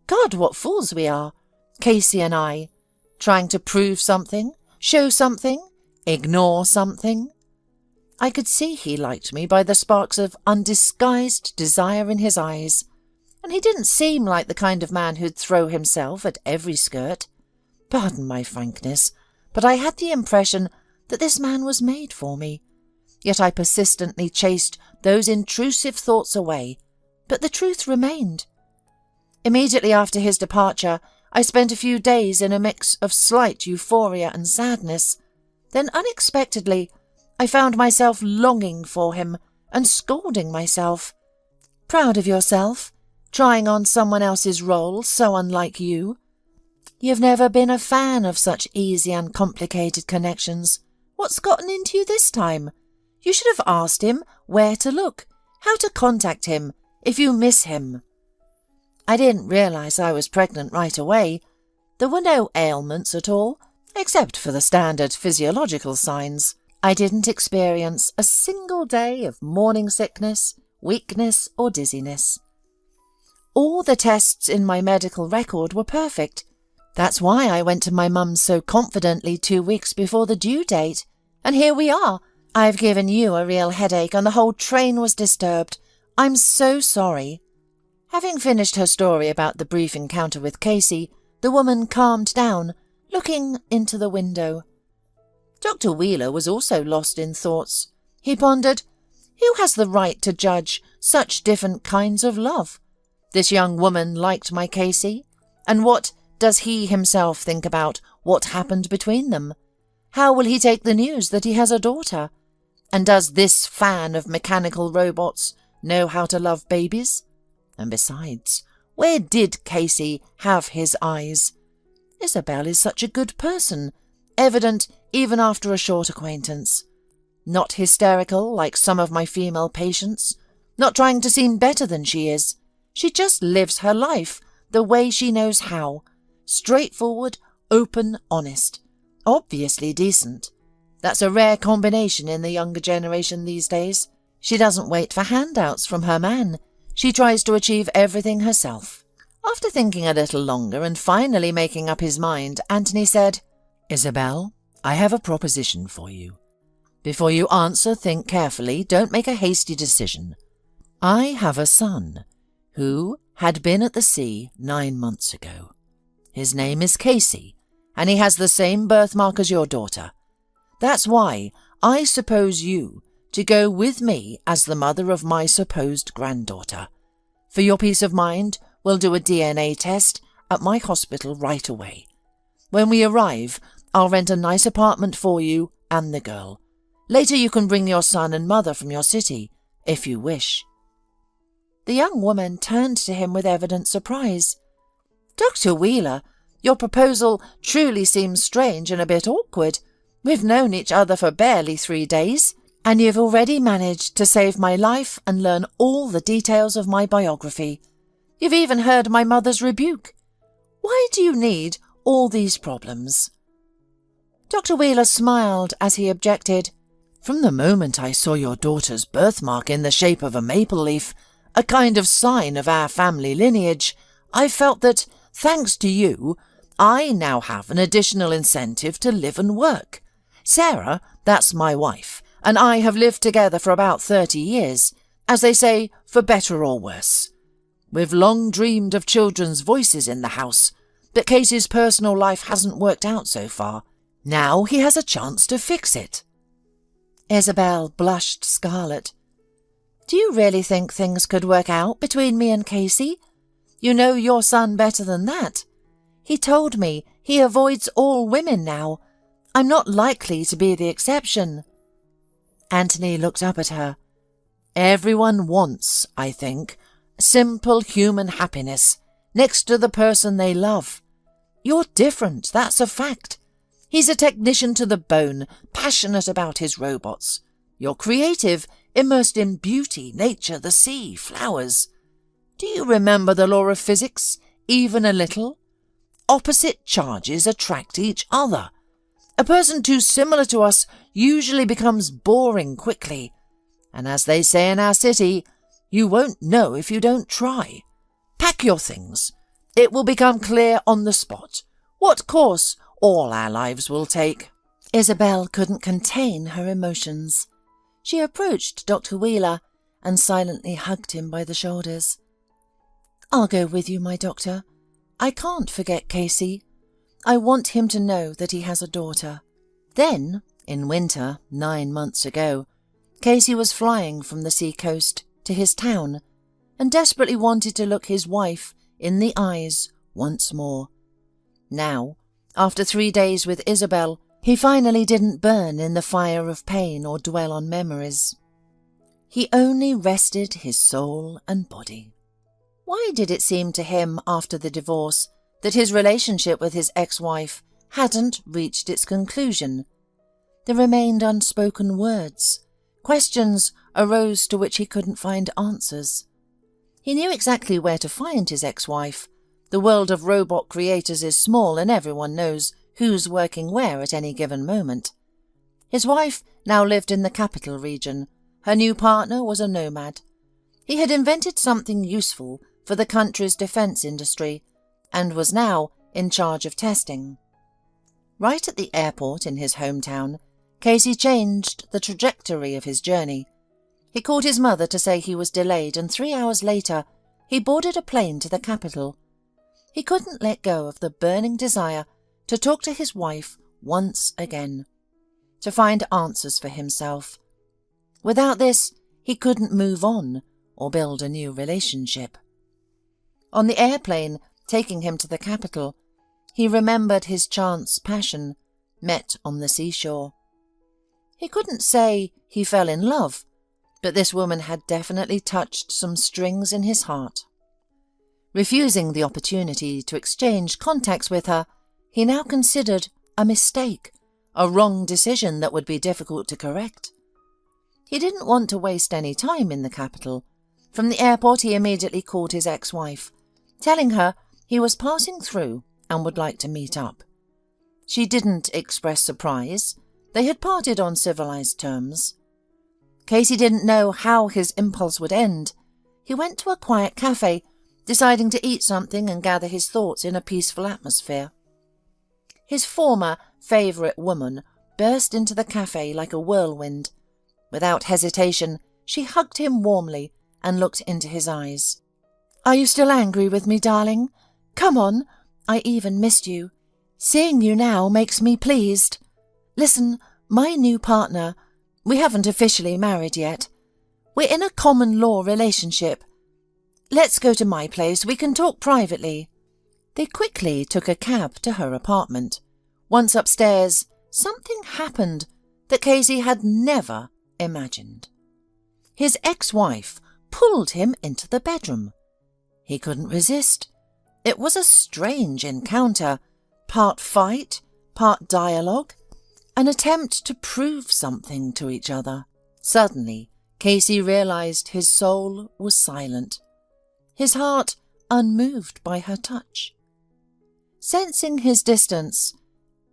God, what fools we are, Casey and I, trying to prove something, show something, ignore something. I could see he liked me by the sparks of undisguised desire in his eyes, and he didn't seem like the kind of man who'd throw himself at every skirt. Pardon my frankness, but I had the impression that this man was made for me. Yet I persistently chased those intrusive thoughts away, but the truth remained. Immediately after his departure, I spent a few days in a mix of slight euphoria and sadness. Then unexpectedly, I found myself longing for him and scolding myself. Proud of yourself, trying on someone else's role so unlike you. You've never been a fan of such easy, uncomplicated connections. What's gotten into you this time? You should have asked him where to look, how to contact him, if you miss him. I didn't realize I was pregnant right away. There were no ailments at all, except for the standard physiological signs. I didn't experience a single day of morning sickness, weakness, or dizziness. All the tests in my medical record were perfect. That's why I went to my mum's so confidently 2 weeks before the due date. And here we are. I've given you a real headache and the whole train was disturbed. I'm so sorry. Having finished her story about the brief encounter with Casey, the woman calmed down, looking into the window. Dr. Wheeler was also lost in thoughts. He pondered, who has the right to judge such different kinds of love? This young woman liked my Casey, and what does he himself think about what happened between them? How will he take the news that he has a daughter? And does this fan of mechanical robots know how to love babies? And besides, where did Casey have his eyes? Isabel is such a good person, evident even after a short acquaintance. Not hysterical like some of my female patients, not trying to seem better than she is. She just lives her life the way she knows how. Straightforward, open, honest. Obviously decent. That's a rare combination in the younger generation these days. She doesn't wait for handouts from her man. She tries to achieve everything herself. After thinking a little longer and finally making up his mind, Anthony said, Isabel, I have a proposition for you. Before you answer, think carefully. Don't make a hasty decision. I have a son who had been at the sea 9 months ago. His name is Casey, and he has the same birthmark as your daughter. That's why I suppose you to go with me as the mother of my supposed granddaughter. For your peace of mind, we'll do a DNA test at my hospital right away. When we arrive, I'll rent a nice apartment for you and the girl. Later you can bring your son and mother from your city, if you wish. The young woman turned to him with evident surprise. Dr. Wheeler, your proposal truly seems strange and a bit awkward. We've known each other for barely 3 days, and you've already managed to save my life and learn all the details of my biography. You've even heard my mother's rebuke. Why do you need all these problems? Dr. Wheeler smiled as he objected. From the moment I saw your daughter's birthmark in the shape of a maple leaf, a kind of sign of our family lineage, I felt that, thanks to you, I now have an additional incentive to live and work. Sarah, that's my wife, and I have lived together for about 30 years, as they say, for better or worse. We've long dreamed of children's voices in the house, but Casey's personal life hasn't worked out so far. Now he has a chance to fix it. Isabel blushed scarlet. Do you really think things could work out between me and Casey? You know your son better than that. He told me he avoids all women now. I'm not likely to be the exception. Anthony looked up at her. Everyone wants, I think, simple human happiness next to the person they love. You're different, that's a fact. He's a technician to the bone, passionate about his robots. You're creative, immersed in beauty, nature, the sea, flowers. Do you remember the law of physics, even a little? Opposite charges attract each other. A person too similar to us usually becomes boring quickly, and as they say in our city, you won't know if you don't try. Pack your things. It will become clear on the spot what course all our lives will take." Isabel couldn't contain her emotions. She approached Dr. Wheeler and silently hugged him by the shoulders. "I'll go with you, my doctor. I can't forget Casey. I want him to know that he has a daughter." Then, in winter, 9 months ago, Casey was flying from the sea coast to his town and desperately wanted to look his wife in the eyes once more. Now, after 3 days with Isabel, he finally didn't burn in the fire of pain or dwell on memories. He only rested his soul and body. Why did it seem to him after the divorce that his relationship with his ex-wife hadn't reached its conclusion? There remained unspoken words. Questions arose to which he couldn't find answers. He knew exactly where to find his ex-wife. The world of robot creators is small and everyone knows who's working where at any given moment. His wife now lived in the capital region. Her new partner was a nomad. He had invented something useful for the country's defense industry and was now in charge of testing. Right at the airport in his hometown, Casey changed the trajectory of his journey. He called his mother to say he was delayed, and 3 hours later he boarded a plane to the capital. He couldn't let go of the burning desire to talk to his wife once again, to find answers for himself. Without this, he couldn't move on or build a new relationship. On the airplane taking him to the capital, he remembered his chance passion, met on the seashore. He couldn't say he fell in love, but this woman had definitely touched some strings in his heart. Refusing the opportunity to exchange contacts with her, he now considered a mistake, a wrong decision that would be difficult to correct. He didn't want to waste any time in the capital. From the airport he immediately called his ex-wife, telling her he was passing through and would like to meet up. She didn't express surprise. They had parted on civilized terms. Casey didn't know how his impulse would end. He went to a quiet cafe, deciding to eat something and gather his thoughts in a peaceful atmosphere. His former favourite woman burst into the cafe like a whirlwind. Without hesitation, she hugged him warmly and looked into his eyes. "Are you still angry with me, darling? Come on, I even missed you. Seeing you now makes me pleased. Listen, my new partner, we haven't officially married yet. We're in a common law relationship. Let's go to my place, we can talk privately." They quickly took a cab to her apartment. Once upstairs, something happened that Casey had never imagined. His ex-wife pulled him into the bedroom. He couldn't resist. It was a strange encounter, part fight, part dialogue, an attempt to prove something to each other. Suddenly, Casey realized his soul was silent, his heart unmoved by her touch. Sensing his distance,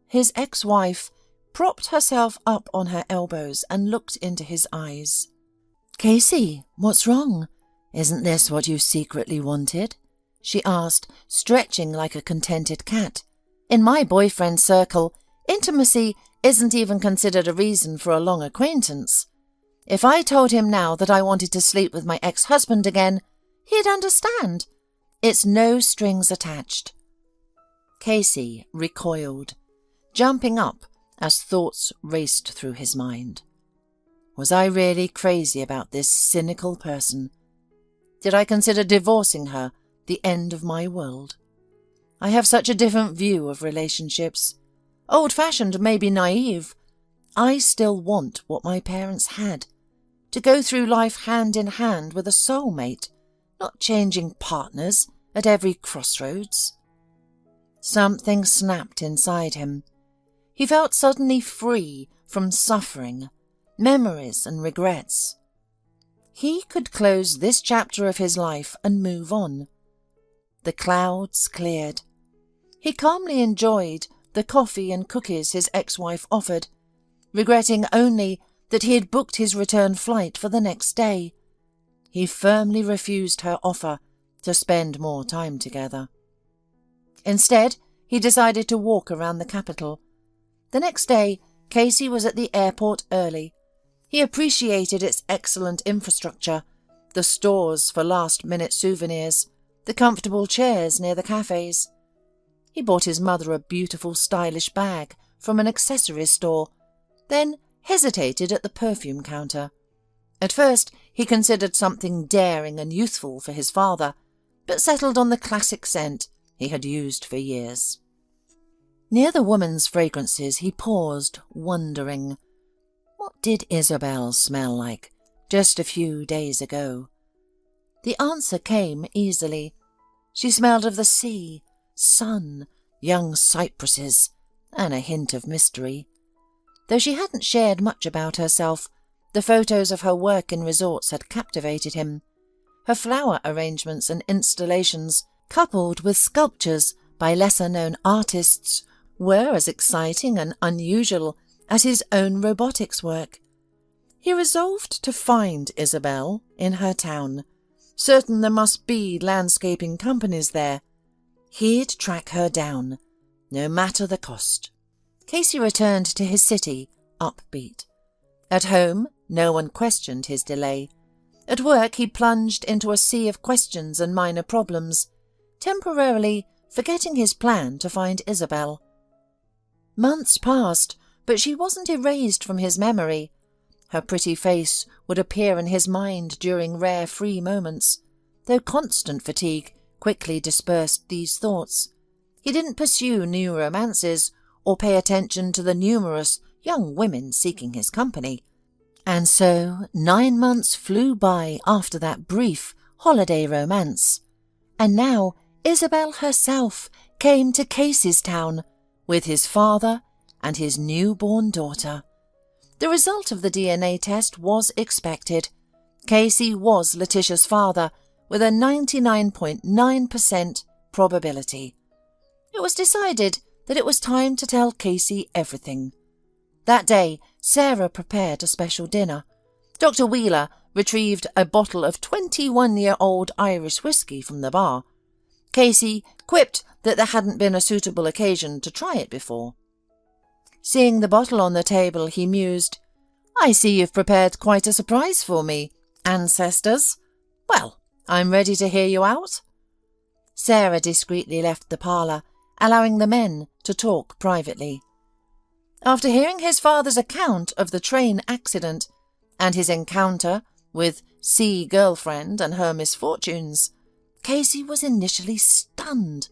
his ex-wife propped herself up on her elbows and looked into his eyes. "Casey, what's wrong? Isn't this what you secretly wanted?" she asked, stretching like a contented cat. "In my boyfriend circle, intimacy isn't even considered a reason for a long acquaintance. If I told him now that I wanted to sleep with my ex-husband again, he'd understand. It's no strings attached." Casey recoiled, jumping up as thoughts raced through his mind. Was I really crazy about this cynical person? Did I consider divorcing her the end of my world? I have such a different view of relationships. Old-fashioned, maybe naive. I still want what my parents had, to go through life hand in hand with a soulmate, not changing partners at every crossroads. Something snapped inside him. He felt suddenly free from suffering, memories and regrets. He could close this chapter of his life and move on. The clouds cleared. He calmly enjoyed the coffee and cookies his ex-wife offered, regretting only that he had booked his return flight for the next day. He firmly refused her offer to spend more time together. Instead, he decided to walk around the capital. The next day, Casey was at the airport early. He appreciated its excellent infrastructure, the stores for last-minute souvenirs, the comfortable chairs near the cafes. He bought his mother a beautiful, stylish bag from an accessories store, then hesitated at the perfume counter. At first, he considered something daring and youthful for his father, but settled on the classic scent he had used for years. Near the woman's fragrances, he paused, wondering, what did Isabel smell like just a few days ago? The answer came easily. She smelled of the sea, sun, young cypresses, and a hint of mystery. Though she hadn't shared much about herself, the photos of her work in resorts had captivated him. Her flower arrangements and installations, coupled with sculptures by lesser-known artists, were as exciting and unusual as his own robotics work. He resolved to find Isabel in her town, certain there must be landscaping companies there. He'd track her down, no matter the cost. Casey returned to his city, upbeat. At home, no one questioned his delay. At work, he plunged into a sea of questions and minor problems, temporarily forgetting his plan to find Isabel. Months passed, but she wasn't erased from his memory. Her pretty face would appear in his mind during rare free moments, though constant fatigue quickly dispersed these thoughts. He didn't pursue new romances or pay attention to the numerous young women seeking his company. And so 9 months flew by after that brief holiday romance. And now Isabel herself came to Casey's town with his father and his newborn daughter. The result of the DNA test was expected. Casey was Letitia's father with a 99.9% probability. It was decided that it was time to tell Casey everything. That day, Sarah prepared a special dinner. Dr. Wheeler retrieved a bottle of 21-year-old Irish whiskey from the bar. Casey quipped that there hadn't been a suitable occasion to try it before. Seeing the bottle on the table, he mused, "I see you've prepared quite a surprise for me, ancestors. Well, I'm ready to hear you out." Sarah discreetly left the parlour, allowing the men to talk privately. After hearing his father's account of the train accident and his encounter with Sea girlfriend and her misfortunes, Casey was initially stunned.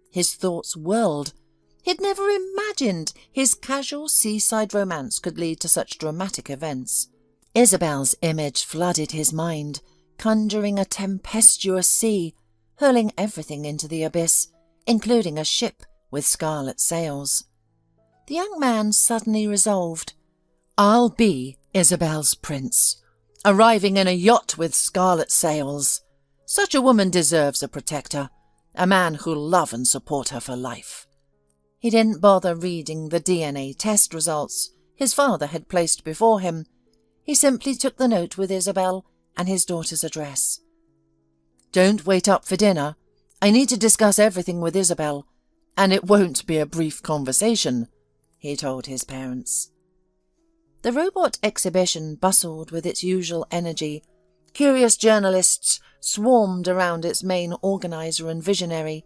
His thoughts whirled. He'd never imagined his casual seaside romance could lead to such dramatic events. Isabel's image flooded his mind, conjuring a tempestuous sea, hurling everything into the abyss, including a ship with scarlet sails. The young man suddenly resolved, "I'll be Isabel's prince, arriving in a yacht with scarlet sails. Such a woman deserves a protector, a man who'll love and support her for life." He didn't bother reading the DNA test results his father had placed before him. He simply took the note with Isabel and his daughter's address. "Don't wait up for dinner. I need to discuss everything with Isabel, and it won't be a brief conversation," he told his parents. The robot exhibition bustled with its usual energy. Curious journalists swarmed around its main organizer and visionary.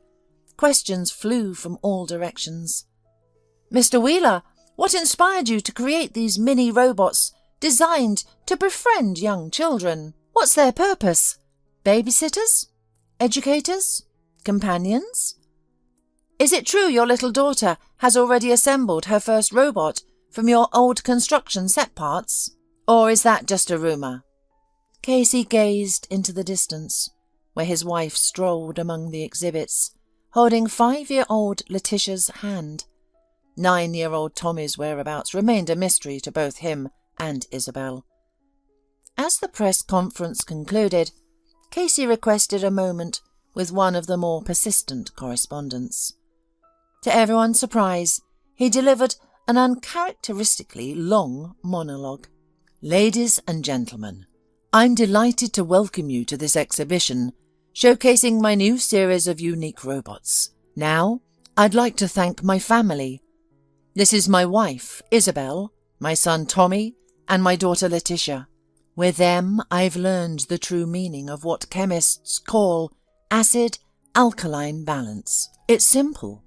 Questions flew from all directions. "Mr. Wheeler, what inspired you to create these mini robots designed to befriend young children? What's their purpose? Babysitters? Educators? Companions? Is it true your little daughter has already assembled her first robot from your old construction set parts? Or is that just a rumour?" Casey gazed into the distance, where his wife strolled among the exhibits, holding 5-year-old Letitia's hand. 9-year-old Tommy's whereabouts remained a mystery to both him and Isabel. As the press conference concluded, Casey requested a moment with one of the more persistent correspondents. To everyone's surprise, he delivered an uncharacteristically long monologue. Ladies and gentlemen, I'm delighted to welcome you to this exhibition showcasing my new series of unique robots. Now, I'd like to thank my family. This is my wife, Isabel, my son Tommy, and my daughter Letitia. With them, I've learned the true meaning of what chemists call acid-alkaline balance. It's simple.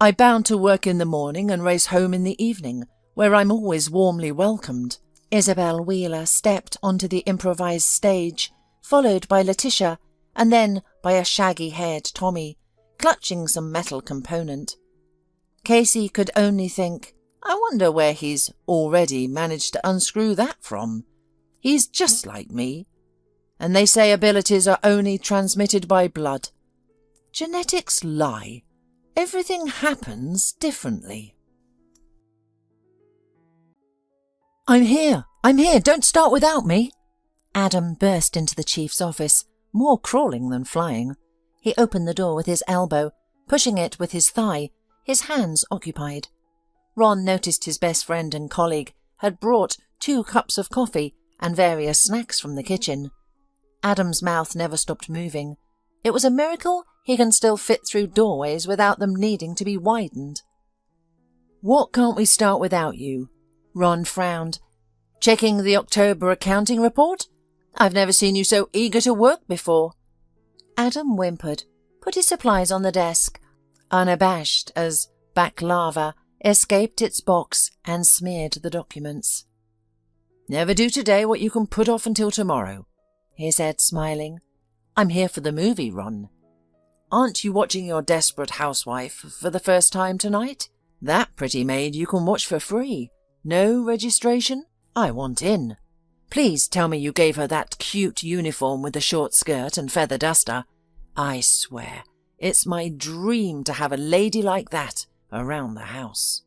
I bound to work in the morning and race home in the evening, where I'm always warmly welcomed. Isabel Wheeler stepped onto the improvised stage, followed by Letitia, and then by a shaggy-haired Tommy, clutching some metal component. Casey could only think, I wonder where he's already managed to unscrew that from. He's just like me. And they say abilities are only transmitted by blood. Genetics lie. Everything happens differently. I'm here! Don't start without me! Adam burst into the chief's office, more crawling than flying. He opened the door with his elbow, pushing it with his thigh, his hands occupied. Ron noticed his best friend and colleague had brought 2 cups of coffee and various snacks from the kitchen. Adam's mouth never stopped moving. It was a miracle he can still fit through doorways without them needing to be widened. What can't we start without you? Ron frowned. Checking the October accounting report? I've never seen you so eager to work before. Adam whimpered, put his supplies on the desk, unabashed as baklava escaped its box and smeared the documents. Never do today what you can put off until tomorrow, he said, smiling. I'm here for the movie, Ron. Aren't you watching your Desperate Housewife for the first time tonight? That pretty maid you can watch for free. No registration? I want in. Please tell me you gave her that cute uniform with the short skirt and feather duster. I swear, it's my dream to have a lady like that around the house.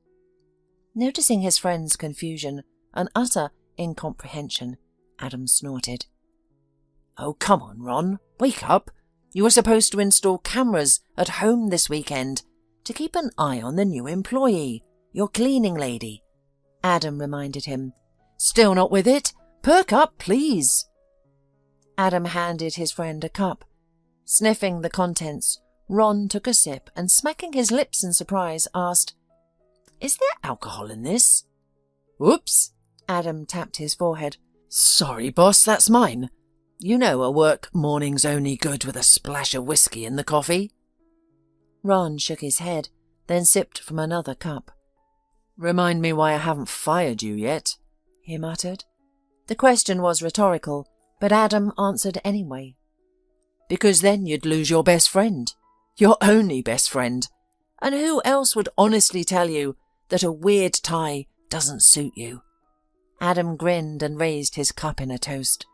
Noticing his friend's confusion and utter incomprehension, Adam snorted. Oh, come on, Ron. Wake up. You were supposed to install cameras at home this weekend to keep an eye on the new employee, your cleaning lady. Adam reminded him. Still not with it? Perk up, please. Adam handed his friend a cup. Sniffing the contents, Ron took a sip and, smacking his lips in surprise, asked, Is there alcohol in this? Oops. Adam tapped his forehead. Sorry, boss, that's mine. You know a work morning's only good with a splash of whiskey in the coffee. Ron shook his head, then sipped from another cup. Remind me why I haven't fired you yet, he muttered. The question was rhetorical, but Adam answered anyway. Because then you'd lose your best friend, your only best friend. And who else would honestly tell you that a weird tie doesn't suit you? Adam grinned and raised his cup in a toast.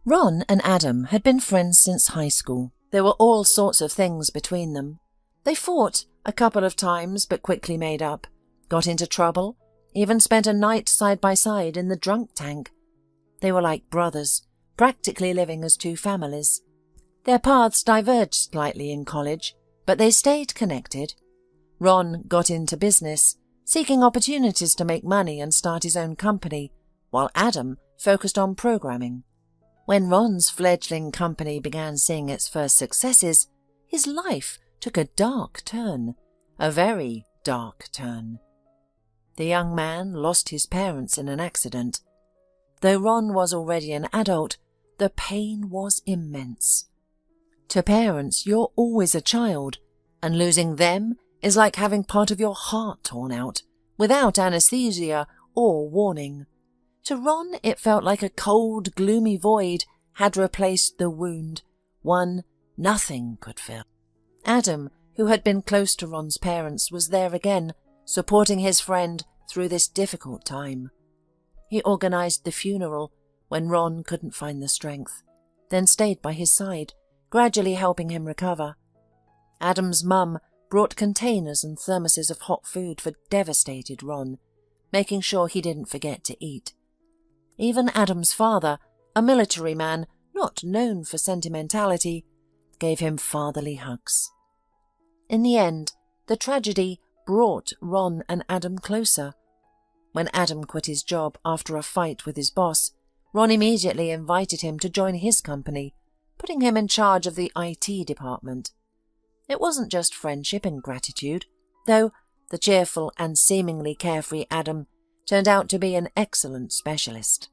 Ron and Adam had been friends since high school. There were all sorts of things between them. They fought a couple of times but quickly made up, got into trouble, even spent a night side by side in the drunk tank. They were like brothers, practically living as 2 families. Their paths diverged slightly in college, but they stayed connected. Ron got into business, seeking opportunities to make money and start his own company, while Adam focused on programming. When Ron's fledgling company began seeing its first successes, his life took a dark turn, a very dark turn. The young man lost his parents in an accident. Though Ron was already an adult, the pain was immense. To parents, you're always a child, and losing them is like having part of your heart torn out, without anesthesia or warning. To Ron, it felt like a cold, gloomy void had replaced the wound, one nothing could fill. Adam, who had been close to Ron's parents, was there again, supporting his friend through this difficult time. He organized the funeral when Ron couldn't find the strength, then stayed by his side, gradually helping him recover. Adam's mum brought containers and thermoses of hot food for devastated Ron, making sure he didn't forget to eat. Even Adam's father, a military man not known for sentimentality, gave him fatherly hugs. In the end, the tragedy brought Ron and Adam closer. When Adam quit his job after a fight with his boss, Ron immediately invited him to join his company, putting him in charge of the IT department. It wasn't just friendship and gratitude, though the cheerful and seemingly carefree Adam turned out to be an excellent specialist.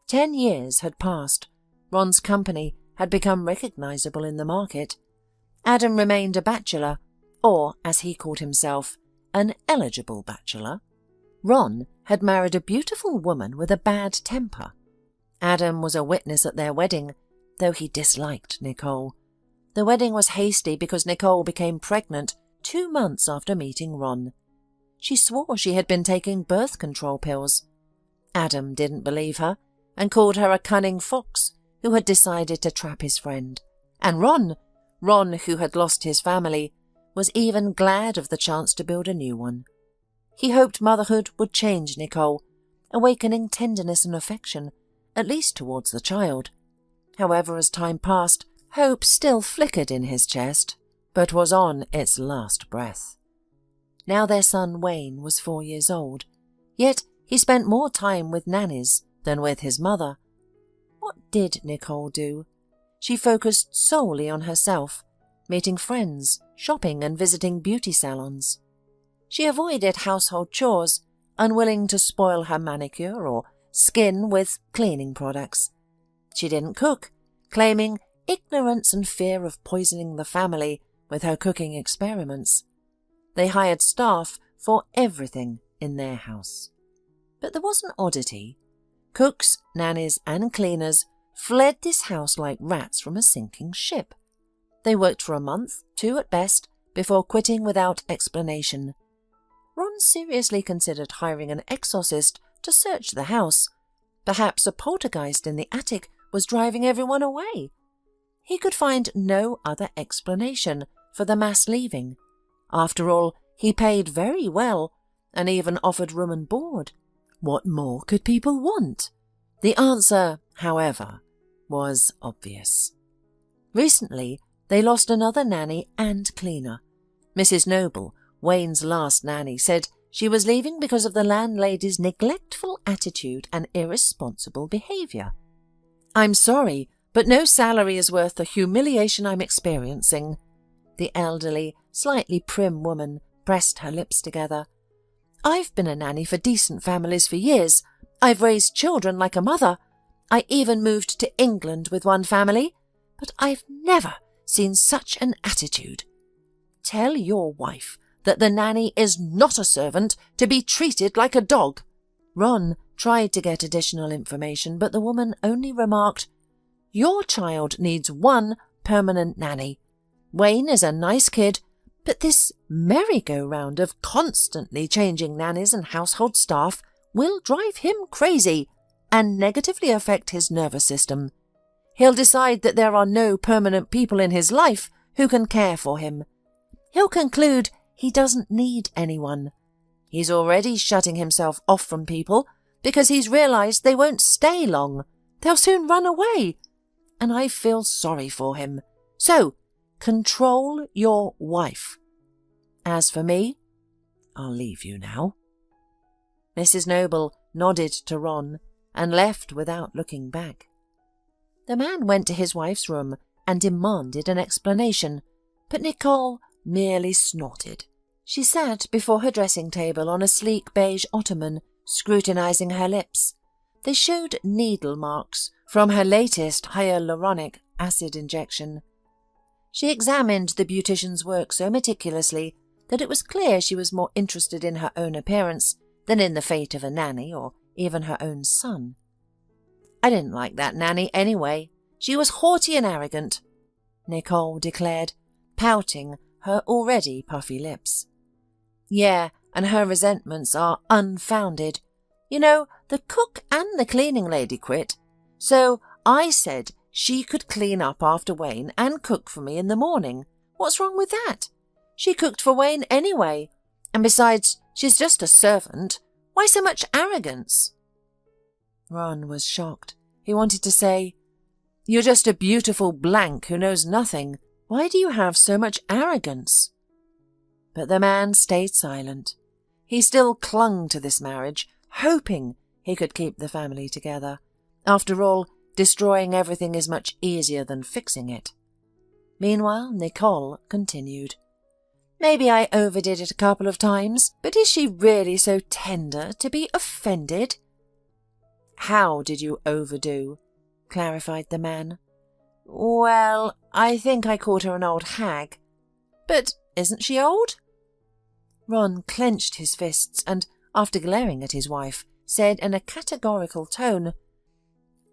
10 years had passed. Ron's company had become recognizable in the market. Adam remained a bachelor, or, as he called himself, an eligible bachelor. Ron had married a beautiful woman with a bad temper. Adam was a witness at their wedding, though he disliked Nicole. The wedding was hasty because Nicole became pregnant 2 months after meeting Ron. She swore she had been taking birth control pills. Adam didn't believe her and called her a cunning fox who had decided to trap his friend. And Ron, who had lost his family, was even glad of the chance to build a new one. He hoped motherhood would change Nicole, awakening tenderness and affection, at least towards the child. However, as time passed, hope still flickered in his chest, but was on its last breath. Now their son Wayne was 4 years old, yet he spent more time with nannies than with his mother. What did Nicole do? She focused solely on herself, meeting friends, shopping and visiting beauty salons. She avoided household chores, unwilling to spoil her manicure or skin with cleaning products. She didn't cook, claiming ignorance and fear of poisoning the family with her cooking experiments. They hired staff for everything in their house. But there was an oddity. Cooks, nannies and cleaners fled this house like rats from a sinking ship. They worked for a month, 2 at best, before quitting without explanation. Ron seriously considered hiring an exorcist to search the house. Perhaps a poltergeist in the attic was driving everyone away. He could find no other explanation for the mass leaving. After all, he paid very well and even offered room and board. What more could people want? The answer, however, was obvious. Recently, they lost another nanny and cleaner. Mrs. Noble, Wayne's last nanny, said she was leaving because of the landlady's neglectful attitude and irresponsible behaviour. "I'm sorry, but no salary is worth the humiliation I'm experiencing." The elderly, slightly prim woman pressed her lips together. "I've been a nanny for decent families for years. I've raised children like a mother. I even moved to England with one family, but I've never seen such an attitude. Tell your wife that the nanny is not a servant to be treated like a dog." Ron tried to get additional information, but the woman only remarked, "Your child needs one permanent nanny. Wayne is a nice kid, but this merry-go-round of constantly changing nannies and household staff will drive him crazy and negatively affect his nervous system. He'll decide that there are no permanent people in his life who can care for him. He'll conclude he doesn't need anyone. He's already shutting himself off from people because he's realized they won't stay long. They'll soon run away. And I feel sorry for him. So, control your wife. As for me, I'll leave you now." Mrs. Noble nodded to Ron and left without looking back. The man went to his wife's room and demanded an explanation, but Nicole merely snorted. She sat before her dressing table on a sleek beige ottoman, scrutinizing her lips. They showed needle marks from her latest hyaluronic acid injection. She examined the beautician's work so meticulously that it was clear she was more interested in her own appearance than in the fate of a nanny or even her own son. "I didn't like that nanny anyway. She was haughty and arrogant," Nicole declared, pouting her already puffy lips. "Yeah, and her resentments are unfounded. You know, the cook and the cleaning lady quit, so I said she could clean up after Wayne and cook for me in the morning. What's wrong with that? She cooked for Wayne anyway, and besides, she's just a servant. Why so much arrogance?" Ron was shocked. He wanted to say, "You're just a beautiful blank who knows nothing. Why do you have so much arrogance?" But the man stayed silent. He still clung to this marriage, hoping he could keep the family together. After all, destroying everything is much easier than fixing it. Meanwhile, Nicole continued. Maybe I overdid it a couple of times, but is she really so tender to be offended? How did you overdo? Clarified the man. Well, I think I called her an old hag. But isn't she old? Ron clenched his fists and, after glaring at his wife, said in a categorical tone,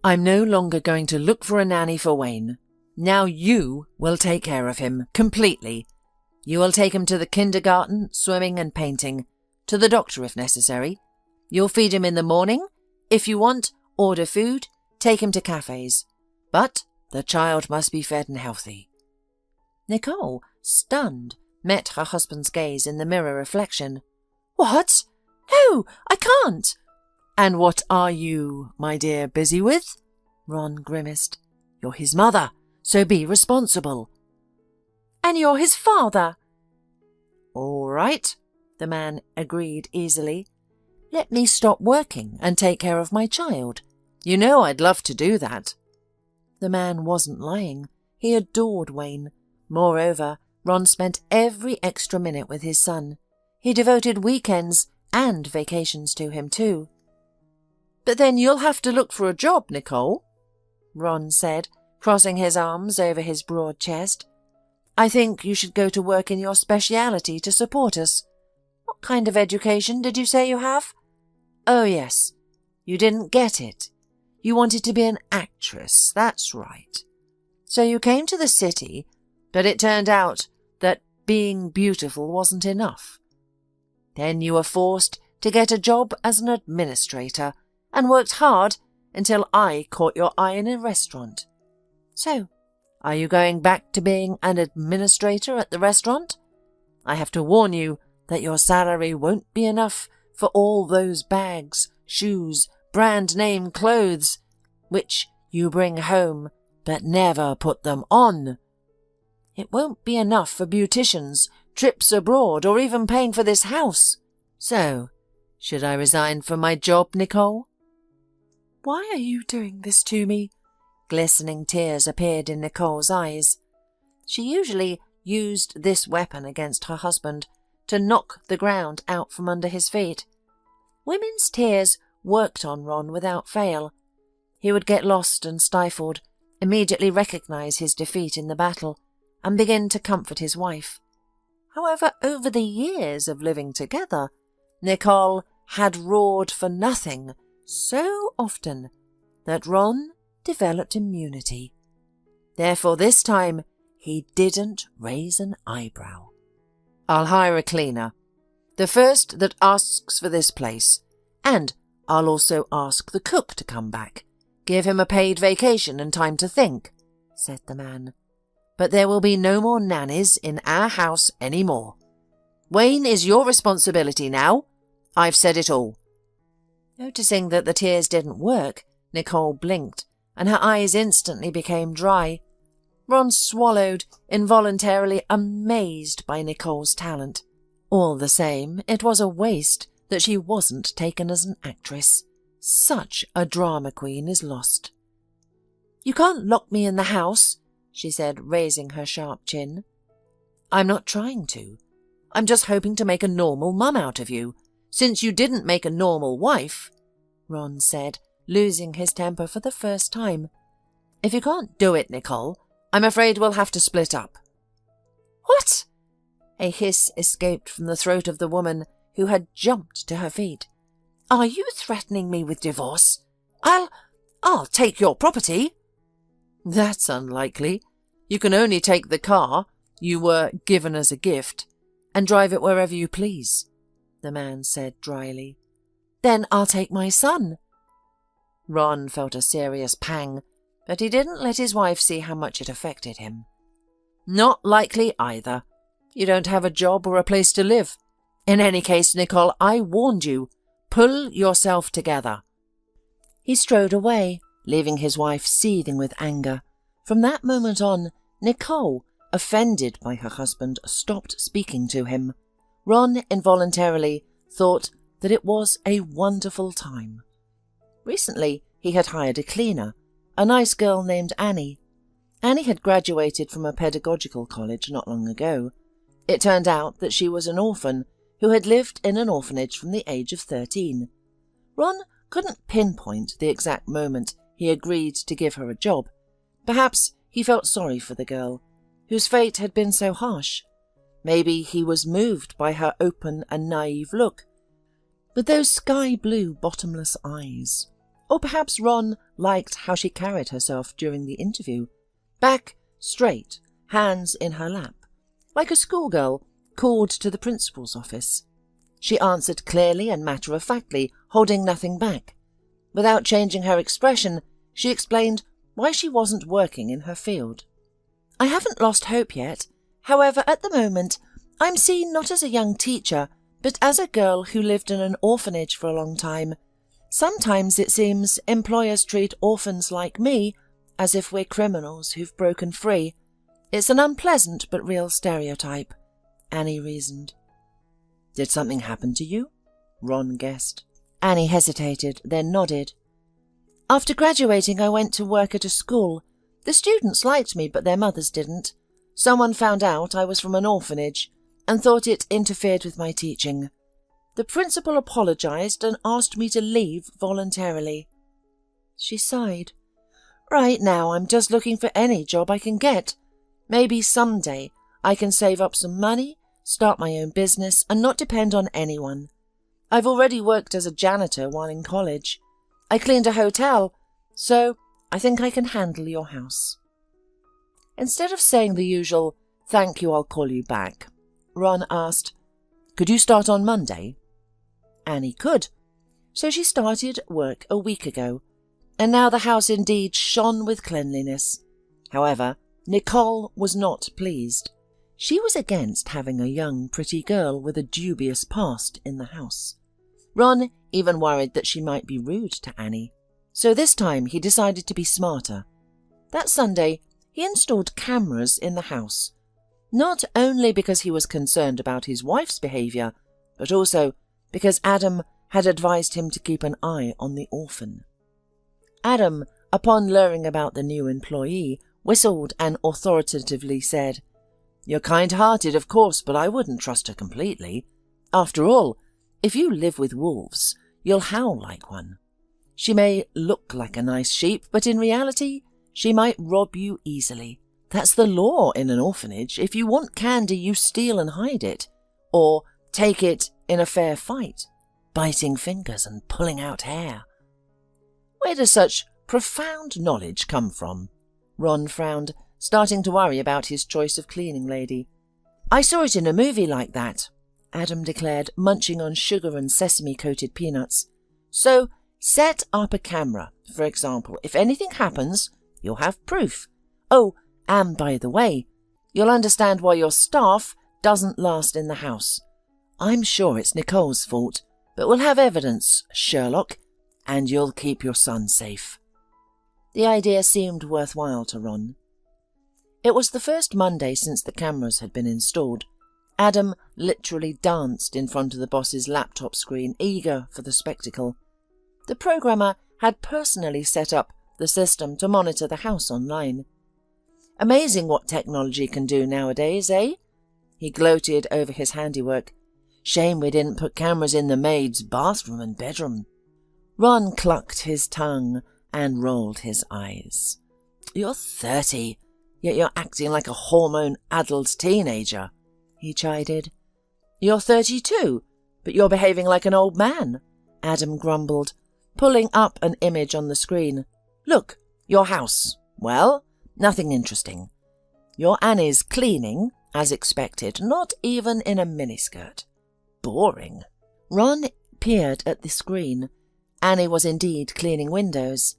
I'm no longer going to look for a nanny for Wayne. Now you will take care of him, completely. You will take him to the kindergarten, swimming and painting, to the doctor if necessary. You'll feed him in the morning. If you want, order food, take him to cafes. But the child must be fed and healthy. Nicole, stunned, met her husband's gaze in the mirror reflection. What? No, I can't. And what are you, my dear, busy with? Ron grimaced. You're his mother, so be responsible. And you're his father. All right, the man agreed easily. Let me stop working and take care of my child. You know I'd love to do that. The man wasn't lying. He adored Wayne. Moreover, Ron spent every extra minute with his son. He devoted weekends and vacations to him too. But then you'll have to look for a job, Nicole, Ron said, crossing his arms over his broad chest. I think you should go to work in your speciality to support us. What kind of education did you say you have? Oh, yes. You didn't get it. You wanted to be an actress, that's right. So you came to the city, but it turned out that being beautiful wasn't enough. Then you were forced to get a job as an administrator and worked hard until I caught your eye in a restaurant. So, are you going back to being an administrator at the restaurant? I have to warn you that your salary won't be enough for all those bags, shoes, brand-name clothes, which you bring home but never put them on. It won't be enough for beauticians, trips abroad, or even paying for this house. So, should I resign from my job, Nicole? Why are you doing this to me? Glistening tears appeared in Nicole's eyes. She usually used this weapon against her husband to knock the ground out from under his feet. Women's tears worked on Ron without fail. He would get lost and stifled, immediately recognize his defeat in the battle, and begin to comfort his wife. However, over the years of living together, Nicole had roared for nothing so often that Ron developed immunity. Therefore, this time, he didn't raise an eyebrow. I'll hire a cleaner, the first that asks for this place, and I'll also ask the cook to come back. Give him a paid vacation and time to think, said the man. But there will be no more nannies in our house any more. Wayne is your responsibility now. I've said it all. Noticing that the tears didn't work, Nicole blinked, and her eyes instantly became dry. Ron swallowed, involuntarily amazed by Nicole's talent. All the same, it was a waste that she wasn't taken as an actress. Such a drama queen is lost. You can't lock me in the house, she said, raising her sharp chin. I'm not trying to. I'm just hoping to make a normal mum out of you, since you didn't make a normal wife, Ron said, losing his temper for the first time. If you can't do it, Nicole, I'm afraid we'll have to split up. What? A hiss escaped from the throat of the woman, who had jumped to her feet. Are you threatening me with divorce? I'll take your property. That's unlikely. You can only take the car you were given as a gift and drive it wherever you please, the man said dryly. Then I'll take my son. Ron felt a serious pang, but he didn't let his wife see how much it affected him. Not likely either. You don't have a job or a place to live. In any case, Nicole, I warned you. Pull yourself together. He strode away, leaving his wife seething with anger. From that moment on, Nicole, offended by her husband, stopped speaking to him. Ron involuntarily thought that it was a wonderful time. Recently, he had hired a cleaner, a nice girl named Annie. Annie had graduated from a pedagogical college not long ago. It turned out that she was an orphan who had lived in an orphanage from the age of 13. Ron couldn't pinpoint the exact moment he agreed to give her a job. Perhaps he felt sorry for the girl, whose fate had been so harsh. Maybe he was moved by her open and naive look, with those sky-blue bottomless eyes. Or perhaps Ron liked how she carried herself during the interview. Back straight, hands in her lap, like a schoolgirl called to the principal's office. She answered clearly and matter-of-factly, holding nothing back. Without changing her expression, she explained why she wasn't working in her field. "I haven't lost hope yet. However, at the moment, I'm seen not as a young teacher, but as a girl who lived in an orphanage for a long time. Sometimes it seems employers treat orphans like me as if we're criminals who've broken free. It's an unpleasant but real stereotype," Annie reasoned. "Did something happen to you?" Ron guessed. Annie hesitated, then nodded. "After graduating, I went to work at a school. The students liked me, but their mothers didn't. Someone found out I was from an orphanage and thought it interfered with my teaching. The principal apologized and asked me to leave voluntarily." She sighed. "Right now, I'm just looking for any job I can get. Maybe someday I can save up some money, start my own business, and not depend on anyone. I've already worked as a janitor while in college. I cleaned a hotel, so I think I can handle your house." Instead of saying the usual, "Thank you, I'll call you back," Ron asked, "Could you start on Monday?" Annie could. So she started work a week ago, and now the house indeed shone with cleanliness. However, Nicole was not pleased. She was against having a young, pretty girl with a dubious past in the house. Ron even worried that she might be rude to Annie. So this time he decided to be smarter. That Sunday, he installed cameras in the house, not only because he was concerned about his wife's behaviour, but also because Adam had advised him to keep an eye on the orphan. Adam, upon learning about the new employee, whistled and authoritatively said, "You're kind-hearted, of course, but I wouldn't trust her completely. After all, if you live with wolves, you'll howl like one. She may look like a nice sheep, but in reality, she might rob you easily. That's the law in an orphanage. If you want candy, you steal and hide it, or take it in a fair fight, biting fingers and pulling out hair." "Where does such profound knowledge come from?" Ron frowned, starting to worry about his choice of cleaning lady. "I saw it in a movie like that," Adam declared, munching on sugar and sesame-coated peanuts. "So set up a camera, for example. If anything happens, you'll have proof. Oh, and by the way, you'll understand why your staff doesn't last in the house. I'm sure it's Nicole's fault, but we'll have evidence, Sherlock, and you'll keep your son safe." The idea seemed worthwhile to Ron. It was the first Monday since the cameras had been installed. Adam literally danced in front of the boss's laptop screen, eager for the spectacle. The programmer had personally set up the system to monitor the house online. "Amazing what technology can do nowadays, eh?" He gloated over his handiwork. "Shame we didn't put cameras in the maid's bathroom and bedroom." Ron clucked his tongue and rolled his eyes. "You're 30, yet you're acting like a hormone-addled teenager," he chided. "You're 32, but you're behaving like an old man," Adam grumbled, pulling up an image on the screen. "Look, your house. Well, nothing interesting. Your Annie's cleaning, as expected, not even in a miniskirt. Boring." Ron peered at the screen. Annie was indeed cleaning windows.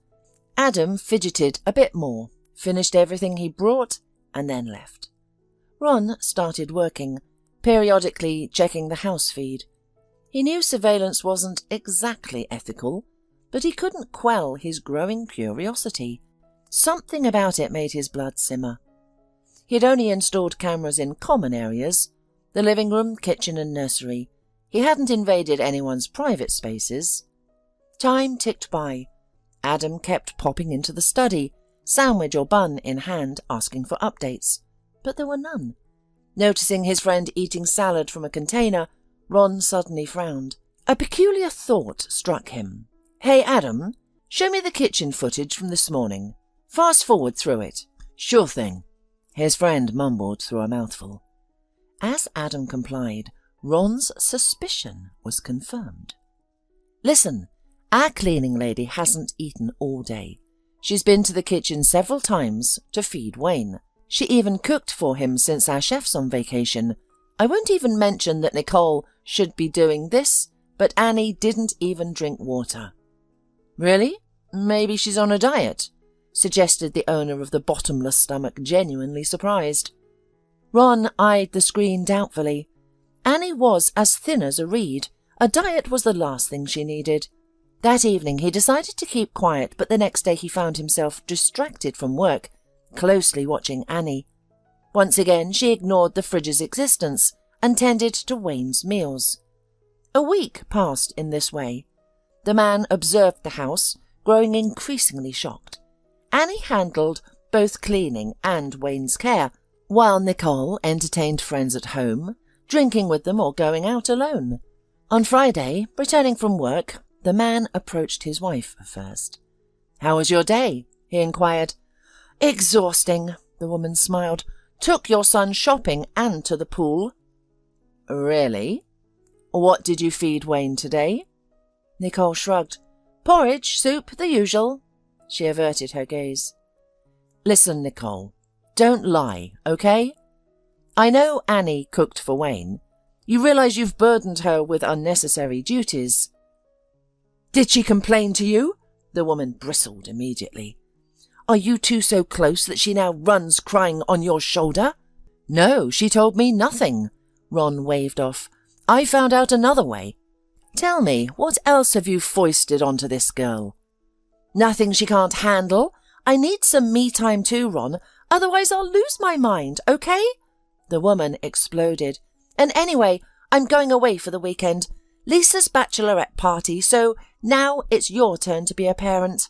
Adam fidgeted a bit more, finished everything he brought, and then left. Ron started working, periodically checking the house feed. He knew surveillance wasn't exactly ethical, but he couldn't quell his growing curiosity. Something about it made his blood simmer. He had only installed cameras in common areas, the living room, kitchen and nursery. He hadn't invaded anyone's private spaces. Time ticked by. Adam kept popping into the study, sandwich or bun in hand, asking for updates. But there were none. Noticing his friend eating salad from a container, Ron suddenly frowned. A peculiar thought struck him. "Hey, Adam, show me the kitchen footage from this morning. Fast forward through it." "Sure thing," his friend mumbled through a mouthful. As Adam complied, Ron's suspicion was confirmed. "Listen, our cleaning lady hasn't eaten all day. She's been to the kitchen several times to feed Wayne. She even cooked for him since our chef's on vacation. I won't even mention that Nicole should be doing this, but Annie didn't even drink water." "Really? Maybe she's on a diet," suggested the owner of the bottomless stomach, genuinely surprised. Ron eyed the screen doubtfully. Annie was as thin as a reed. A diet was the last thing she needed. That evening he decided to keep quiet, but the next day he found himself distracted from work, closely watching Annie. Once again she ignored the fridge's existence and tended to Wayne's meals. A week passed in this way. The man observed the house, growing increasingly shocked. Annie handled both cleaning and Wayne's care, while Nicole entertained friends at home, drinking with them or going out alone. On Friday, returning from work, the man approached his wife first. "How was your day?" he inquired. "Exhausting," the woman smiled. "Took your son shopping and to the pool." "Really? What did you feed Wayne today?" Nicole shrugged. "Porridge, soup, the usual." She averted her gaze. "Listen, Nicole, don't lie, okay? I know Annie cooked for Wayne. You realize you've burdened her with unnecessary duties." "Did she complain to you?" The woman bristled immediately. "Are you two so close that she now runs crying on your shoulder?" "No, she told me nothing," Ron waved off. "I found out another way. Tell me, what else have you foisted onto this girl?" "Nothing she can't handle. I need some me time too, Ron. Otherwise I'll lose my mind, okay?" The woman exploded. "And anyway, I'm going away for the weekend. Lisa's bachelorette party, so now it's your turn to be a parent."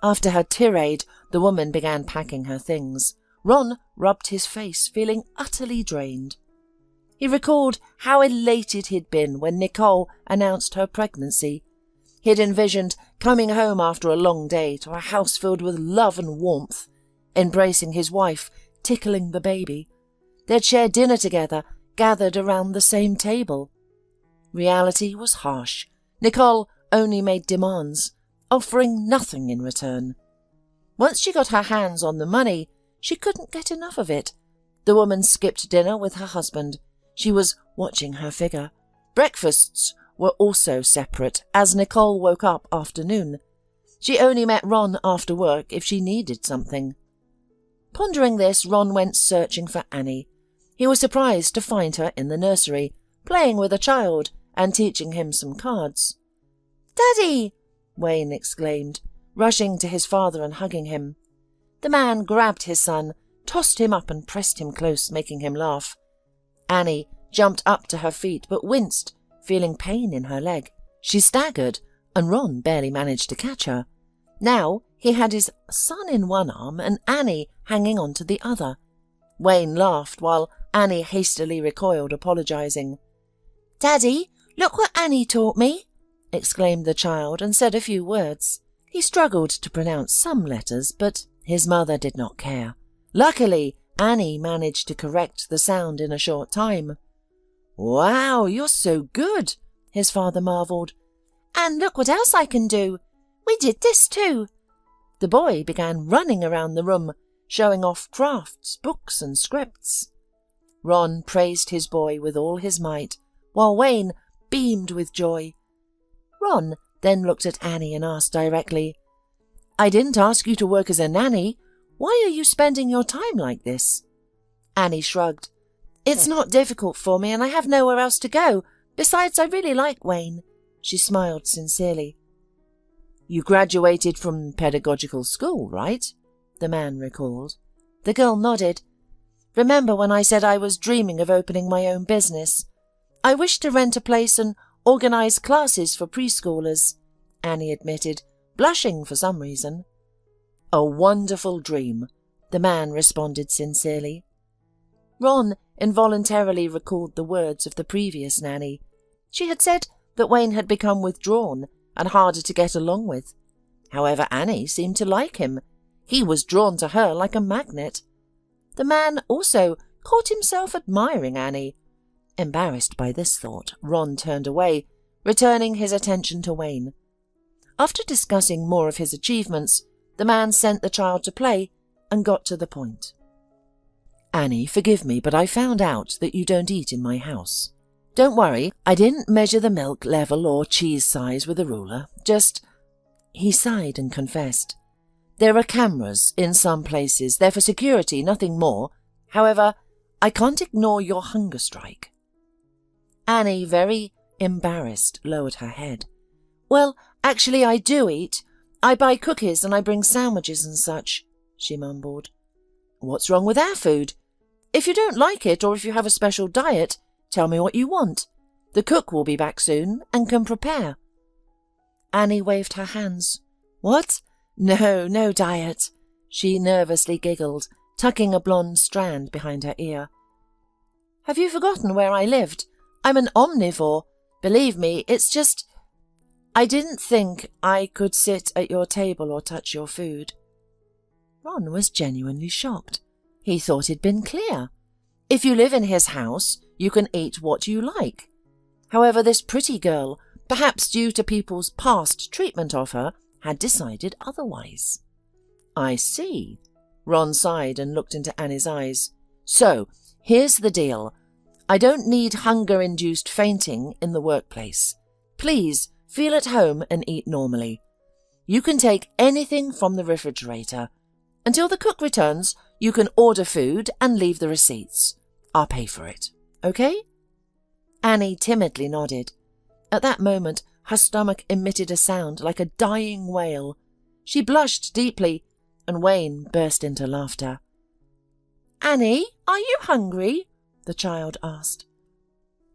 After her tirade, the woman began packing her things. Ron rubbed his face, feeling utterly drained. He recalled how elated he'd been when Nicole announced her pregnancy. He'd envisioned coming home after a long day to a house filled with love and warmth, embracing his wife, tickling the baby. They'd share dinner together, gathered around the same table. Reality was harsh. Nicole only made demands, offering nothing in return. Once she got her hands on the money, she couldn't get enough of it. The woman skipped dinner with her husband. She was watching her figure. Breakfasts were also separate, as Nicole woke up after noon. She only met Ron after work if she needed something. Pondering this, Ron went searching for Annie. He was surprised to find her in the nursery, playing with a child and teaching him some cards. "Daddy!" Wayne exclaimed, rushing to his father and hugging him. The man grabbed his son, tossed him up and pressed him close, making him laugh. Annie jumped up to her feet but winced, feeling pain in her leg. She staggered, and Ron barely managed to catch her. Now he had his son in one arm and Annie hanging onto the other. Wayne laughed while Annie hastily recoiled, apologizing. "Daddy, look what Annie taught me!" exclaimed the child, and said a few words. He struggled to pronounce some letters, but his mother did not care. Luckily, Annie managed to correct the sound in a short time. "Wow, you're so good!" his father marveled. "And look what else I can do! We did this too!" The boy began running around the room, showing off crafts, books, and scripts. Ron praised his boy with all his might, while Wayne beamed with joy. Ron then looked at Annie and asked directly, "I didn't ask you to work as a nanny. Why are you spending your time like this?" Annie shrugged. "It's not difficult for me, and I have nowhere else to go. Besides, I really like Wayne." She smiled sincerely. "You graduated from pedagogical school, right?" the man recalled. The girl nodded. "Remember when I said I was dreaming of opening my own business? I wish to rent a place and organise classes for preschoolers, Annie admitted, blushing for some reason. A wonderful dream, the man responded sincerely. Ron involuntarily recalled the words of the previous nanny. She had said that Wayne had become withdrawn and harder to get along with. However, Annie seemed to like him. He was drawn to her like a magnet. The man also caught himself admiring Annie. Embarrassed by this thought, Ron turned away, returning his attention to Wayne. After discussing more of his achievements, the man sent the child to play and got to the point. Annie, forgive me, but I found out that you don't eat in my house. Don't worry, I didn't measure the milk level or cheese size with a ruler, just... He sighed and confessed. There are cameras in some places. They're for security, nothing more. However, I can't ignore your hunger strike. Annie, very embarrassed, lowered her head. Well, actually I do eat. I buy cookies and I bring sandwiches and such, she mumbled. What's wrong with our food? If you don't like it or if you have a special diet, tell me what you want. The cook will be back soon and can prepare. Annie waved her hands. What? No diet. She nervously giggled, tucking a blonde strand behind her ear. Have you forgotten where I lived? I'm an omnivore. Believe me, it's just... I didn't think I could sit at your table or touch your food. Ron was genuinely shocked. He thought it'd been clear. If you live in his house, you can eat what you like. However, this pretty girl, perhaps due to people's past treatment of her, had decided otherwise. I see. Ron sighed and looked into Annie's eyes. So, here's the deal. I don't need hunger-induced fainting in the workplace. Please, feel at home and eat normally. You can take anything from the refrigerator. Until the cook returns, you can order food and leave the receipts. I'll pay for it. Okay? Annie timidly nodded. At that moment, her stomach emitted a sound like a dying wail. She blushed deeply, and Wayne burst into laughter. Annie, are you hungry? The child asked.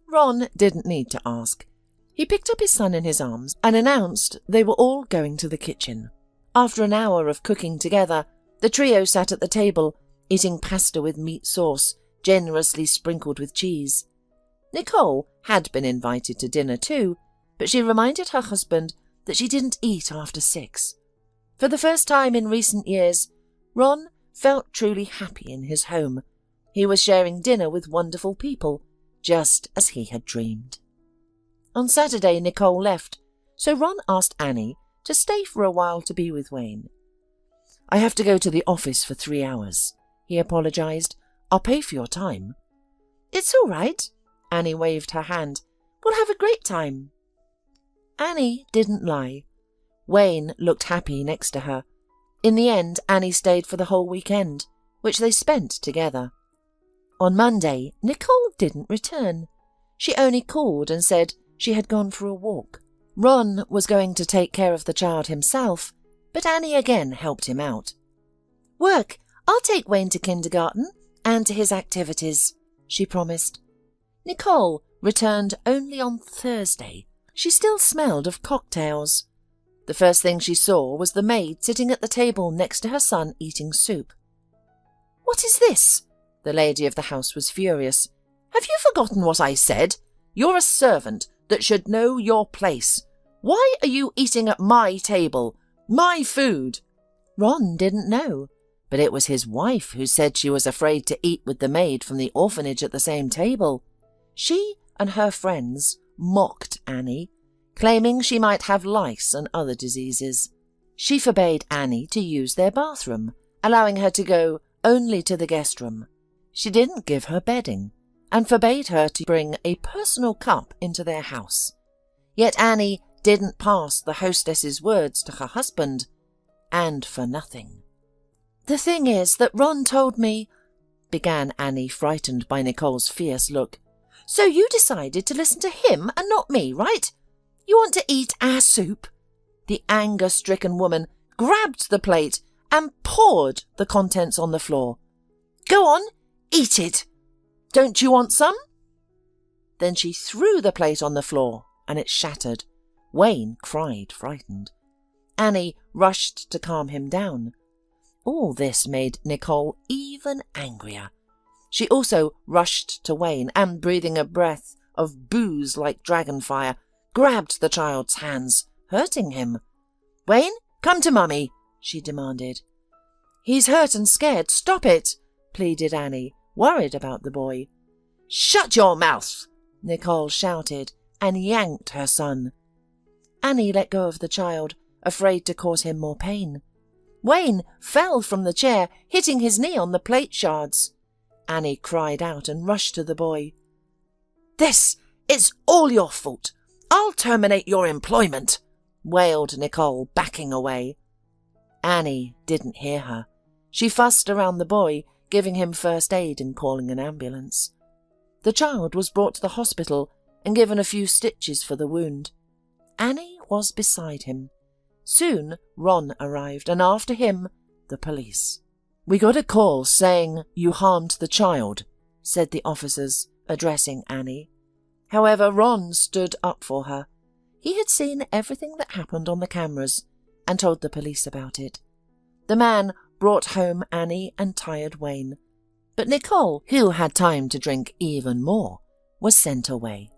Ron didn't need to ask. He picked up his son in his arms and announced they were all going to the kitchen. After an hour of cooking together, the trio sat at the table, eating pasta with meat sauce, generously sprinkled with cheese. Nicole had been invited to dinner too, but she reminded her husband that she didn't eat after 6. For the first time in recent years, Ron felt truly happy in his home. He was sharing dinner with wonderful people, just as he had dreamed. On Saturday, Nicole left, so Ron asked Annie to stay for a while to be with Wayne. I have to go to the office for 3 hours, he apologized. I'll pay for your time. It's all right, Annie waved her hand. We'll have a great time. Annie didn't lie. Wayne looked happy next to her. In the end, Annie stayed for the whole weekend, which they spent together. On Monday, Nicole didn't return. She only called and said she had gone for a walk. Ron was going to take care of the child himself, but Annie again helped him out. Work, I'll take Wayne to kindergarten and to his activities, she promised. Nicole returned only on Thursday. She still smelled of cocktails. The first thing she saw was the maid sitting at the table next to her son eating soup. What is this? The lady of the house was furious. Have you forgotten what I said? You're a servant that should know your place. Why are you eating at my table? My food. Ron didn't know, but it was his wife who said she was afraid to eat with the maid from the orphanage at the same table. She and her friends mocked Annie, claiming she might have lice and other diseases. She forbade Annie to use their bathroom, allowing her to go only to the guest room. She didn't give her bedding, and forbade her to bring a personal cup into their house. Yet Annie didn't pass the hostess's words to her husband, and for nothing. The thing is that Ron told me, began Annie, frightened by Nicole's fierce look. So you decided to listen to him and not me, right? You want to eat our soup? The anger-stricken woman grabbed the plate and poured the contents on the floor. Go on, eat it. Don't you want some? Then she threw the plate on the floor, and it shattered. Wayne cried, frightened. Annie rushed to calm him down. All this made Nicole even angrier. She also rushed to Wayne and, breathing a breath of booze like dragon fire, grabbed the child's hands, hurting him. "Wayne, come to Mummy," she demanded. "He's hurt and scared. Stop it," pleaded Annie, worried about the boy. "Shut your mouth," Nicole shouted and yanked her son. Annie let go of the child, afraid to cause him more pain. Wayne fell from the chair, hitting his knee on the plate shards. Annie cried out and rushed to the boy. "This is all your fault. I'll terminate your employment," wailed Nicole, backing away. Annie didn't hear her. She fussed around the boy, giving him first aid and calling an ambulance. The child was brought to the hospital and given a few stitches for the wound. Annie was beside him. Soon Ron arrived, and after him, the police. "We got a call saying you harmed the child," said the officers, addressing Annie. However, Ron stood up for her. He had seen everything that happened on the cameras and told the police about it. The man brought home Annie and tired Wayne, but Nicole, who had time to drink even more, was sent away.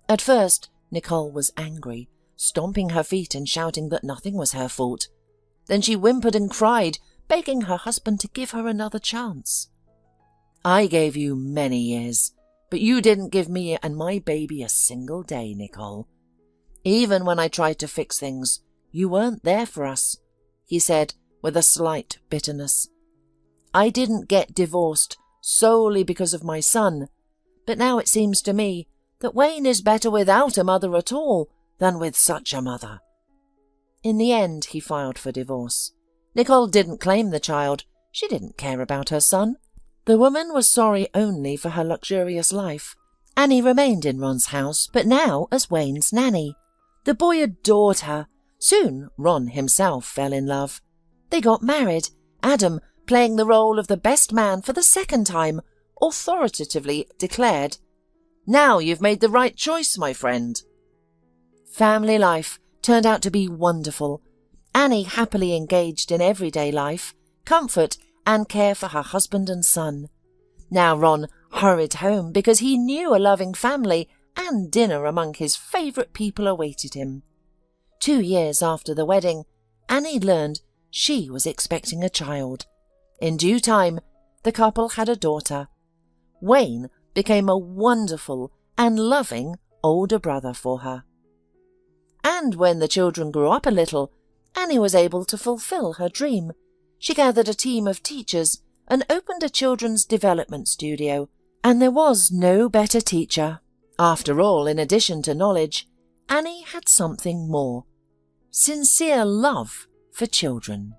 At first, Nicole was angry, stomping her feet and shouting that nothing was her fault. Then she whimpered and cried, begging her husband to give her another chance. "I gave you many years, but you didn't give me and my baby a single day, Nicole. Even when I tried to fix things, you weren't there for us," he said with a slight bitterness. "I didn't get divorced solely because of my son, but now it seems to me that Wayne is better without a mother at all than with such a mother." In the end, he filed for divorce. Nicole didn't claim the child. She didn't care about her son. The woman was sorry only for her luxurious life. Annie remained in Ron's house, but now as Wayne's nanny. The boy adored her. Soon Ron himself fell in love. They got married, Adam playing the role of the best man for the second time, authoritatively declared, "Now you've made the right choice, my friend." Family life turned out to be wonderful. Annie happily engaged in everyday life, comfort and care for her husband and son. Now Ron hurried home because he knew a loving family and dinner among his favourite people awaited him. 2 years after the wedding, Annie learned she was expecting a child. In due time, the couple had a daughter. Wayne became a wonderful and loving older brother for her. And when the children grew up a little, Annie was able to fulfill her dream. She gathered a team of teachers and opened a children's development studio. And there was no better teacher. After all, in addition to knowledge, Annie had something more: sincere love for children.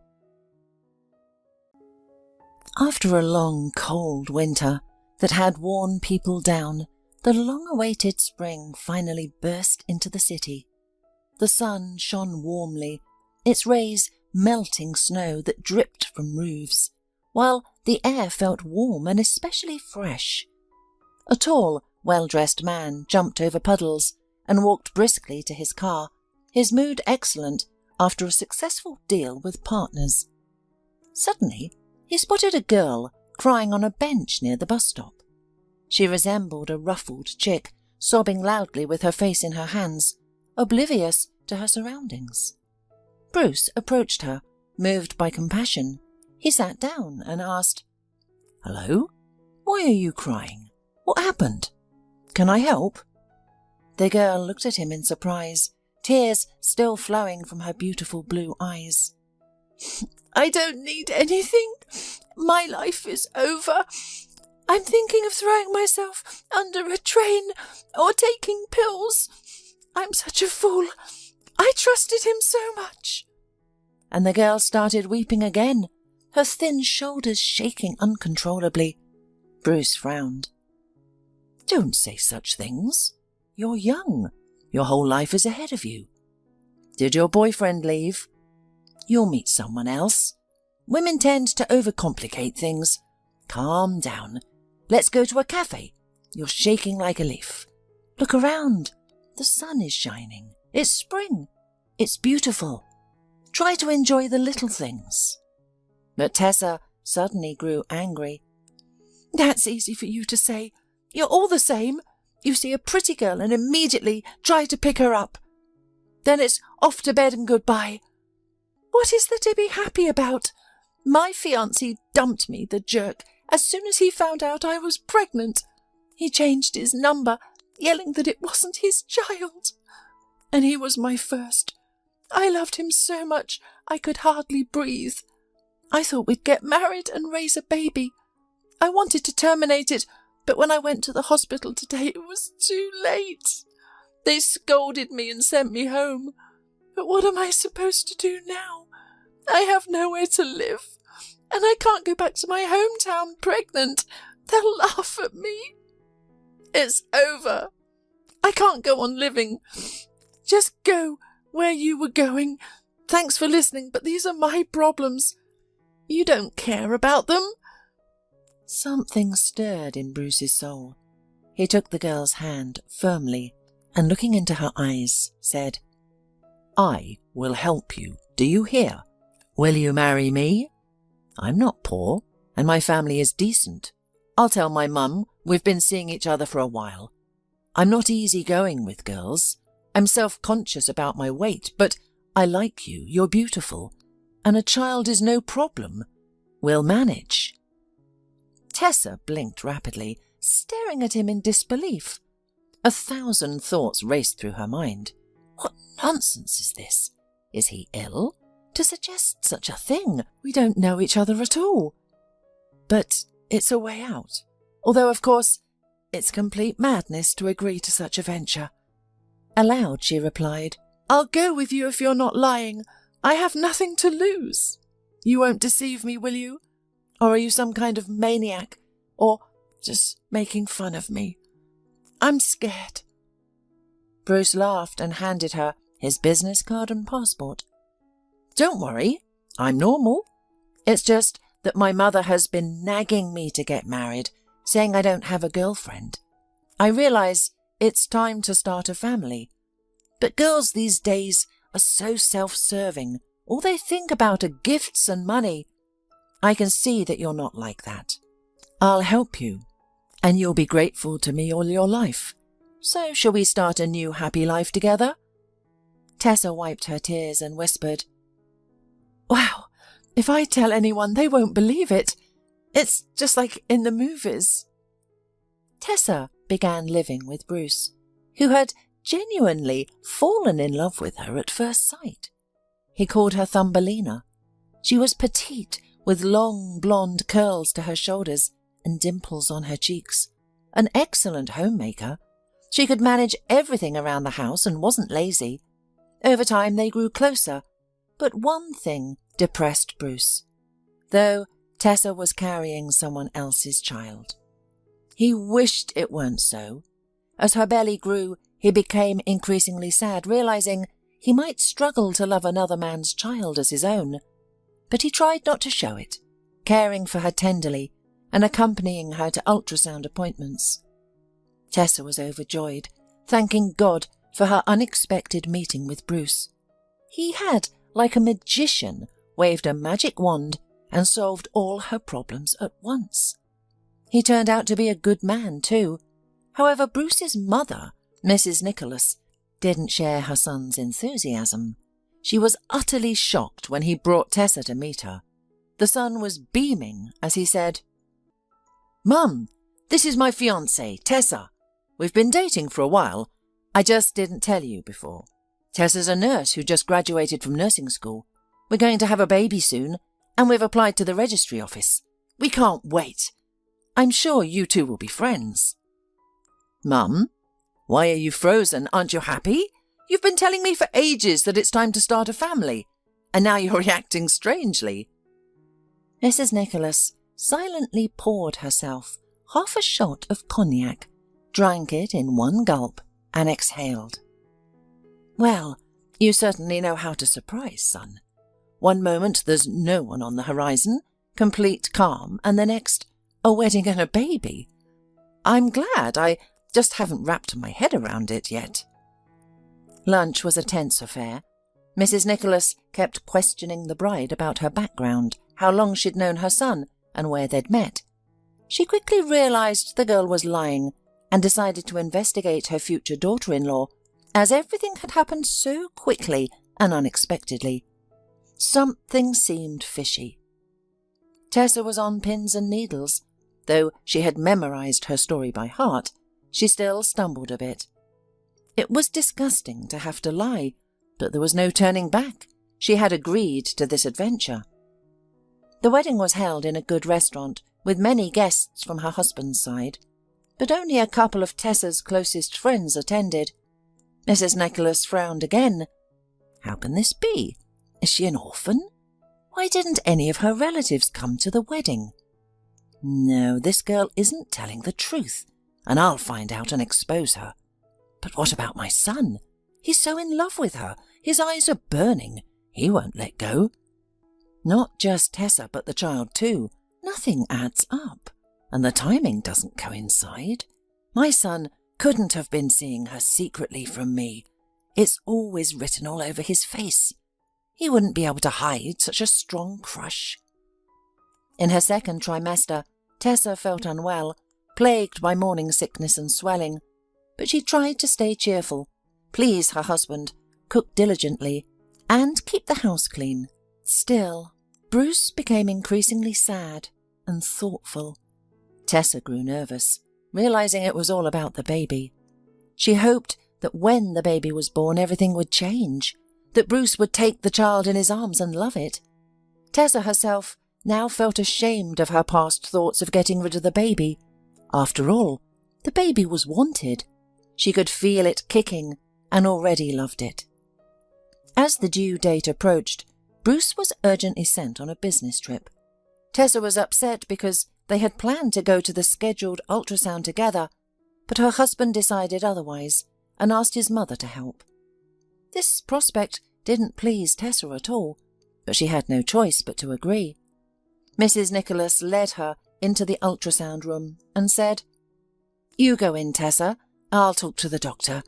After a long, cold winter that had worn people down, the long-awaited spring finally burst into the city. The sun shone warmly, its rays melting snow that dripped from roofs, while the air felt warm and especially fresh. A tall, well-dressed man jumped over puddles and walked briskly to his car, his mood excellent after a successful deal with partners. Suddenly, he spotted a girl crying on a bench near the bus stop. She resembled a ruffled chick, sobbing loudly with her face in her hands, oblivious to her surroundings. Bruce approached her, moved by compassion. He sat down and asked, "Hello? Why are you crying? What happened? Can I help?" The girl looked at him in surprise, tears still flowing from her beautiful blue eyes. "I don't need anything. My life is over. I'm thinking of throwing myself under a train or taking pills. I'm such a fool. I trusted him so much." And the girl started weeping again, her thin shoulders shaking uncontrollably. Bruce frowned. "Don't say such things. You're young. Your whole life is ahead of you. Did your boyfriend leave? You'll meet someone else. Women tend to overcomplicate things. Calm down. Let's go to a cafe. You're shaking like a leaf. Look around. The sun is shining. It's spring. It's beautiful. Try to enjoy the little things." But Tessa suddenly grew angry. "That's easy for you to say. You're all the same. You see a pretty girl and immediately try to pick her up. Then it's off to bed and goodbye. What is there to be happy about? My fiancé dumped me, the jerk, as soon as he found out I was pregnant. He changed his number, yelling that it wasn't his child. And he was my first. I loved him so much I could hardly breathe. I thought we'd get married and raise a baby. I wanted to terminate it, but when I went to the hospital today, it was too late. They scolded me and sent me home. But what am I supposed to do now? I have nowhere to live, and I can't go back to my hometown pregnant. They'll laugh at me. It's over. I can't go on living. Just go where you were going. Thanks for listening, but these are my problems. You don't care about them." Something stirred in Bruce's soul. He took the girl's hand firmly and, looking into her eyes, said, "I will help you. Do you hear? Will you marry me? I'm not poor, and my family is decent. I'll tell my mum we've been seeing each other for a while. I'm not easygoing with girls. I'm self-conscious about my weight, but I like you. You're beautiful, and a child is no problem. We'll manage." Tessa blinked rapidly, staring at him in disbelief. 1,000 thoughts raced through her mind. What nonsense is this? Is he ill? To suggest such a thing? We don't know each other at all. But it's a way out. Although, of course, it's complete madness to agree to such a venture. Aloud, she replied, "I'll go with you if you're not lying. I have nothing to lose. You won't deceive me, will you? Or are you some kind of maniac? Or just making fun of me? I'm scared." Bruce laughed and handed her his business card and passport. "Don't worry, I'm normal. It's just that my mother has been nagging me to get married, saying I don't have a girlfriend. I realize it's time to start a family. But girls these days are so self-serving. All they think about are gifts and money. I can see that you're not like that. I'll help you, and you'll be grateful to me all your life. So shall we start a new happy life together?" Tessa wiped her tears and whispered, "Wow, if I tell anyone, they won't believe it. It's just like in the movies." Tessa began living with Bruce, who had genuinely fallen in love with her at first sight. He called her Thumbelina. She was petite, with long blonde curls to her shoulders and dimples on her cheeks. An excellent homemaker. She could manage everything around the house and wasn't lazy. Over time they grew closer, but one thing depressed Bruce, though Tessa was carrying someone else's child. He wished it weren't so. As her belly grew, he became increasingly sad, realizing he might struggle to love another man's child as his own. But he tried not to show it, caring for her tenderly and accompanying her to ultrasound appointments. Tessa was overjoyed, thanking God for her unexpected meeting with Bruce. He had, like a magician, waved a magic wand and solved all her problems at once. He turned out to be a good man, too. However, Bruce's mother, Mrs. Nicholas, didn't share her son's enthusiasm. She was utterly shocked when he brought Tessa to meet her. The son was beaming as he said, "Mum, this is my fiancée, Tessa. We've been dating for a while. I just didn't tell you before. Tessa's a nurse who just graduated from nursing school. We're going to have a baby soon, and we've applied to the registry office. We can't wait. I'm sure you two will be friends." "Mum, why are you frozen? Aren't you happy? You've been telling me for ages that it's time to start a family, and now you're reacting strangely." Mrs. Nicholas silently poured herself half a shot of cognac, drank it in one gulp, and exhaled. "Well, you certainly know how to surprise, son. One moment there's no one on the horizon, complete calm, and the next, a wedding and a baby. I'm glad. I Just haven't wrapped my head around it yet." Lunch was a tense affair. Mrs. Nicholas kept questioning the bride about her background, how long she'd known her son, and where they'd met. She quickly realized the girl was lying and decided to investigate her future daughter-in-law, as everything had happened so quickly and unexpectedly. Something seemed fishy. Tessa was on pins and needles. Though she had memorized her story by heart, she still stumbled a bit. It was disgusting to have to lie, but there was no turning back. She had agreed to this adventure. The wedding was held in a good restaurant, with many guests from her husband's side, but only a couple of Tessa's closest friends attended. Mrs. Nicholas frowned again. How can this be? Is she an orphan? Why didn't any of her relatives come to the wedding? No, this girl isn't telling the truth, and I'll find out and expose her. But what about my son? He's so in love with her. His eyes are burning. He won't let go. Not just Tessa, but the child too. Nothing adds up, and the timing doesn't coincide. My son couldn't have been seeing her secretly from me. It's always written all over his face. He wouldn't be able to hide such a strong crush. In her second trimester, Tessa felt unwell, plagued by morning sickness and swelling, but she tried to stay cheerful, please her husband, cook diligently, and keep the house clean. Still, Bruce became increasingly sad and thoughtful. Tessa grew nervous, realizing it was all about the baby. She hoped that when the baby was born everything would change, that Bruce would take the child in his arms and love it. Tessa herself now felt ashamed of her past thoughts of getting rid of the baby. After all, the baby was wanted. She could feel it kicking and already loved it. As the due date approached, Bruce was urgently sent on a business trip. Tessa was upset because they had planned to go to the scheduled ultrasound together, but her husband decided otherwise and asked his mother to help. This prospect didn't please Tessa at all, but she had no choice but to agree. Mrs. Nicholas led her into the ultrasound room and said, "You go in, Tessa. I'll talk to the doctor.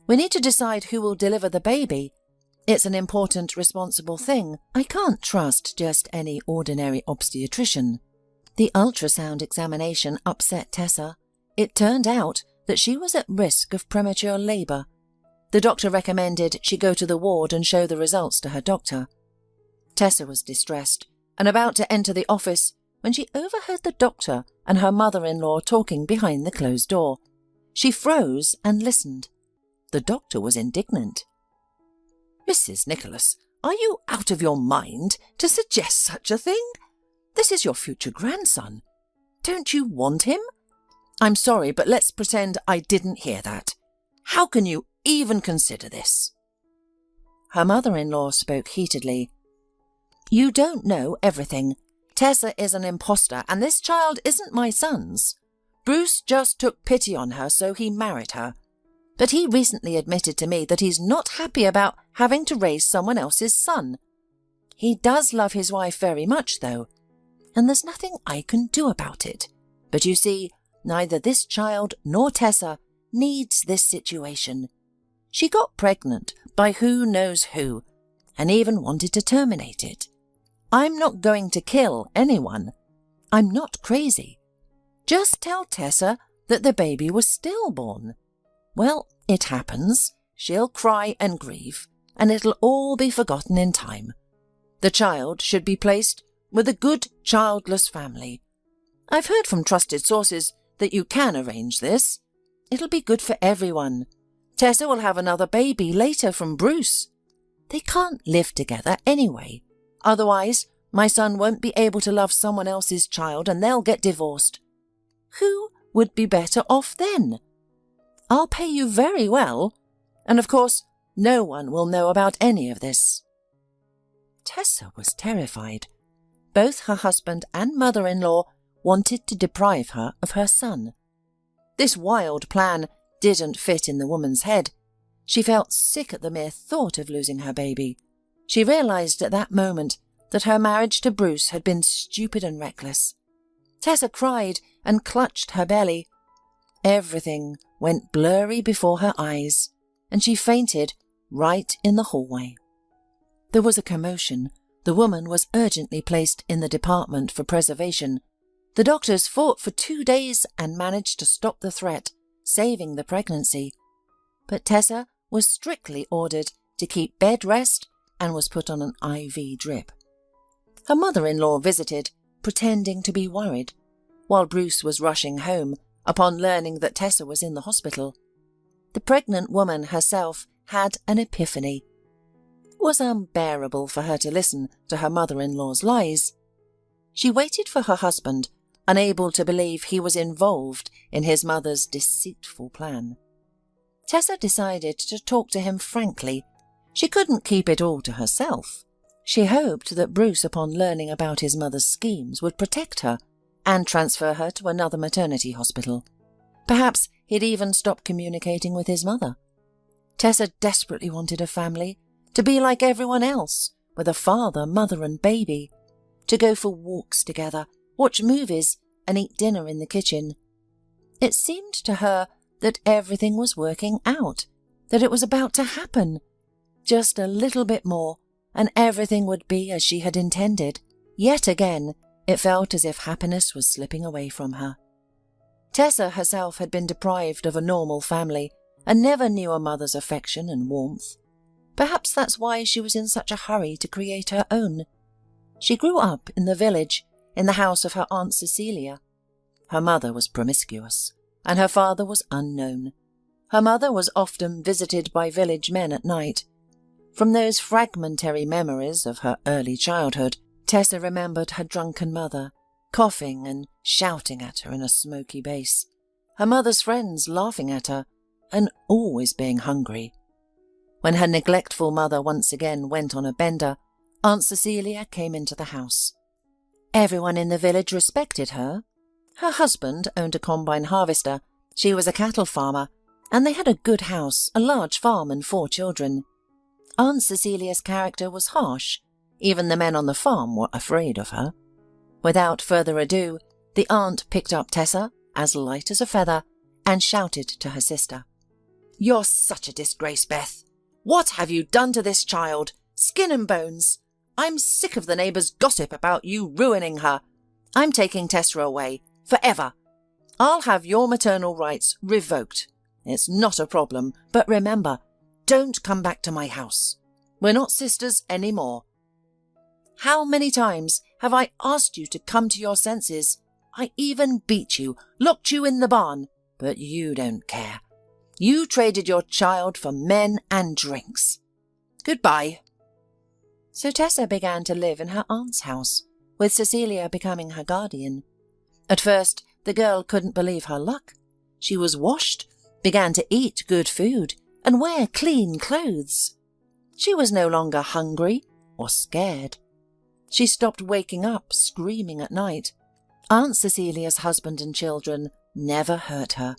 We need to decide who will deliver the baby. It's an important, responsible thing. I can't trust just any ordinary obstetrician." The ultrasound examination upset Tessa. It turned out that she was at risk of premature labour. The doctor recommended she go to the ward and show the results to her doctor. Tessa was distressed and about to enter the office when she overheard the doctor and her mother-in-law talking behind the closed door. She froze and listened. The doctor was indignant. "Mrs. Nicholas, are you out of your mind to suggest such a thing? This is your future grandson. Don't you want him? I'm sorry, but let's pretend I didn't hear that. How can you even consider this?" Her mother-in-law spoke heatedly. "You don't know everything. Tessa is an imposter, and this child isn't my son's. Bruce just took pity on her, so he married her. But he recently admitted to me that he's not happy about having to raise someone else's son. He does love his wife very much, though, and there's nothing I can do about it. But you see, neither this child nor Tessa needs this situation. She got pregnant by who knows who, and even wanted to terminate it. I'm not going to kill anyone. I'm not crazy. Just tell Tessa that the baby was stillborn. Well, it happens. She'll cry and grieve, and it'll all be forgotten in time. The child should be placed with a good childless family. I've heard from trusted sources that you can arrange this. It'll be good for everyone. Tessa will have another baby later from Bruce. They can't live together anyway. Otherwise, my son won't be able to love someone else's child and they'll get divorced. Who would be better off then? I'll pay you very well, and of course, no one will know about any of this." Tessa was terrified. Both her husband and mother-in-law wanted to deprive her of her son. This wild plan didn't fit in the woman's head. She felt sick at the mere thought of losing her baby. She realized at that moment that her marriage to Bruce had been stupid and reckless. Tessa cried and clutched her belly. Everything went blurry before her eyes, and she fainted right in the hallway. There was a commotion. The woman was urgently placed in the department for preservation. The doctors fought for 2 days and managed to stop the threat, saving the pregnancy. But Tessa was strictly ordered to keep bed rest and was put on an IV drip. Her mother-in-law visited, pretending to be worried, while Bruce was rushing home upon learning that Tessa was in the hospital. The pregnant woman herself had an epiphany. It was unbearable for her to listen to her mother-in-law's lies. She waited for her husband, unable to believe he was involved in his mother's deceitful plan. Tessa decided to talk to him frankly. She couldn't keep it all to herself. She hoped that Bruce, upon learning about his mother's schemes, would protect her and transfer her to another maternity hospital. Perhaps he'd even stop communicating with his mother. Tessa desperately wanted a family, to be like everyone else, with a father, mother and baby, to go for walks together, watch movies and eat dinner in the kitchen. It seemed to her that everything was working out, that it was about to happen. Just a little bit more, and everything would be as she had intended. Yet again, it felt as if happiness was slipping away from her. Tessa herself had been deprived of a normal family and never knew a mother's affection and warmth. Perhaps that's why she was in such a hurry to create her own. She grew up in the village, in the house of her Aunt Cecilia. Her mother was promiscuous, and her father was unknown. Her mother was often visited by village men at night. From those fragmentary memories of her early childhood, Tessa remembered her drunken mother, coughing and shouting at her in a smoky bass, her mother's friends laughing at her, and always being hungry. When her neglectful mother once again went on a bender, Aunt Cecilia came into the house. Everyone in the village respected her. Her husband owned a combine harvester, she was a cattle farmer, and they had a good house, a large farm and 4 children. Aunt Cecilia's character was harsh. Even the men on the farm were afraid of her. Without further ado, the aunt picked up Tessa, as light as a feather, and shouted to her sister. "You're such a disgrace, Beth. What have you done to this child? Skin and bones. I'm sick of the neighbours' gossip about you ruining her. I'm taking Tessa away, forever. I'll have your maternal rights revoked. It's not a problem, but remember, don't come back to my house. We're not sisters anymore. How many times have I asked you to come to your senses? I even beat you, locked you in the barn, but you don't care. You traded your child for men and drinks. Goodbye." So Tessa began to live in her aunt's house, with Cecilia becoming her guardian. At first, the girl couldn't believe her luck. She was washed, began to eat good food, and wear clean clothes. She was no longer hungry or scared. She stopped waking up screaming at night. Aunt Cecilia's husband and children never hurt her,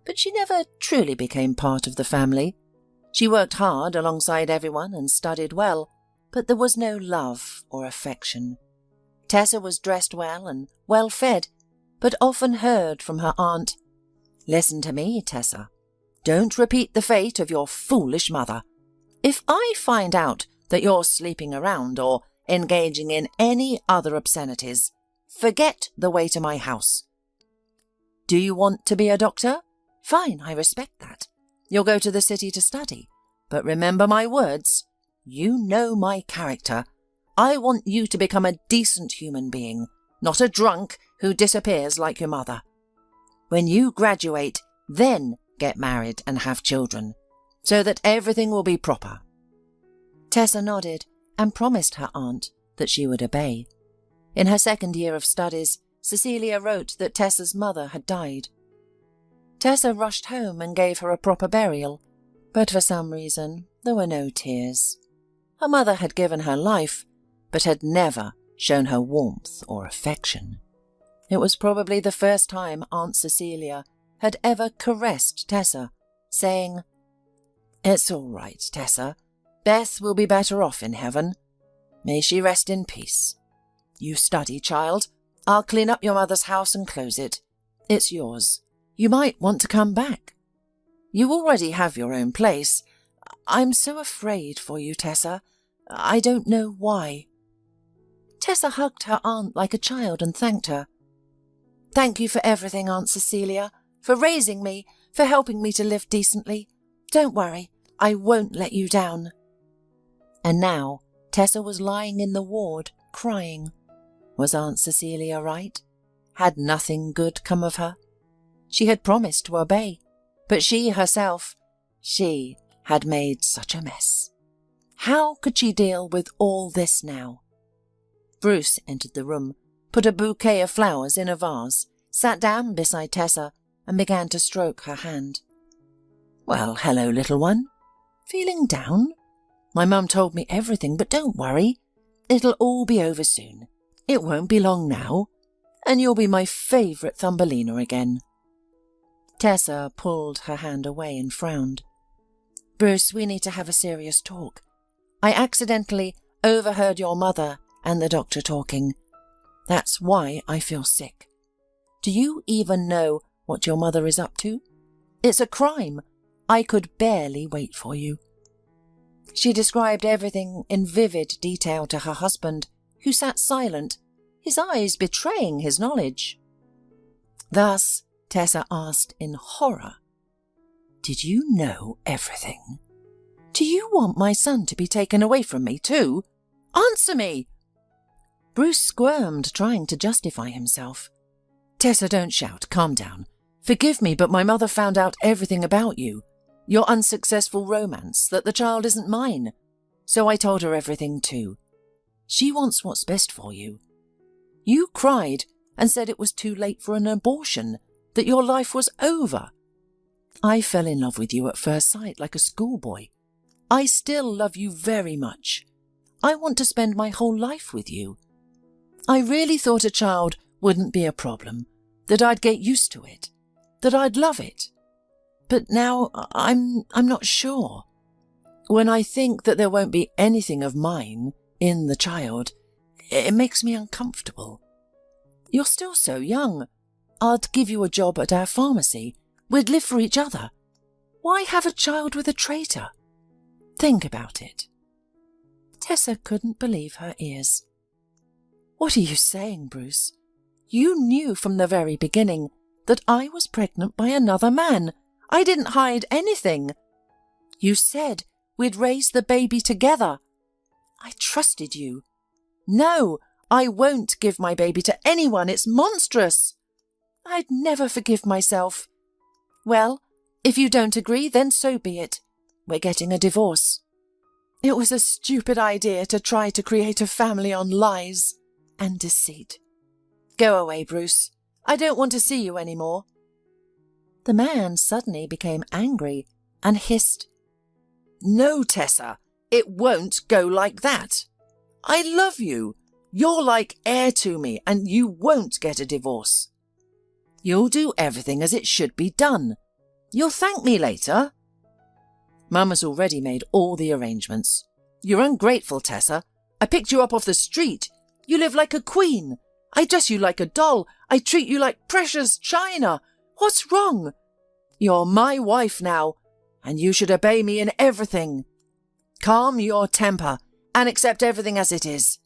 but she never truly became part of the family. She worked hard alongside everyone and studied well, but there was no love or affection. Tessa was dressed well and well fed, but often heard from her aunt, "Listen to me, Tessa. Don't repeat the fate of your foolish mother. If I find out that you're sleeping around or engaging in any other obscenities, forget the way to my house. Do you want to be a doctor? Fine, I respect that. You'll go to the city to study. But remember my words. You know my character. I want you to become a decent human being, not a drunk who disappears like your mother. When you graduate, then get married and have children, so that everything will be proper." Tessa nodded and promised her aunt that she would obey. In her second year of studies, Cecilia wrote that Tessa's mother had died. Tessa rushed home and gave her a proper burial, but for some reason there were no tears. Her mother had given her life, but had never shown her warmth or affection. It was probably the first time Aunt Cecilia had ever caressed Tessa, saying, "It's all right, Tessa. Beth will be better off in heaven. May she rest in peace. You study, child. I'll clean up your mother's house and close it. It's yours. You might want to come back. You already have your own place. I'm so afraid for you, Tessa. I don't know why." Tessa hugged her aunt like a child and thanked her. "Thank you for everything, Aunt Cecilia, for raising me, for helping me to live decently. Don't worry, I won't let you down." And now Tessa was lying in the ward, crying. Was Aunt Cecilia right? Had nothing good come of her? She had promised to obey, but she herself, she had made such a mess. How could she deal with all this now? Bruce entered the room, put a bouquet of flowers in a vase, sat down beside Tessa, and began to stroke her hand. "Well, hello, little one. Feeling down? My mum told me everything, but don't worry. It'll all be over soon. It won't be long now, and you'll be my favourite Thumbelina again." Tessa pulled her hand away and frowned. "Bruce, we need to have a serious talk. I accidentally overheard your mother and the doctor talking. That's why I feel sick. Do you even know what your mother is up to? It's a crime. I could barely wait for you." She described everything in vivid detail to her husband, who sat silent, his eyes betraying his knowledge. Thus, Tessa asked in horror, "Did you know everything? Do you want my son to be taken away from me too? Answer me!" Bruce squirmed, trying to justify himself. "Tessa, don't shout. Calm down. Forgive me, but my mother found out everything about you. Your unsuccessful romance, that the child isn't mine. So I told her everything too. She wants what's best for you. You cried and said it was too late for an abortion, that your life was over. I fell in love with you at first sight like a schoolboy. I still love you very much. I want to spend my whole life with you. I really thought a child wouldn't be a problem, that I'd get used to it, that I'd love it. But now I'm not sure. When I think that there won't be anything of mine in the child, it makes me uncomfortable. You're still so young. I'd give you a job at our pharmacy. We'd live for each other. Why have a child with a traitor? Think about it." Tessa couldn't believe her ears. "What are you saying, Bruce? You knew from the very beginning that I was pregnant by another man. I didn't hide anything. You said we'd raise the baby together. I trusted you. No, I won't give my baby to anyone. It's monstrous. I'd never forgive myself. Well, if you don't agree, then so be it. We're getting a divorce. It was a stupid idea to try to create a family on lies and deceit. Go away, Bruce. I don't want to see you any more." The man suddenly became angry and hissed, "No, Tessa, it won't go like that. I love you. You're like heir to me, and you won't get a divorce. You'll do everything as it should be done. You'll thank me later. Mum has already made all the arrangements. You're ungrateful, Tessa. I picked you up off the street. You live like a queen. I dress you like a doll. I treat you like precious china. What's wrong? You're my wife now, and you should obey me in everything. Calm your temper and accept everything as it is.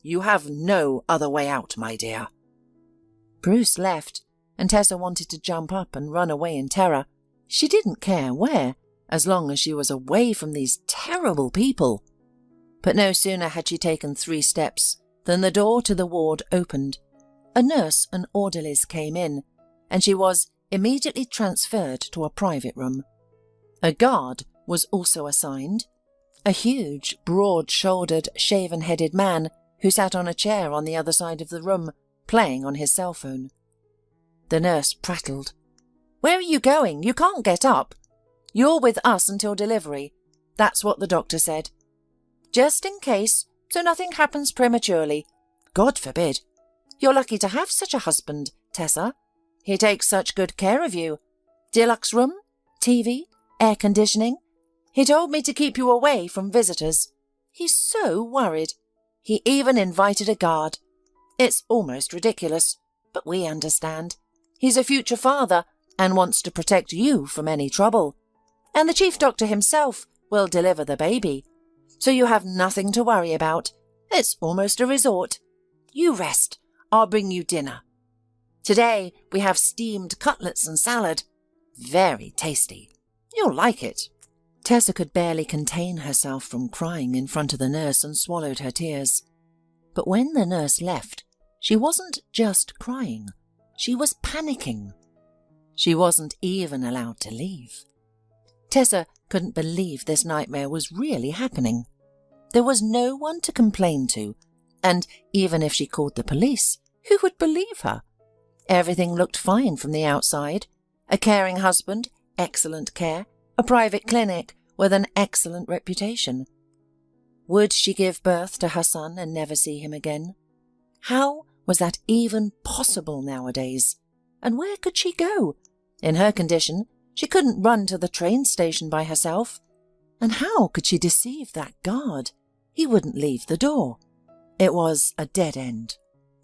You have no other way out, my dear." Bruce left, and Tessa wanted to jump up and run away in terror. She didn't care where, as long as she was away from these terrible people. But no sooner had she taken 3 steps than the door to the ward opened. A nurse and orderlies came in, and she was immediately transferred to a private room. A guard was also assigned, a huge, broad-shouldered, shaven-headed man who sat on a chair on the other side of the room, playing on his cell phone. The nurse prattled. "Where are you going? You can't get up. You're with us until delivery. That's what the doctor said. Just in case, so nothing happens prematurely. God forbid. You're lucky to have such a husband, Tessa. He takes such good care of you. Deluxe room, TV, air conditioning. He told me to keep you away from visitors. He's so worried. He even invited a guard. It's almost ridiculous, but we understand. He's a future father and wants to protect you from any trouble. and the chief doctor himself will deliver the baby. So you have nothing to worry about. It's almost a resort. You rest. I'll bring you dinner. Today we have steamed cutlets and salad. Very tasty. You'll like it." Tessa could barely contain herself from crying in front of the nurse and swallowed her tears. But when the nurse left, she wasn't just crying. She was panicking. She wasn't even allowed to leave. Tessa couldn't believe this nightmare was really happening. There was no one to complain to, and even if she called the police, who would believe her? Everything looked fine from the outside. A caring husband, excellent care, a private clinic with an excellent reputation. Would she give birth to her son and never see him again? How was that even possible nowadays? And where could she go? In her condition, she couldn't run to the train station by herself. And how could she deceive that guard? He wouldn't leave the door. It was a dead end.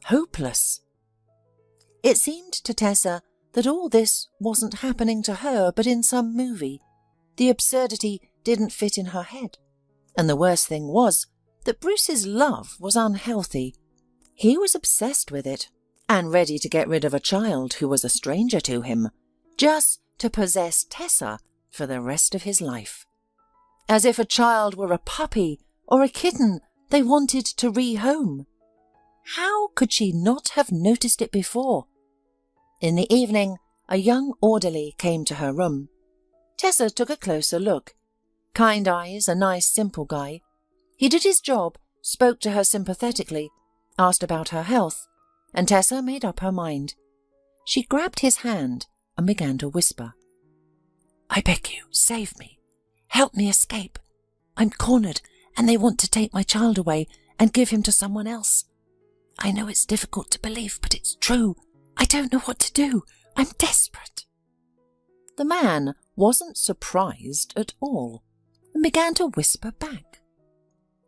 Hopeless. It seemed to Tessa that all this wasn't happening to her but in some movie. The absurdity didn't fit in her head. And the worst thing was that Bruce's love was unhealthy. He was obsessed with it and ready to get rid of a child who was a stranger to him, just to possess Tessa for the rest of his life. As if a child were a puppy or a kitten they wanted to rehome. How could she not have noticed it before? In the evening, a young orderly came to her room. Tessa took a closer look. Kind eyes, a nice, simple guy. He did his job, spoke to her sympathetically, asked about her health, and Tessa made up her mind. She grabbed his hand and began to whisper. "I beg you, save me. Help me escape. I'm cornered and they want to take my child away and give him to someone else. I know it's difficult to believe, but it's true. I don't know what to do. I'm desperate." The man wasn't surprised at all and began to whisper back.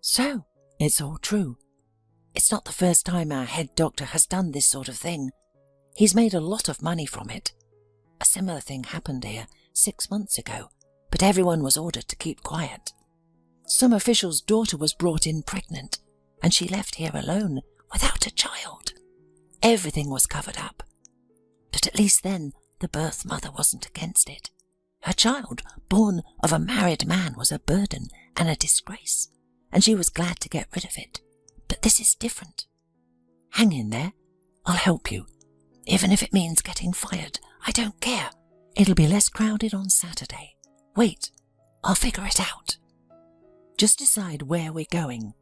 "So, it's all true. It's not the first time our head doctor has done this sort of thing. He's made a lot of money from it. A similar thing happened here 6 months ago, but everyone was ordered to keep quiet. Some official's daughter was brought in pregnant, and she left here alone without a child. Everything was covered up. But at least then the birth mother wasn't against it. Her child, born of a married man, was a burden and a disgrace, and she was glad to get rid of it. But this is different. Hang in there. I'll help you. Even if it means getting fired, I don't care. It'll be less crowded on Saturday. Wait, I'll figure it out. Just decide where we're going.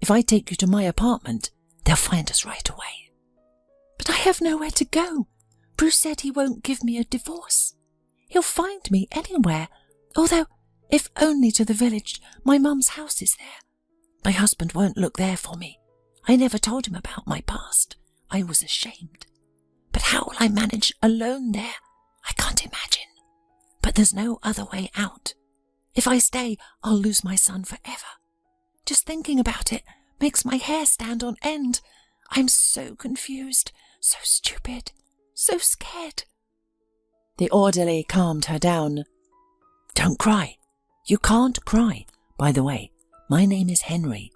If I take you to my apartment, they'll find us right away." "But I have nowhere to go. Bruce said he won't give me a divorce. He'll find me anywhere, although, if only to the village. My mum's house is there. My husband won't look there for me. I never told him about my past. I was ashamed. But how will I manage alone there? I can't imagine. But there's no other way out. If I stay, I'll lose my son forever. Just thinking about it makes my hair stand on end. I'm so confused, so stupid, so scared." The orderly calmed her down. "Don't cry. You can't cry. By the way, my name is Henry.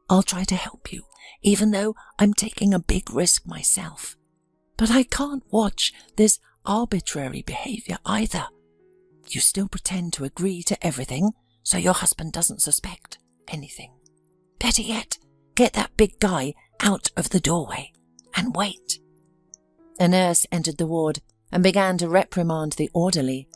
I'll try to help you, even though I'm taking a big risk myself. But I can't watch this arbitrary behavior either. You still pretend to agree to everything so your husband doesn't suspect anything. Better yet, get that big guy out of the doorway and wait." A nurse entered the ward and began to reprimand the orderly.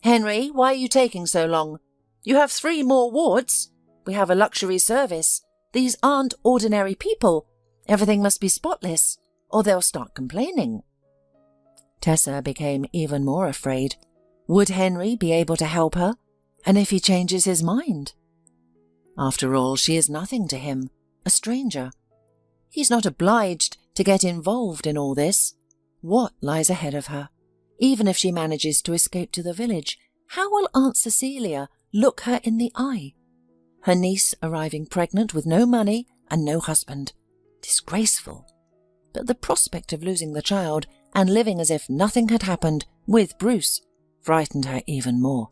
"Henry, why are you taking so long? You have 3 more wards. We have a luxury service. These aren't ordinary people. Everything must be spotless, or they'll start complaining." Tessa became even more afraid. Would Henry be able to help her? And if he changes his mind? After all, she is nothing to him, a stranger. He's not obliged to get involved in all this. What lies ahead of her? Even if she manages to escape to the village, how will Aunt Cecilia look her in the eye? Her niece arriving pregnant with no money and no husband. Disgraceful. But the prospect of losing the child and living as if nothing had happened with Bruce frightened her even more.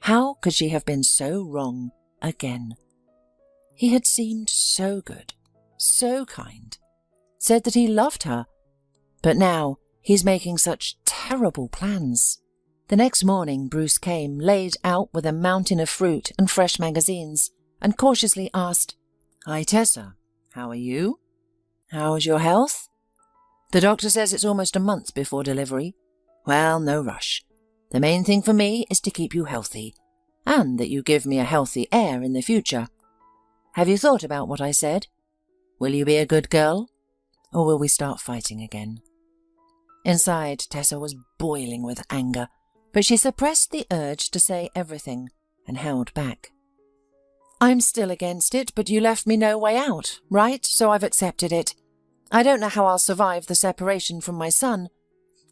How could she have been so wrong again? He had seemed so good, so kind, said that he loved her, but now he's making such terrible plans. The next morning Bruce came, laid out with a mountain of fruit and fresh magazines, and cautiously asked, "Hi, Tessa. How are you? How's your health? The doctor says it's almost a month before delivery. Well, no rush. The main thing for me is to keep you healthy, and that you give me a healthy heir in the future. Have you thought about what I said? Will you be a good girl, or will we start fighting again?" Inside, Tessa was boiling with anger, but she suppressed the urge to say everything and held back. "I'm still against it, but you left me no way out, right? So I've accepted it. I don't know how I'll survive the separation from my son.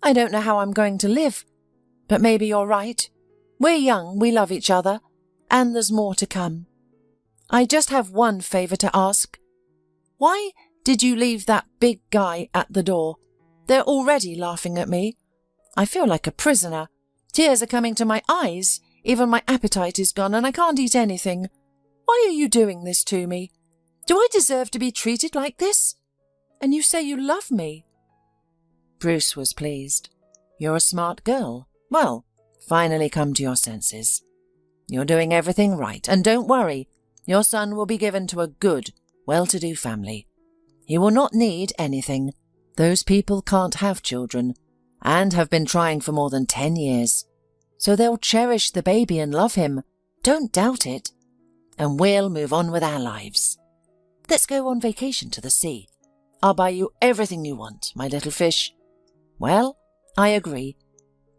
I don't know how I'm going to live. But maybe you're right. We're young, we love each other, and there's more to come. I just have one favour to ask. Why did you leave that big guy at the door? They're already laughing at me. I feel like a prisoner. Tears are coming to my eyes. Even my appetite is gone and I can't eat anything. Why are you doing this to me? Do I deserve to be treated like this? And you say you love me." Bruce was pleased. "You're a smart girl. Well, finally come to your senses. You're doing everything right, and don't worry. Your son will be given to a good, well-to-do family. He will not need anything. Those people can't have children, and have been trying for more than 10 years. So they'll cherish the baby and love him. Don't doubt it. And we'll move on with our lives. Let's go on vacation to the sea. I'll buy you everything you want, my little fish." "Well, I agree.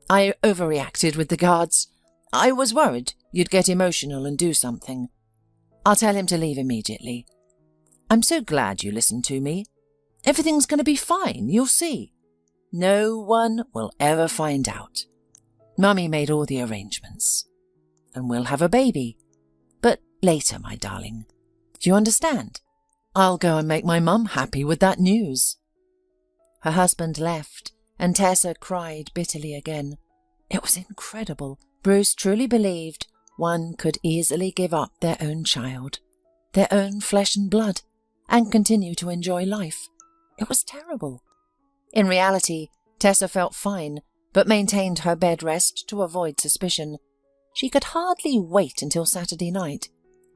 I overreacted with the guards. I was worried you'd get emotional and do something. I'll tell him to leave immediately. I'm so glad you listened to me. Everything's going to be fine, you'll see. No one will ever find out. Mummy made all the arrangements. And we'll have a baby. But later, my darling. Do you understand? I'll go and make my mum happy with that news." Her husband left, and Tessa cried bitterly again. It was incredible. Bruce truly believed one could easily give up their own child, their own flesh and blood, and continue to enjoy life. It was terrible. In reality, Tessa felt fine, but maintained her bed rest to avoid suspicion. She could hardly wait until Saturday night.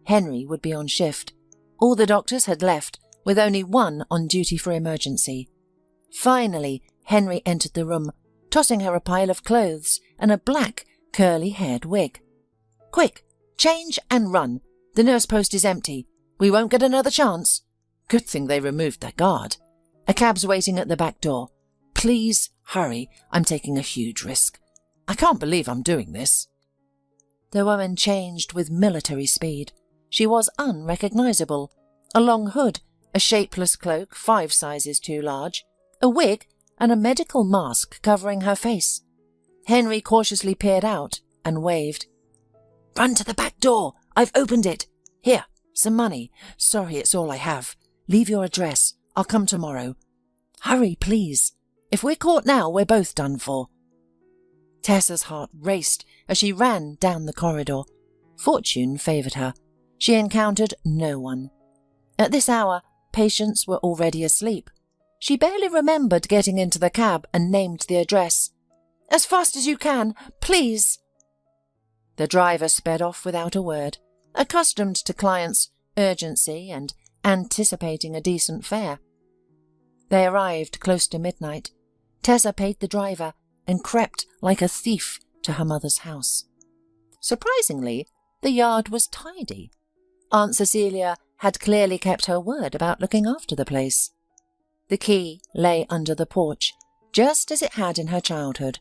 Henry would be on shift. All the doctors had left, with only one on duty for emergency. Finally, Henry entered the room, tossing her a pile of clothes and a black, curly-haired wig. "Quick, change and run. The nurse post is empty. We won't get another chance." Good thing they removed their guard. "A cab's waiting at the back door. Please hurry, I'm taking a huge risk. I can't believe I'm doing this." The woman changed with military speed. She was unrecognizable. A long hood, a shapeless cloak 5 sizes too large, a wig, and a medical mask covering her face. Henry cautiously peered out and waved. "Run to the back door. I've opened it. Here, some money. Sorry, it's all I have. Leave your address. I'll come tomorrow. Hurry, please. If we're caught now, we're both done for." Tessa's heart raced as she ran down the corridor. Fortune favoured her. She encountered no one. At this hour, patients were already asleep. She barely remembered getting into the cab and named the address. "As fast as you can, please." The driver sped off without a word, accustomed to clients' urgency and anticipating a decent fare. They arrived close to midnight. Tessa paid the driver and crept like a thief to her mother's house. Surprisingly, the yard was tidy. Aunt Cecilia had clearly kept her word about looking after the place. The key lay under the porch, just as it had in her childhood.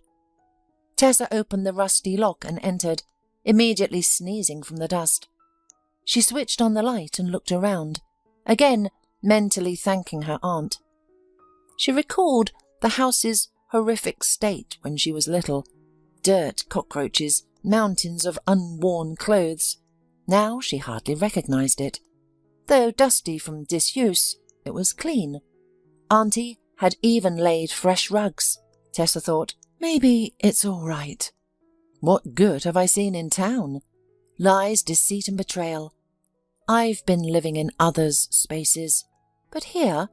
Tessa opened the rusty lock and entered, immediately sneezing from the dust. She switched on the light and looked around, again mentally thanking her aunt. She recalled the house's horrific state when she was little. Dirt, cockroaches, mountains of unworn clothes. Now she hardly recognized it. Though dusty from disuse, it was clean. Auntie had even laid fresh rugs. Tessa thought, maybe it's all right. What good have I seen in town? Lies, deceit and betrayal. I've been living in others' spaces, but here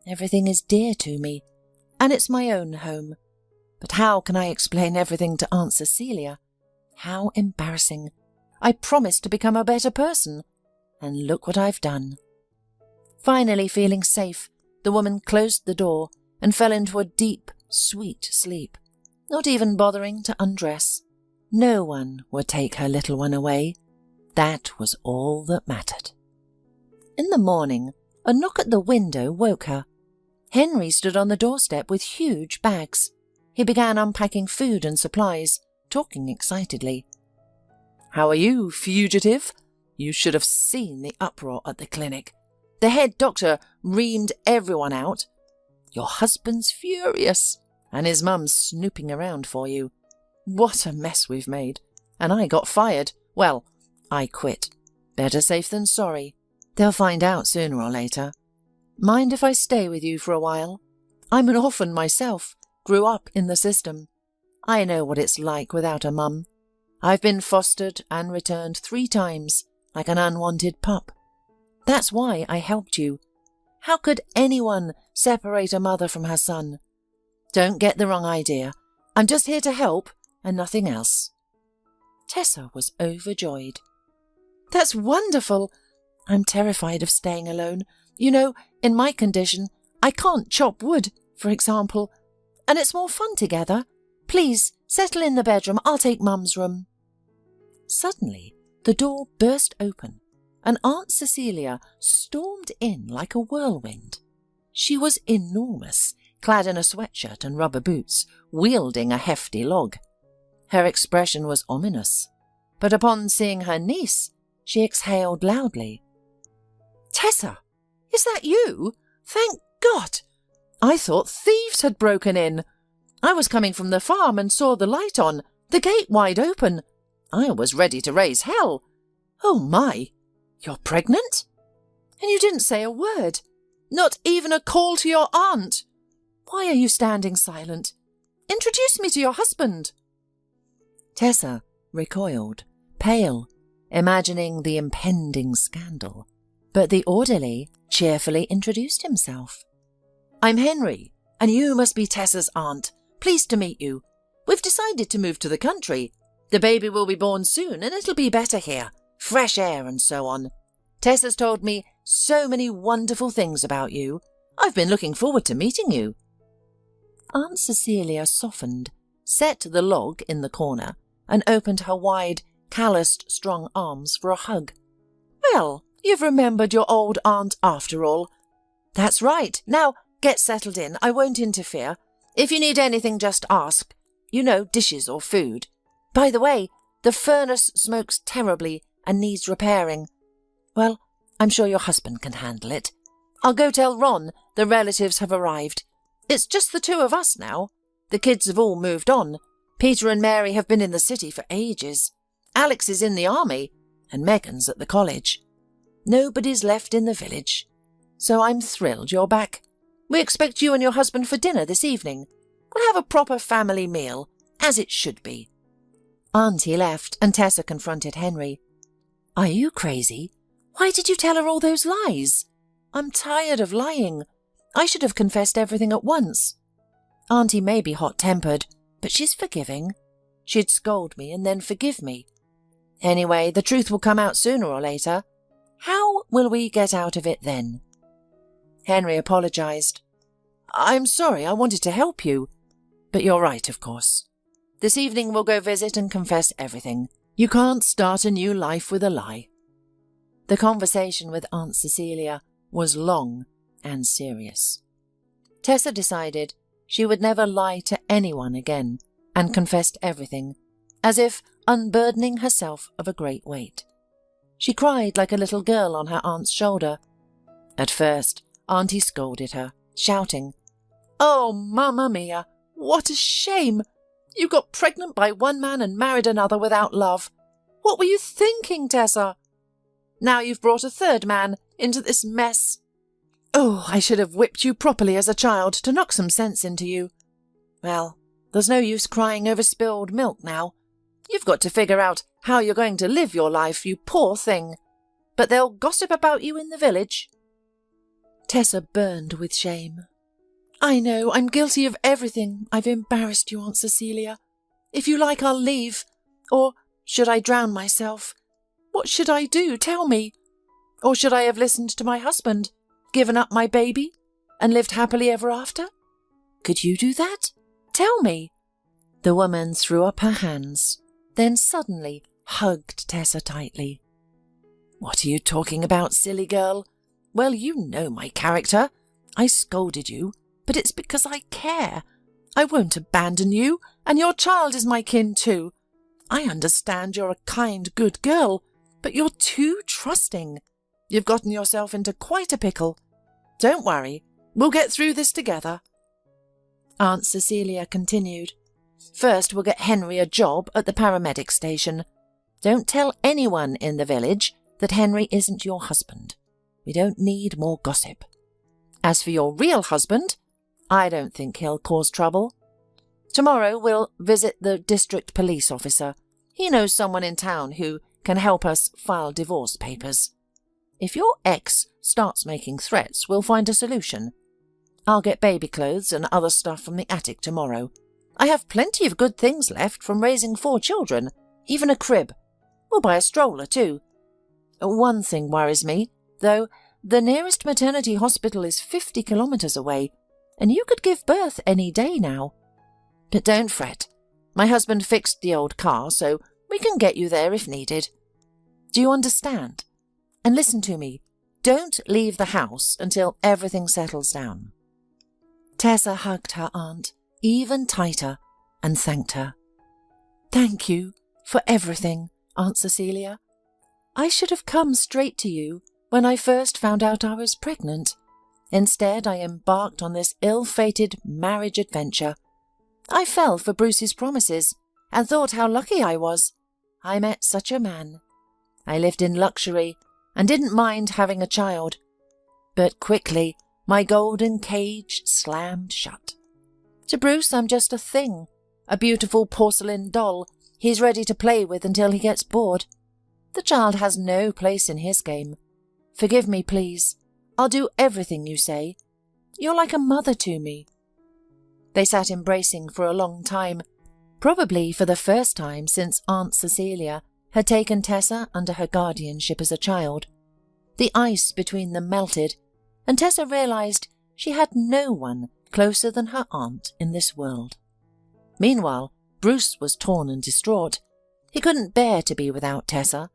everything is dear to me, and it's my own home. But how can I explain everything to Aunt Cecilia? How embarrassing. I promised to become a better person, and look what I've done. Finally feeling safe, the woman closed the door and fell into a deep, sweet sleep, not even bothering to undress. No one would take her little one away. That was all that mattered. In the morning, a knock at the window woke her. Henry stood on the doorstep with huge bags. He began unpacking food and supplies, talking excitedly. "How are you, fugitive? You should have seen the uproar at the clinic. The head doctor reamed everyone out. Your husband's furious, and his mum's snooping around for you. What a mess we've made. And I got fired. Well, I quit. Better safe than sorry. They'll find out sooner or later. Mind if I stay with you for a while? I'm an orphan myself, grew up in the system. I know what it's like without a mum. I've been fostered and returned 3 times, like an unwanted pup. That's why I helped you. How could anyone separate a mother from her son? Don't get the wrong idea. I'm just here to help and nothing else." Tessa was overjoyed. "That's wonderful. I'm terrified of staying alone. You know, in my condition, I can't chop wood, for example, and it's more fun together. Please, settle in the bedroom. I'll take Mum's room." Suddenly, the door burst open, and Aunt Cecilia stormed in like a whirlwind. She was enormous, clad in a sweatshirt and rubber boots, wielding a hefty log. Her expression was ominous, but upon seeing her niece, she exhaled loudly. "Tessa, is that you? Thank God! I thought thieves had broken in. I was coming from the farm and saw the light on, the gate wide open. I was ready to raise hell. Oh my, you're pregnant? And you didn't say a word, not even a call to your aunt. Why are you standing silent? Introduce me to your husband." Tessa recoiled, pale, imagining the impending scandal. But the orderly cheerfully introduced himself. "I'm Henry, and you must be Tessa's aunt. Pleased to meet you. We've decided to move to the country. The baby will be born soon, and it'll be better here. Fresh air and so on. Tessa's told me so many wonderful things about you. I've been looking forward to meeting you." Aunt Cecilia softened, set the log in the corner, and opened her wide, calloused, strong arms for a hug. "Well, you've remembered your old aunt after all. That's right. Now, get settled in. I won't interfere. If you need anything, just ask. You know, dishes or food. By the way, the furnace smokes terribly and needs repairing. Well, I'm sure your husband can handle it. I'll go tell Ron the relatives have arrived. It's just the 2 of us now. The kids have all moved on. Peter and Mary have been in the city for ages. Alex is in the army, and Megan's at the college. Nobody's left in the village. So I'm thrilled you're back. We expect you and your husband for dinner this evening. We'll have a proper family meal, as it should be." Auntie left, and Tessa confronted Henry. "Are you crazy? Why did you tell her all those lies? I'm tired of lying. I should have confessed everything at once. Auntie may be hot-tempered, but she's forgiving. She'd scold me and then forgive me. Anyway, the truth will come out sooner or later. How will we get out of it then?" Henry apologized. "I'm sorry, I wanted to help you. But you're right, of course. This evening we'll go visit and confess everything. You can't start a new life with a lie." The conversation with Aunt Cecilia was long and serious. Tessa decided she would never lie to anyone again and confessed everything, as if unburdening herself of a great weight. She cried like a little girl on her aunt's shoulder. At first, Auntie scolded her, shouting, "Oh, Mamma Mia, what a shame! You got pregnant by one man and married another without love. What were you thinking, Tessa? Now you've brought a 3rd man into this mess. Oh, I should have whipped you properly as a child to knock some sense into you. Well, there's no use crying over spilled milk now. You've got to figure out how you're going to live your life, you poor thing. But they'll gossip about you in the village." Tessa burned with shame. "I know, I'm guilty of everything. I've embarrassed you, Aunt Cecilia. If you like, I'll leave. Or should I drown myself? What should I do? Tell me. Or should I have listened to my husband, given up my baby, and lived happily ever after? Could you do that? Tell me." The woman threw up her hands, then suddenly hugged Tessa tightly. "What are you talking about, silly girl? Well, you know my character. I scolded you, but it's because I care. I won't abandon you, and your child is my kin too. I understand you're a kind, good girl, but you're too trusting. You've gotten yourself into quite a pickle. Don't worry, we'll get through this together." Aunt Cecilia continued. "First, we'll get Henry a job at the paramedic station. Don't tell anyone in the village that Henry isn't your husband. We don't need more gossip. As for your real husband, I don't think he'll cause trouble. Tomorrow we'll visit the district police officer. He knows someone in town who can help us file divorce papers. If your ex starts making threats, we'll find a solution. I'll get baby clothes and other stuff from the attic tomorrow. I have plenty of good things left from raising 4 children, even a crib. We'll buy a stroller too. One thing worries me, though. The nearest maternity hospital is 50 kilometres away, and you could give birth any day now. But don't fret. My husband fixed the old car, so we can get you there if needed. Do you understand? And listen to me. Don't leave the house until everything settles down." Tessa hugged her aunt even tighter and thanked her. "Thank you for everything, Aunt Cecilia. I should have come straight to you when I first found out I was pregnant. Instead, I embarked on this ill-fated marriage adventure. I fell for Bruce's promises and thought how lucky I was. I met such a man. I lived in luxury and didn't mind having a child. But quickly, my golden cage slammed shut. To Bruce, I'm just a thing, a beautiful porcelain doll he's ready to play with until he gets bored. The child has no place in his game. Forgive me, please. I'll do everything you say. You're like a mother to me." They sat embracing for a long time, probably for the first time since Aunt Cecilia had taken Tessa under her guardianship as a child. The ice between them melted, and Tessa realized she had no one closer than her aunt in this world. Meanwhile, Bruce was torn and distraught. He couldn't bear to be without Tessa.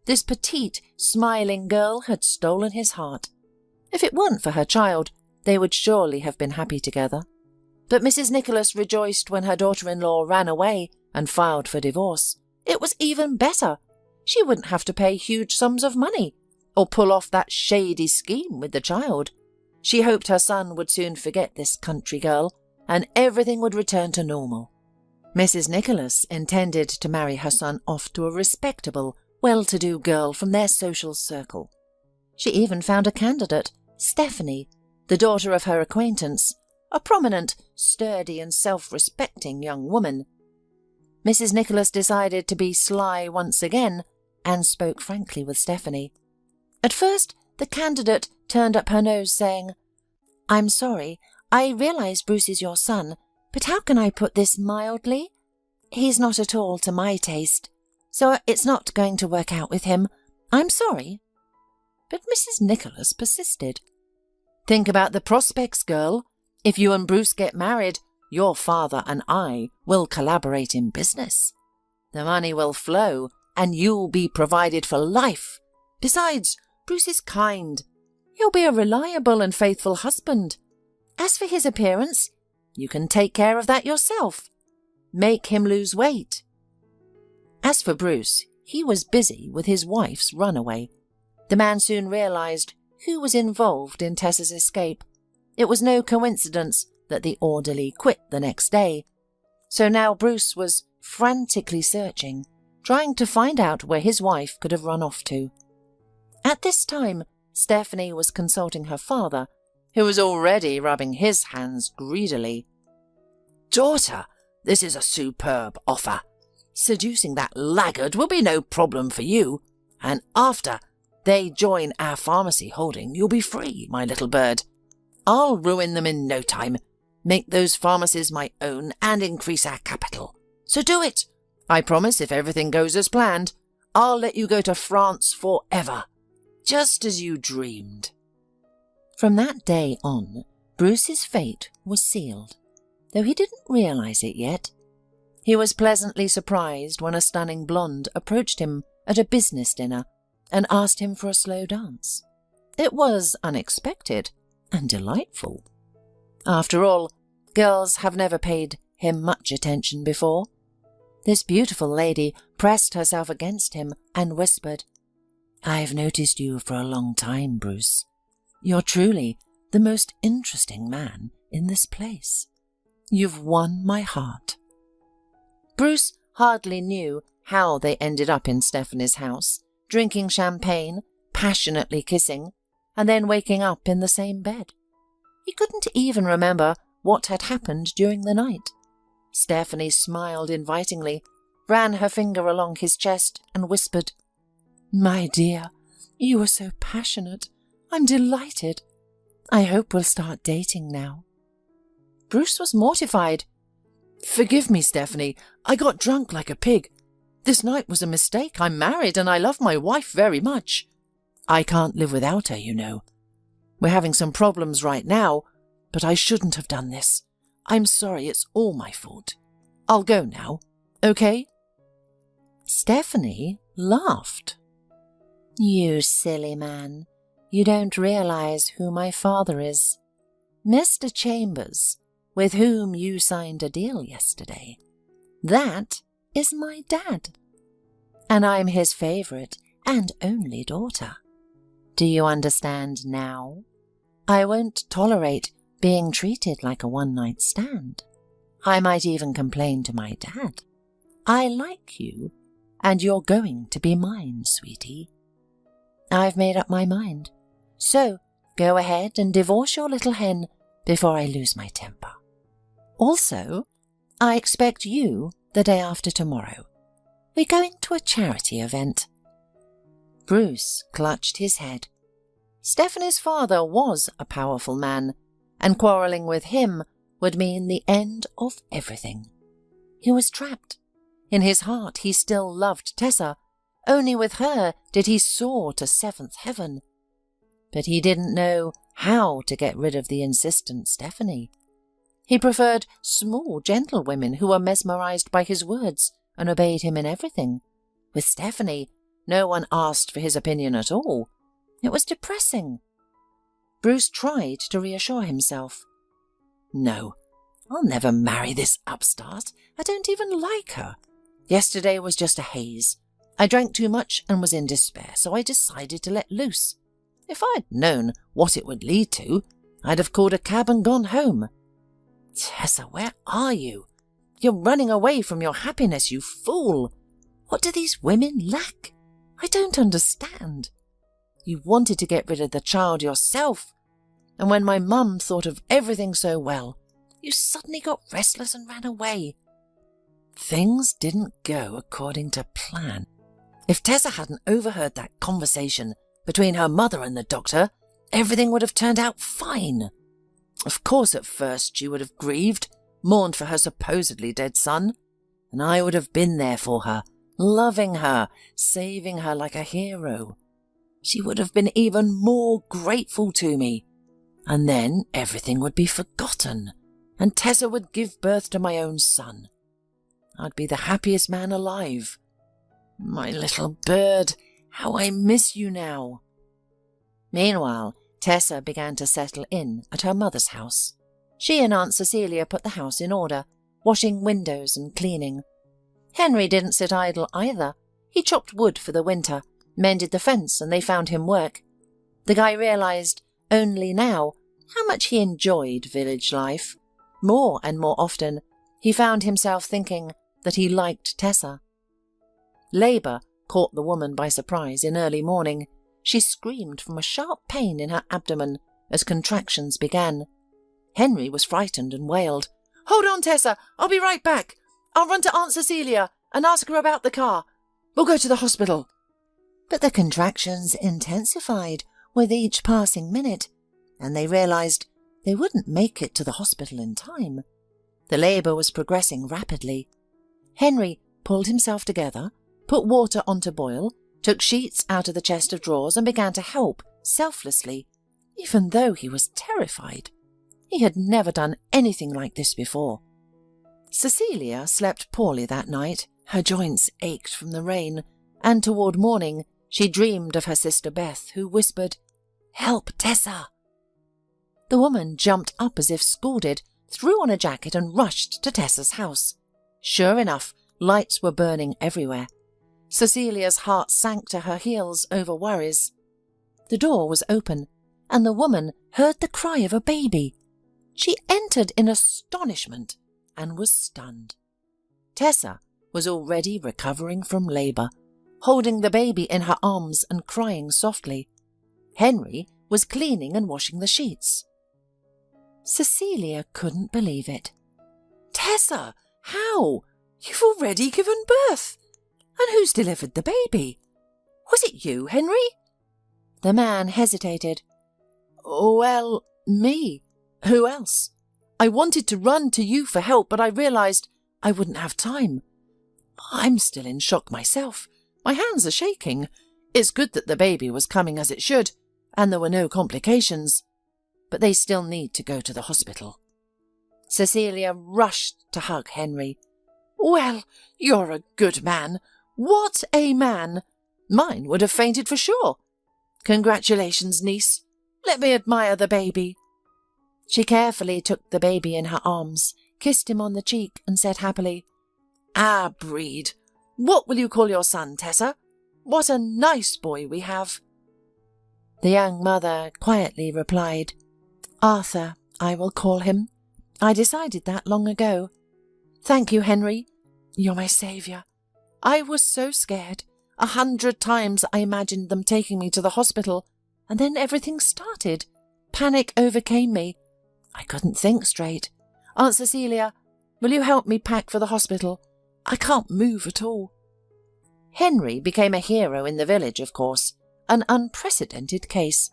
This petite, smiling girl had stolen his heart. If it weren't for her child, they would surely have been happy together. But Mrs. Nicholas rejoiced when her daughter-in-law ran away and filed for divorce. It was even better. She wouldn't have to pay huge sums of money or pull off that shady scheme with the child. She hoped her son would soon forget this country girl and everything would return to normal. Mrs. Nicholas intended to marry her son off to a respectable, well-to-do girl from their social circle. She even found a candidate, Stephanie, the daughter of her acquaintance, a prominent, sturdy and self-respecting young woman. Mrs. Nicholas decided to be sly once again and spoke frankly with Stephanie. At first, the candidate turned up her nose, saying, "I'm sorry, I realise Bruce is your son, but how can I put this mildly? He's not at all to my taste, so it's not going to work out with him. I'm sorry." But Mrs. Nicholas persisted. "Think about the prospects, girl. If you and Bruce get married, your father and I will collaborate in business. The money will flow, and you'll be provided for life. Besides, Bruce is kind. He'll be a reliable and faithful husband. As for his appearance, you can take care of that yourself. Make him lose weight." As for Bruce, he was busy with his wife's runaway. The man soon realized who was involved in Tessa's escape. It was no coincidence that the orderly quit the next day. So now Bruce was frantically searching, trying to find out where his wife could have run off to. At this time, Stephanie was consulting her father, who was already rubbing his hands greedily. "Daughter, this is a superb offer. Seducing that laggard will be no problem for you, and after they join our pharmacy holding, you'll be free, my little bird. I'll ruin them in no time, make those pharmacies my own, and increase our capital. So do it. I promise if everything goes as planned, I'll let you go to France forever, just as you dreamed." From that day on, Bruce's fate was sealed, though he didn't realize it yet. He was pleasantly surprised when a stunning blonde approached him at a business dinner and asked him for a slow dance. It was unexpected and delightful. After all, girls have never paid him much attention before. This beautiful lady pressed herself against him and whispered, "I've noticed you for a long time, Bruce. You're truly the most interesting man in this place. You've won my heart." Bruce hardly knew how they ended up in Stephanie's house, drinking champagne, passionately kissing, and then waking up in the same bed. He couldn't even remember what had happened during the night. Stephanie smiled invitingly, ran her finger along his chest, and whispered, "My dear, you are so passionate. I'm delighted. I hope we'll start dating now." Bruce was mortified. "Forgive me, Stephanie. I got drunk like a pig. This night was a mistake. I'm married and I love my wife very much. I can't live without her, you know. We're having some problems right now, but I shouldn't have done this. I'm sorry, it's all my fault. I'll go now, okay?" Stephanie laughed. "You silly man. You don't realize who my father is. Mr. Chambers, with whom you signed a deal yesterday. That is my dad. And I'm his favorite and only daughter. Do you understand now? I won't tolerate being treated like a one-night stand. I might even complain to my dad. I like you, and you're going to be mine, sweetie. I've made up my mind. So go ahead and divorce your little hen before I lose my temper. Also, I expect you the day after tomorrow. We're going to a charity event." Bruce clutched his head. Stephanie's father was a powerful man, and quarrelling with him would mean the end of everything. He was trapped. In his heart he still loved Tessa. Only with her did he soar to seventh heaven. But he didn't know how to get rid of the insistent Stephanie. He preferred small, gentle women who were mesmerized by his words and obeyed him in everything. With Stephanie, no one asked for his opinion at all. It was depressing. Bruce tried to reassure himself. "No, I'll never marry this upstart. I don't even like her. Yesterday was just a haze. I drank too much and was in despair, so I decided to let loose. If I'd known what it would lead to, I'd have called a cab and gone home. Tessa, where are you? You're running away from your happiness, you fool. What do these women lack? I don't understand. You wanted to get rid of the child yourself, and when my mum thought of everything so well, you suddenly got restless and ran away. Things didn't go according to plan. If Tessa hadn't overheard that conversation between her mother and the doctor, everything would have turned out fine. Of course, at first she would have grieved, mourned for her supposedly dead son, and I would have been there for her, loving her, saving her like a hero. She would have been even more grateful to me, and then everything would be forgotten, and Tessa would give birth to my own son. I'd be the happiest man alive. My little bird, how I miss you now." Meanwhile, Tessa began to settle in at her mother's house. She and Aunt Cecilia put the house in order, washing windows and cleaning. Henry didn't sit idle either. He chopped wood for the winter, mended the fence, and they found him work. The guy realized only now how much he enjoyed village life. More and more often, he found himself thinking that he liked Tessa. Labour caught the woman by surprise in early morning. She screamed from a sharp pain in her abdomen as contractions began. Henry was frightened and wailed, "Hold on, Tessa! I'll be right back! I'll run to Aunt Cecilia! and ask her about the car. We'll go to the hospital." But the contractions intensified with each passing minute, and they realized they wouldn't make it to the hospital in time. The labour was progressing rapidly. Henry pulled himself together, put water on to boil, took sheets out of the chest of drawers and began to help selflessly, even though he was terrified. He had never done anything like this before. Cecilia slept poorly that night. Her joints ached from the rain, and toward morning she dreamed of her sister Beth, who whispered, "Help, Tessa!" The woman jumped up as if scalded, threw on a jacket and rushed to Tessa's house. Sure enough, lights were burning everywhere. Cecilia's heart sank to her heels over worries. The door was open, and the woman heard the cry of a baby. She entered in astonishment and was stunned. Tessa was already recovering from labour, holding the baby in her arms and crying softly. Henry was cleaning and washing the sheets. Cecilia couldn't believe it. "Tessa, how? You've already given birth! And who's delivered the baby? Was it you, Henry?" The man hesitated. "Well, me. Who else? I wanted to run to you for help, but I realised I wouldn't have time. I'm still in shock myself. My hands are shaking. It's good that the baby was coming as it should, and there were no complications. But they still need to go to the hospital." Cecilia rushed to hug Henry. "Well, you're a good man. What a man! Mine would have fainted for sure. Congratulations, niece. Let me admire the baby." She carefully took the baby in her arms, kissed him on the cheek, and said happily, "Ah, Breed, what will you call your son, Tessa? What a nice boy we have." The young mother quietly replied, "Arthur, I will call him. I decided that long ago. Thank you, Henry. You're my saviour. I was so scared. 100 times I imagined them taking me to the hospital, and then everything started. Panic overcame me. I couldn't think straight. Aunt Cecilia, will you help me pack for the hospital? I can't move at all." Henry became a hero in the village, of course, an unprecedented case.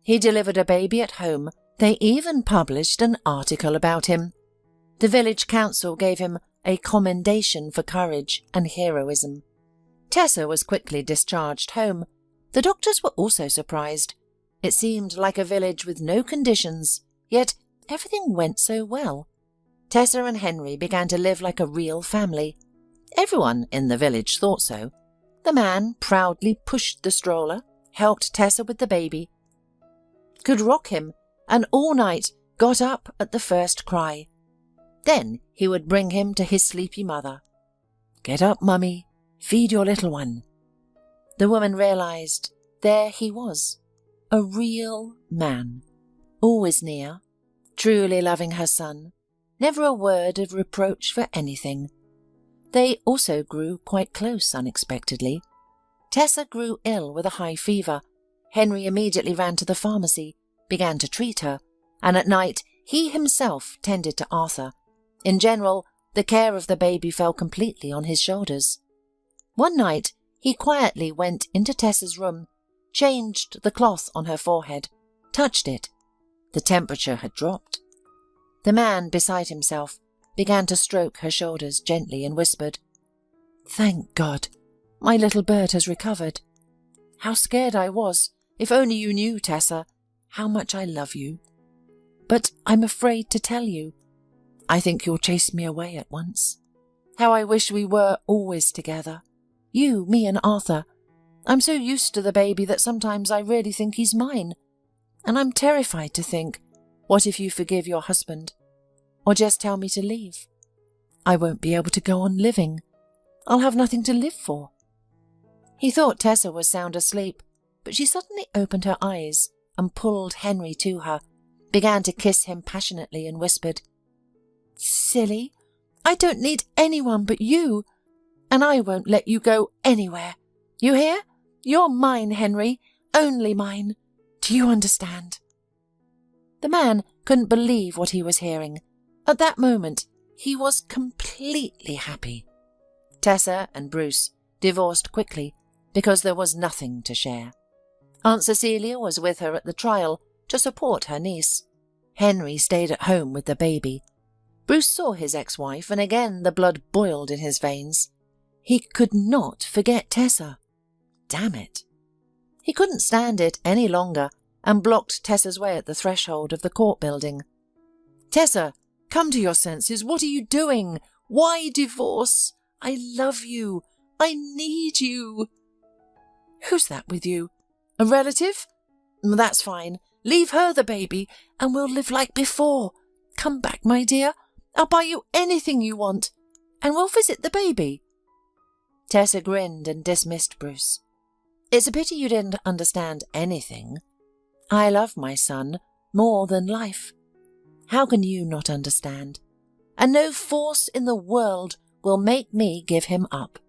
He delivered a baby at home. They even published an article about him. The village council gave him a commendation for courage and heroism. Tessa was quickly discharged home. The doctors were also surprised. It seemed like a village with no conditions, yet everything went so well. Tessa and Henry began to live like a real family. Everyone in the village thought so. The man proudly pushed the stroller, helped Tessa with the baby, could rock him, and all night got up at the first cry. Then he would bring him to his sleepy mother. "Get up, mummy. Feed your little one." The woman realized there he was, a real man, always near, truly loving her son, never a word of reproach for anything. They also grew quite close unexpectedly. Tessa grew ill with a high fever. Henry immediately ran to the pharmacy, began to treat her, and at night he himself tended to Arthur. In general, the care of the baby fell completely on his shoulders. One night, he quietly went into Tessa's room, changed the cloth on her forehead, touched it. The temperature had dropped. The man, beside himself, began to stroke her shoulders gently and whispered, "Thank God, my little bird has recovered. How scared I was. If only you knew, Tessa, how much I love you. But I'm afraid to tell you. I think you'll chase me away at once. How I wish we were always together. You, me and Arthur. I'm so used to the baby that sometimes I really think he's mine. And I'm terrified to think, what if you forgive your husband? Or just tell me to leave? I won't be able to go on living. I'll have nothing to live for." He thought Tessa was sound asleep, but she suddenly opened her eyes and pulled Henry to her, began to kiss him passionately and whispered, "Silly, I don't need anyone but you, and I won't let you go anywhere. You hear? You're mine, Henry, only mine. Do you understand?" The man couldn't believe what he was hearing. At that moment, he was completely happy. Tessa and Bruce divorced quickly because there was nothing to share. Aunt Cecilia was with her at the trial to support her niece. Henry stayed at home with the baby. Bruce saw his ex-wife, and again the blood boiled in his veins. He could not forget Tessa. Damn it. He couldn't stand it any longer and blocked Tessa's way at the threshold of the court building. "Tessa, come to your senses. What are you doing? Why divorce? I love you. I need you." "Who's that with you? A relative? That's fine. Leave her the baby and we'll live like before. Come back, my dear. I'll buy you anything you want and we'll visit the baby." Tessa grinned and dismissed Bruce. "It's a pity you didn't understand anything. I love my son more than life. How can you not understand? And no force in the world will make me give him up.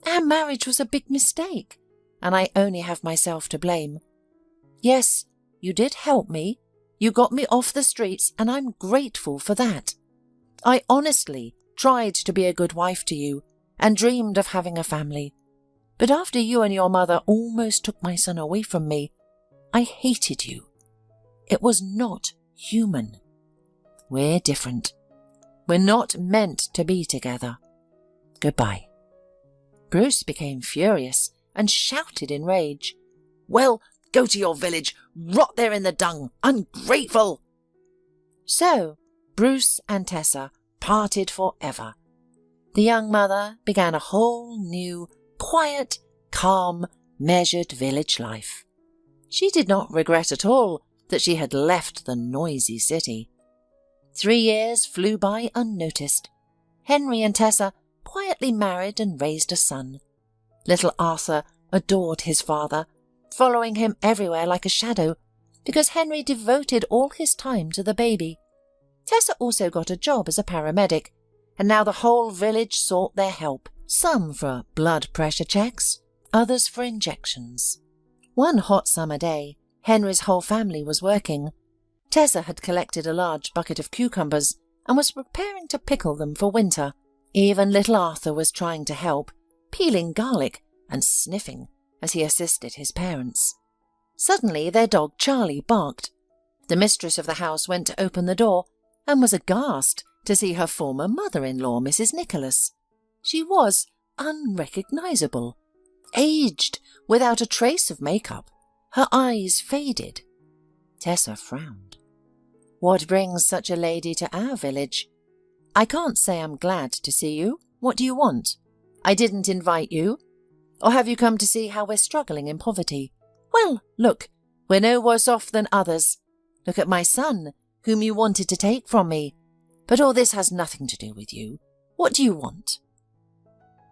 Our marriage was a big mistake, and I only have myself to blame. Yes, you did help me. You got me off the streets, and I'm grateful for that. I honestly tried to be a good wife to you and dreamed of having a family. But after you and your mother almost took my son away from me, I hated you. It was not human. We're different. We're not meant to be together. Goodbye." Bruce became furious and shouted in rage. "Well, go to your village. Rot there in the dung. Ungrateful." So, Bruce and Tessa parted forever. The young mother began a whole new, quiet, calm, measured village life. She did not regret at all that she had left the noisy city. 3 years flew by unnoticed. Henry and Tessa quietly married and raised a son. Little Arthur adored his father, following him everywhere like a shadow, because Henry devoted all his time to the baby. Tessa also got a job as a paramedic, and now the whole village sought their help, some for blood pressure checks, others for injections. One hot summer day, Henry's whole family was working. Tessa had collected a large bucket of cucumbers and was preparing to pickle them for winter. Even little Arthur was trying to help, peeling garlic and sniffing as he assisted his parents. Suddenly their dog Charlie barked. The mistress of the house went to open the door and was aghast to see her former mother-in-law, Mrs. Nicholas. She was unrecognizable, aged, without a trace of makeup, her eyes faded. Tessa frowned. "What brings such a lady to our village? I can't say I'm glad to see you. What do you want? I didn't invite you. Or have you come to see how we're struggling in poverty? Well, look, we're no worse off than others. Look at my son, whom you wanted to take from me. But all this has nothing to do with you. What do you want?"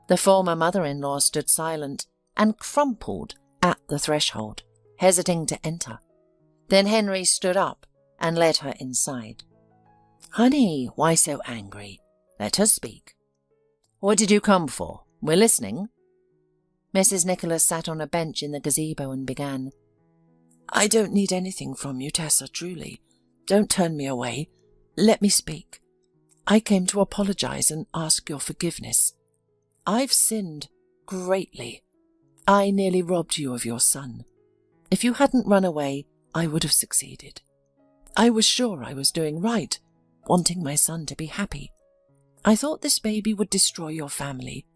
The former mother-in-law stood silent and crumpled at the threshold, hesitating to enter. Then Henry stood up and led her inside. "Honey, why so angry? Let her speak. What did you come for? We're listening." Mrs. Nicholas sat on a bench in the gazebo and began. "I don't need anything from you, Tessa, truly. Don't turn me away. Let me speak. I came to apologize and ask your forgiveness. I've sinned greatly. I nearly robbed you of your son. If you hadn't run away, I would have succeeded. I was sure I was doing right, wanting my son to be happy. I thought this baby would destroy your family.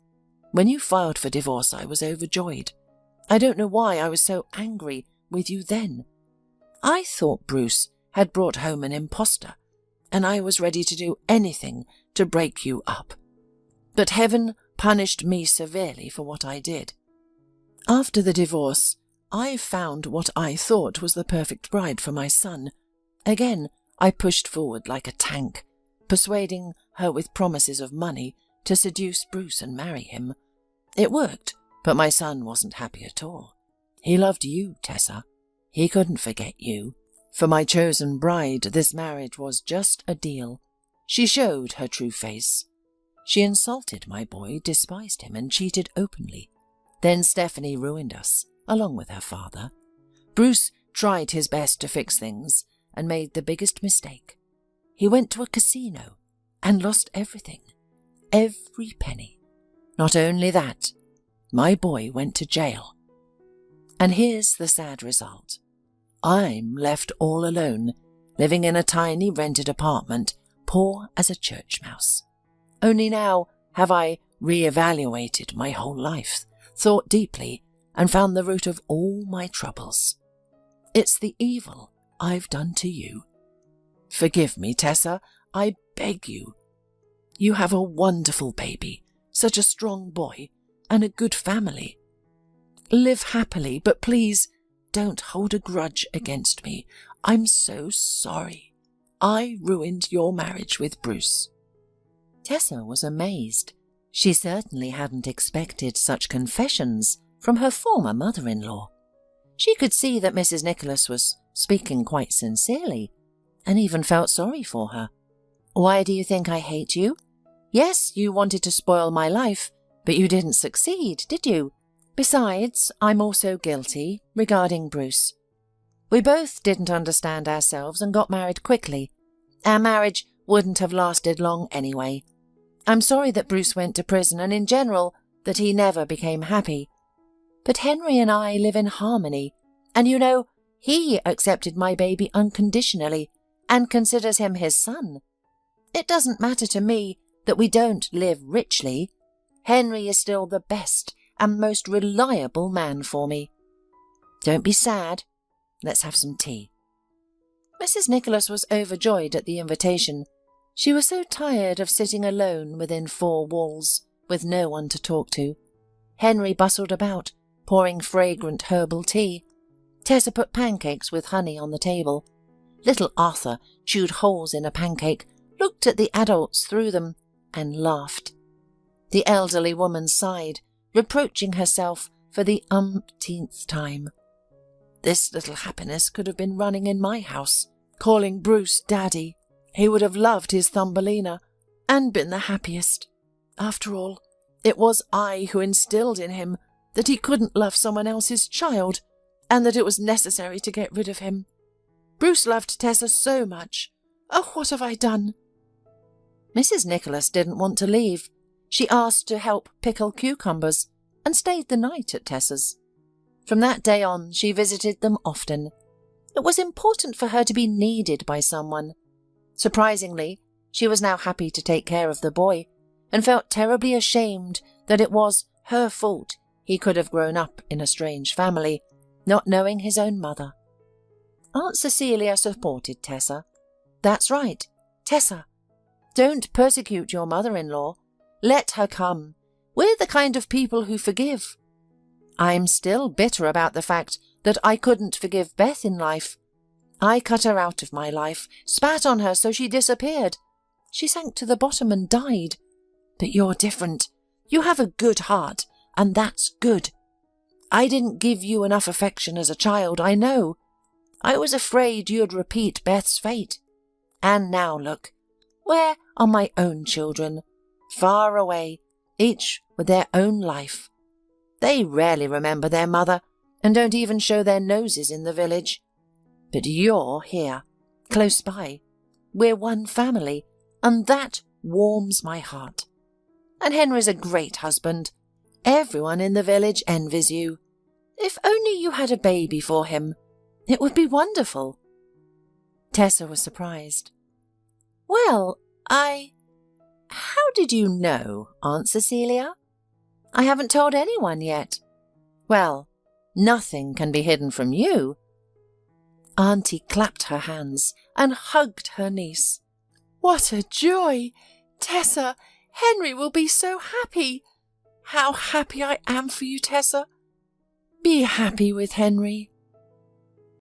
When you filed for divorce, I was overjoyed. I don't know why I was so angry with you then. I thought Bruce had brought home an impostor, and I was ready to do anything to break you up. But heaven punished me severely for what I did. After the divorce, I found what I thought was the perfect bride for my son. Again, I pushed forward like a tank, persuading her with promises of money to seduce Bruce and marry him. It worked, but my son wasn't happy at all. He loved you, Tessa. He couldn't forget you. For my chosen bride, this marriage was just a deal. She showed her true face. She insulted my boy, despised him, and cheated openly. Then Stephanie ruined us, along with her father. Bruce tried his best to fix things and made the biggest mistake. He went to a casino and lost everything. Every penny. Not only that, my boy went to jail. And here's the sad result. I'm left all alone, living in a tiny rented apartment, poor as a church mouse. Only now have I re-evaluated my whole life, thought deeply, and found the root of all my troubles. It's the evil I've done to you. Forgive me, Tessa, I beg you. You have a wonderful baby, such a strong boy, and a good family. Live happily, but please don't hold a grudge against me. I'm so sorry. I ruined your marriage with Bruce. Tessa was amazed. She certainly hadn't expected such confessions from her former mother-in-law. She could see that Mrs. Nicholas was speaking quite sincerely, and even felt sorry for her. Why do you think I hate you? Yes, you wanted to spoil my life, but you didn't succeed, did you? Besides, I'm also guilty regarding Bruce. We both didn't understand ourselves and got married quickly. Our marriage wouldn't have lasted long anyway. I'm sorry that Bruce went to prison and in general that he never became happy. But Henry and I live in harmony, and you know, he accepted my baby unconditionally and considers him his son. It doesn't matter to me that we don't live richly. Henry is still the best and most reliable man for me. Don't be sad. Let's have some tea. Mrs. Nicholas was overjoyed at the invitation. She was so tired of sitting alone within four walls, with no one to talk to. Henry bustled about, pouring fragrant herbal tea. Tessa put pancakes with honey on the table. Little Arthur chewed holes in a pancake, looked at the adults through them, and laughed. The elderly woman sighed, reproaching herself for the umpteenth time. This little happiness could have been running in my house, calling Bruce Daddy. He would have loved his Thumbelina and been the happiest. After all, it was I who instilled in him that he couldn't love someone else's child and that it was necessary to get rid of him. Bruce loved Tessa so much. Oh, what have I done? Mrs. Nicholas didn't want to leave. She asked to help pickle cucumbers and stayed the night at Tessa's. From that day on, she visited them often. It was important for her to be needed by someone. Surprisingly, she was now happy to take care of the boy and felt terribly ashamed that it was her fault he could have grown up in a strange family, not knowing his own mother. Aunt Cecilia supported Tessa. That's right, Tessa. Don't persecute your mother-in-law. Let her come. We're the kind of people who forgive. I'm still bitter about the fact that I couldn't forgive Beth in life. I cut her out of my life, spat on her so she disappeared. She sank to the bottom and died. But you're different. You have a good heart, and that's good. I didn't give you enough affection as a child, I know. I was afraid you'd repeat Beth's fate. And now look, where are my own children? Far away, each with their own life. They rarely remember their mother and don't even show their noses in the village. But you're here, close by. We're one family, and that warms my heart. And Henry's a great husband. Everyone in the village envies you. If only you had a baby for him, it would be wonderful. Tessa was surprised. Well, How did you know, Aunt Cecilia? I haven't told anyone yet. Well, nothing can be hidden from you. Auntie clapped her hands and hugged her niece. What a joy! Tessa, Henry will be so happy. How happy I am for you, Tessa. Be happy with Henry.